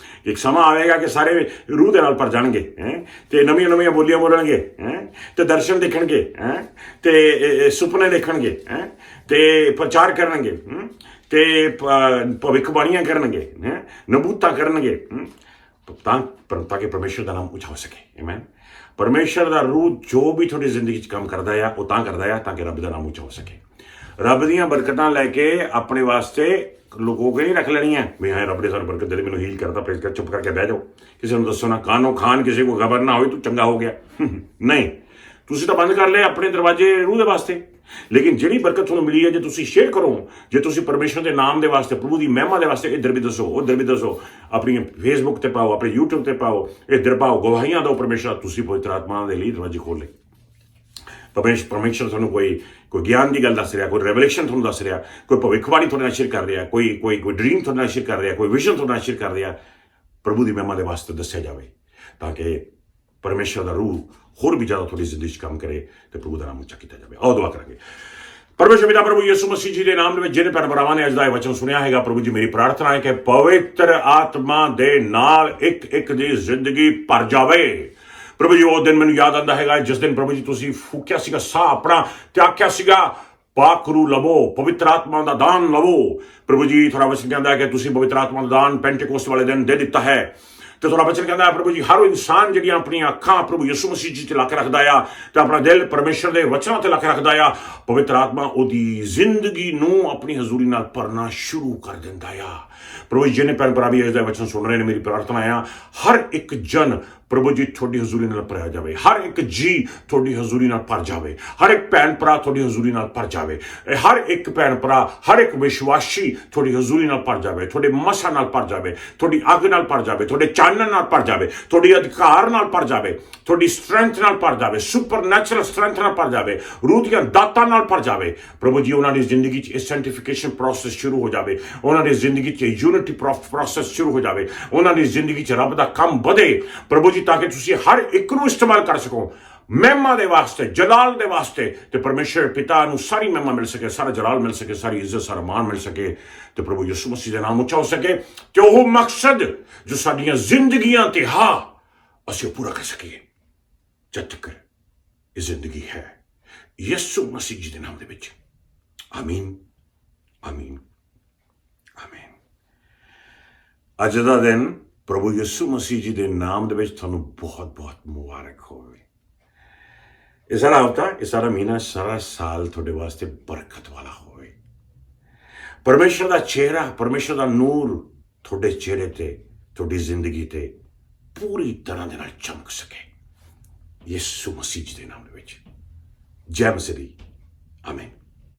ਇੱਕ ਸਮਾਂ ਆਵੇਗਾ ਕਿ ਸਾਰੇ ਰੂਹ ਦੇ ਨਾਲ ਭਰ ਜਾਣਗੇ ਤੇ ਨਵੀਆਂ ਬੋਲੀਆਂ ਬੋਲਣਗੇ ਤੇ ਦਰਸ਼ਨ ਦੇਖਣਗੇ ਤੇ ਸੁਪਨੇ ਦੇਖਣਗੇ ਤੇ ਪ੍ਰਚਾਰ ਕਰਨਗੇ ਤੇ ਭਵਿੱਖਬਾਣੀਆਂ ਕਰਨਗੇ, ਨਬੂਤਾਂ ਕਰਨਗੇ ਤਾਂ ਕਿ ਪਰਮੇਸ਼ਰ ਦਾ ਨਾਮ ਉੱਚਾ ਹੋ ਸਕੇ। ਆਮੀਨ। ਪਰਮੇਸ਼ਰ ਦਾ ਰੂਹ ਜੋ ਵੀ ਤੁਹਾਡੀ ਜ਼ਿੰਦਗੀ 'ਚ ਕੰਮ ਕਰਦਾ ਆ ਉਹ ਤਾਂ ਕਰਦਾ ਆ ਤਾਂ ਕਿ ਰੱਬ ਦਾ ਨਾਮ ਉੱਚਾ ਹੋ ਸਕੇ। ਰੱਬ ਦੀਆਂ ਬਰਕਤਾਂ ਲੈ ਕੇ ਆਪਣੇ ਵਾਸਤੇ ਲੁਕੋ ਕੇ ਨਹੀਂ ਰੱਖ ਲੈਣੀਆਂ ਵੀ ਹਾਂ ਰੱਬ ਨੇ ਸਾਨੂੰ ਬਰਕਤ ਦੇ ਦੇ, ਮੈਨੂੰ ਹੀਲ ਕਰਤਾ, ਪ੍ਰੇਜ਼ ਕਰ, ਚੁੱਪ ਕਰਕੇ ਬਹਿ ਜਾਓ, ਕਿਸੇ ਨੂੰ ਦੱਸੋ ਨਾ, ਕਾਨੋ ਖਾਨ ਕਿਸੇ को ਖਬਰ ਨਾ ਹੋਵੇ ਤੂੰ ਚੰਗਾ ਹੋ ਗਿਆ। ਨਹੀਂ, ਤੁਸੀਂ ਤਾਂ ਬੰਦ ਕਰ ਲਏ ਆਪਣੇ ਦਰਵਾਜ਼ੇ ਰੂਹ ਦੇ ਵਾਸਤੇ। ਲੇਕਿਨ ਜਿਹੜੀ ਬਰਕਤ ਤੁਹਾਨੂੰ ਮਿਲੀ ਹੈ ਜੇ ਤੁਸੀਂ ਸ਼ੇਅਰ ਕਰੋ, ਜੇ ਤੁਸੀਂ ਪਰਮੇਸ਼ਰ ਦੇ ਨਾਮ ਦੇ ਵਾਸਤੇ, ਪ੍ਰਭੂ ਦੀ ਮਹਿਮਾ ਦੇ ਵਾਸਤੇ ਇੱਧਰ ਵੀ ਦੱਸੋ, ਉੱਧਰ ਵੀ ਦੱਸੋ, ਆਪਣੀ ਫੇਸਬੁੱਕ ਤੇ ਪਾਓ, ਆਪਣੇ YouTube ਤੇ ਪਾਓ, ਇੱਧਰ ਪਾਓ, ਗਵਾਹੀਆਂ ਦਿਓ ਪਰਮੇਸ਼ਰ, ਤੁਸੀਂ ਪਵਿੱਤਰ ਆਤਮਾ ਦੇ ਲਈ ਦਰਵਾਜ਼ੇ ਖੋਲ੍ਹ ਲਏ। ਪਰਮੇਸ਼ਰ ਤੁਹਾਨੂੰ ਕੋਈ ਗਿਆਨ ਦੀ ਗੱਲ ਦੱਸ ਰਿਹਾ, ਕੋਈ ਰੈਵਲੇਸ਼ਨ ਤੁਹਾਨੂੰ ਦੱਸ ਰਿਹਾ, ਕੋਈ ਭਵਿੱਖਬਾਣੀ ਤੁਹਾਡੇ ਨਾਲ ਸ਼ੇਅਰ ਕਰ ਰਿਹਾ, ਕੋਈ ਡ੍ਰੀਮ ਤੁਹਾਡੇ ਨਾਲ ਸ਼ੇਅਰ ਕਰ ਰਿਹਾ, ਕੋਈ ਵਿਜ਼ਨ ਤੁਹਾਡੇ ਨਾਲ ਸ਼ੇਅਰ ਕਰ ਰਿਹਾ, ਪ੍ਰਭੂ ਦੀ ਮਹਿਮਾ ਦੇ ਵਾਸਤੇ ਦੱਸਿਆ ਜਾਵੇ ਤਾਂ ਕਿ ਪਰਮੇਸ਼ਰ ਦਾ ਰੂਹ ਹੋਰ ਵੀ ਜ਼ਿਆਦਾ ਤੁਹਾਡੀ ਜ਼ਿੰਦਗੀ 'ਚ ਕੰਮ ਕਰੇ ਤੇ ਪ੍ਰਭੂ ਦਾ ਨਾਮ ਉੱਚਾ ਕੀਤਾ ਜਾਵੇ। ਆਓ ਦੁਆ ਕਰਾਂਗੇ। ਪਰਮੇਸ਼ਰ ਪਿਤਾ ਪ੍ਰਭੂ ਯਿਸੂ ਮਸੀਹ ਜੀ ਦੇ ਨਾਮ ਦੇ ਵਿੱਚ ਜਿਹੜੇ ਭੈਣ ਭਰਾਵਾਂ ਨੇ ਅੱਜ ਦਾ ਇਹ ਵਚਨ ਸੁਣਿਆ ਹੈਗਾ, ਪ੍ਰਭੂ ਜੀ ਮੇਰੀ ਪ੍ਰਾਰਥਨਾ ਹੈ ਕਿ ਪਵਿੱਤਰ ਆਤਮਾ ਦੇ ਨਾਲ ਇੱਕ ਦੀ ਜ਼ਿੰਦਗੀ ਭਰ ਜਾਵੇ। ਪ੍ਰਭੂ ਜੀ ਉਹ ਦਿਨ ਮੈਨੂੰ ਯਾਦ ਆਉਂਦਾ ਹੈਗਾ ਜਿਸ ਦਿਨ ਪ੍ਰਭੂ ਜੀ ਤੁਸੀਂ ਫੂਕਿਆ ਸੀਗਾ ਸਾਹ ਆਪਣਾ ਤੇ ਆਖਿਆ ਸੀਗਾ ਪਾਕ ਰੂਹ ਲਵੋ, ਪਵਿੱਤਰ ਆਤਮਾ ਦਾ ਦਾਨ ਲਵੋ। ਪ੍ਰਭੂ ਜੀ ਤੁਹਾਡਾ ਵਚਨ ਕਹਿੰਦਾ ਹੈ ਕਿ ਤੁਸੀਂ ਪਵਿੱਤਰ ਆਤਮਾ ਦਾ ਦਾਨ ਪੈਂਟੇਕੋਸਟ ਵਾਲੇ ਦਿਨ ਦੇ ਦਿੱਤਾ ਹੈ ਤੇ ਤੁਹਾਡਾ ਵਚਨ ਕਹਿੰਦਾ ਹੈ ਪ੍ਰਭੂ ਜੀ ਹਰ ਇਨਸਾਨ ਜਿਹੜੀਆਂ ਆਪਣੀਆਂ ਅੱਖਾਂ ਪ੍ਰਭੂ ਯਿਸੂ ਮਸੀਹ ਜੀ ਤੇ ਲੱਗ ਰੱਖਦਾ ਆ ਤੇ ਆਪਣਾ ਦਿਲ ਪਰਮੇਸ਼ਰ ਦੇ ਵਚਨਾਂ ਤੇ ਲੱਗ ਰੱਖਦਾ ਆ, ਪਵਿੱਤਰ ਆਤਮਾ ਉਹਦੀ ਜ਼ਿੰਦਗੀ ਨੂੰ ਆਪਣੀ ਹਜ਼ੂਰੀ ਨਾਲ ਭਰਨਾ ਸ਼ੁਰੂ ਕਰ ਦਿੰਦਾ ਆ। ਪ੍ਰਭੂ ਜੀ ਜਿਹਨੇ ਭੈਣ ਭਰਾ ਵੀ ਇਸ ਦਾ ਵਚਨ ਸੁਣ ਰਹੇ ਨੇ, ਮੇਰੀ ਪ੍ਰਾਰਥਨਾ ਆ ਹਰ ਇੱਕ ਜਨ ਪ੍ਰਭੂ ਜੀ ਤੁਹਾਡੀ ਹਜ਼ੂਰੀ ਨਾਲ ਭਰਿਆ ਜਾਵੇ, ਹਰ ਇੱਕ ਜੀ ਤੁਹਾਡੀ ਹਜ਼ੂਰੀ ਨਾਲ ਭਰ ਜਾਵੇ, ਹਰ ਇੱਕ ਭੈਣ ਭਰਾ ਤੁਹਾਡੀ ਹਜ਼ੂਰੀ ਨਾਲ ਭਰ ਜਾਵੇ, ਹਰ ਇੱਕ ਭੈਣ ਭਰਾ, ਹਰ ਇੱਕ ਵਿਸ਼ਵਾਸੀ ਤੁਹਾਡੀ ਹਜ਼ੂਰੀ ਨਾਲ ਭਰ ਜਾਵੇ, ਤੁਹਾਡੇ ਮਸਾ ਨਾਲ ਭਰ ਜਾਵੇ, ਤੁਹਾਡੀ ਅੱਗ ਨਾਲ ਭਰ ਜਾਵੇ, ਤੁਹਾਡੇ ਚਾਨਣ ਨਾਲ ਭਰ ਜਾਵੇ, ਤੁਹਾਡੀ ਅਧਿਕਾਰ ਨਾਲ ਭਰ ਜਾਵੇ, ਤੁਹਾਡੀ ਸਟਰੈਂਥ ਨਾਲ ਭਰ ਜਾਵੇ, ਸੁਪਰਨੈਚੁਰਲ ਸਟਰੈਂਥ ਨਾਲ ਭਰ ਜਾਵੇ, ਰੂਹ ਦੀਆਂ ਦਾਤਾਂ ਨਾਲ ਭਰ ਜਾਵੇ। ਪ੍ਰਭੂ ਜੀ ਉਹਨਾਂ ਦੀ ਜ਼ਿੰਦਗੀ 'ਚ ਸੈਂਟੀਫਿਕੇਸ਼ਨ ਪ੍ਰੋਸੈਸ ਸ਼ੁਰੂ ਹੋ ਜਾਵੇ, ਉਹਨਾਂ ਦੀ ਜ਼ਿੰਦਗੀ 'ਚ ਯੂਨਿਟੀ ਪ੍ਰੋਸੈਸ ਸ਼ੁਰੂ ਹੋ ਜਾਵੇ, ਉਹਨਾਂ ਦੀ ਜ਼ਿੰਦਗੀ 'ਚ ਰੱਬ ਦਾ ਕੰਮ ਵਧੇ ਪ੍ਰਭੂ ਜੀ, ਤਾਂ ਕਿ ਤੁਸੀਂ ਹਰ ਇੱਕ ਨੂੰ ਇਸਤੇਮਾਲ ਕਰ ਸਕੋ ਮਹਿਮਾ ਦੇ ਵਾਸਤੇ, ਜਲਾਲ ਦੇ ਵਾਸਤੇ, ਤੇ ਪਰਮੇਸ਼ਰ ਪਿਤਾ ਨੂੰ ਸਾਰੀ ਮਹਿਮਾ ਮਿਲ ਸਕੇ, ਸਾਰਾ ਜਲਾਲ ਮਿਲ ਸਕੇ, ਸਾਰੀ ਇੱਜ਼ਤ, ਸਾਰਾ ਮਾਣ ਮਿਲ ਸਕੇ ਤੇ ਪ੍ਰਭੂ ਯਿਸੂ ਮਸੀਹ ਦਾ ਨਾਮ ਉੱਚਾ ਹੋ ਸਕੇ ਤੇ ਉਹ ਮਕਸਦ ਜੋ ਸਾਡੀਆਂ ਜ਼ਿੰਦਗੀਆਂ ਤੇ ਅਸੀਂ ਪੂਰਾ ਕਰ ਸਕੀਏ ਜਦ ਤੱਕ ਇਹ ਜ਼ਿੰਦਗੀ ਹੈ। ਯਿਸੂ ਮਸੀਹ ਜੀ ਦੇ ਨਾਮ ਦੇ ਵਿੱਚ ਆਮੀਨ, ਆਮੀਨ, ਆਮੀਨ। ਅੱਜ ਦਾ ਦਿਨ ਪ੍ਰਭੂ ਯਿਸੂ ਮਸੀਹ ਜੀ ਦੇ ਨਾਮ ਦੇ ਵਿੱਚ ਤੁਹਾਨੂੰ ਬਹੁਤ ਬਹੁਤ ਮੁਬਾਰਕ ਹੋਵੇ। ਇਹ ਸਾਰਾ ਹਫ਼ਤਾ, ਇਹ ਸਾਰਾ ਮਹੀਨਾ, ਸਾਰਾ ਸਾਲ ਤੁਹਾਡੇ ਵਾਸਤੇ ਬਰਕਤ ਵਾਲਾ ਹੋਵੇ। ਪਰਮੇਸ਼ਰ ਦਾ ਚਿਹਰਾ, ਪਰਮੇਸ਼ਰ ਦਾ ਨੂਰ ਤੁਹਾਡੇ ਚਿਹਰੇ ਤੇ, ਤੁਹਾਡੀ ਜ਼ਿੰਦਗੀ ਤੇ ਪੂਰੀ ਤਰ੍ਹਾਂ ਦੇ ਨਾਲ ਚਮਕ ਸਕੇ ਯਿਸੂ ਮਸੀਹ ਜੀ ਦੇ ਨਾਮ ਦੇ ਵਿੱਚ। ਜੈ ਮਸੀਹ ਦੀ। ਆਮੀਨ।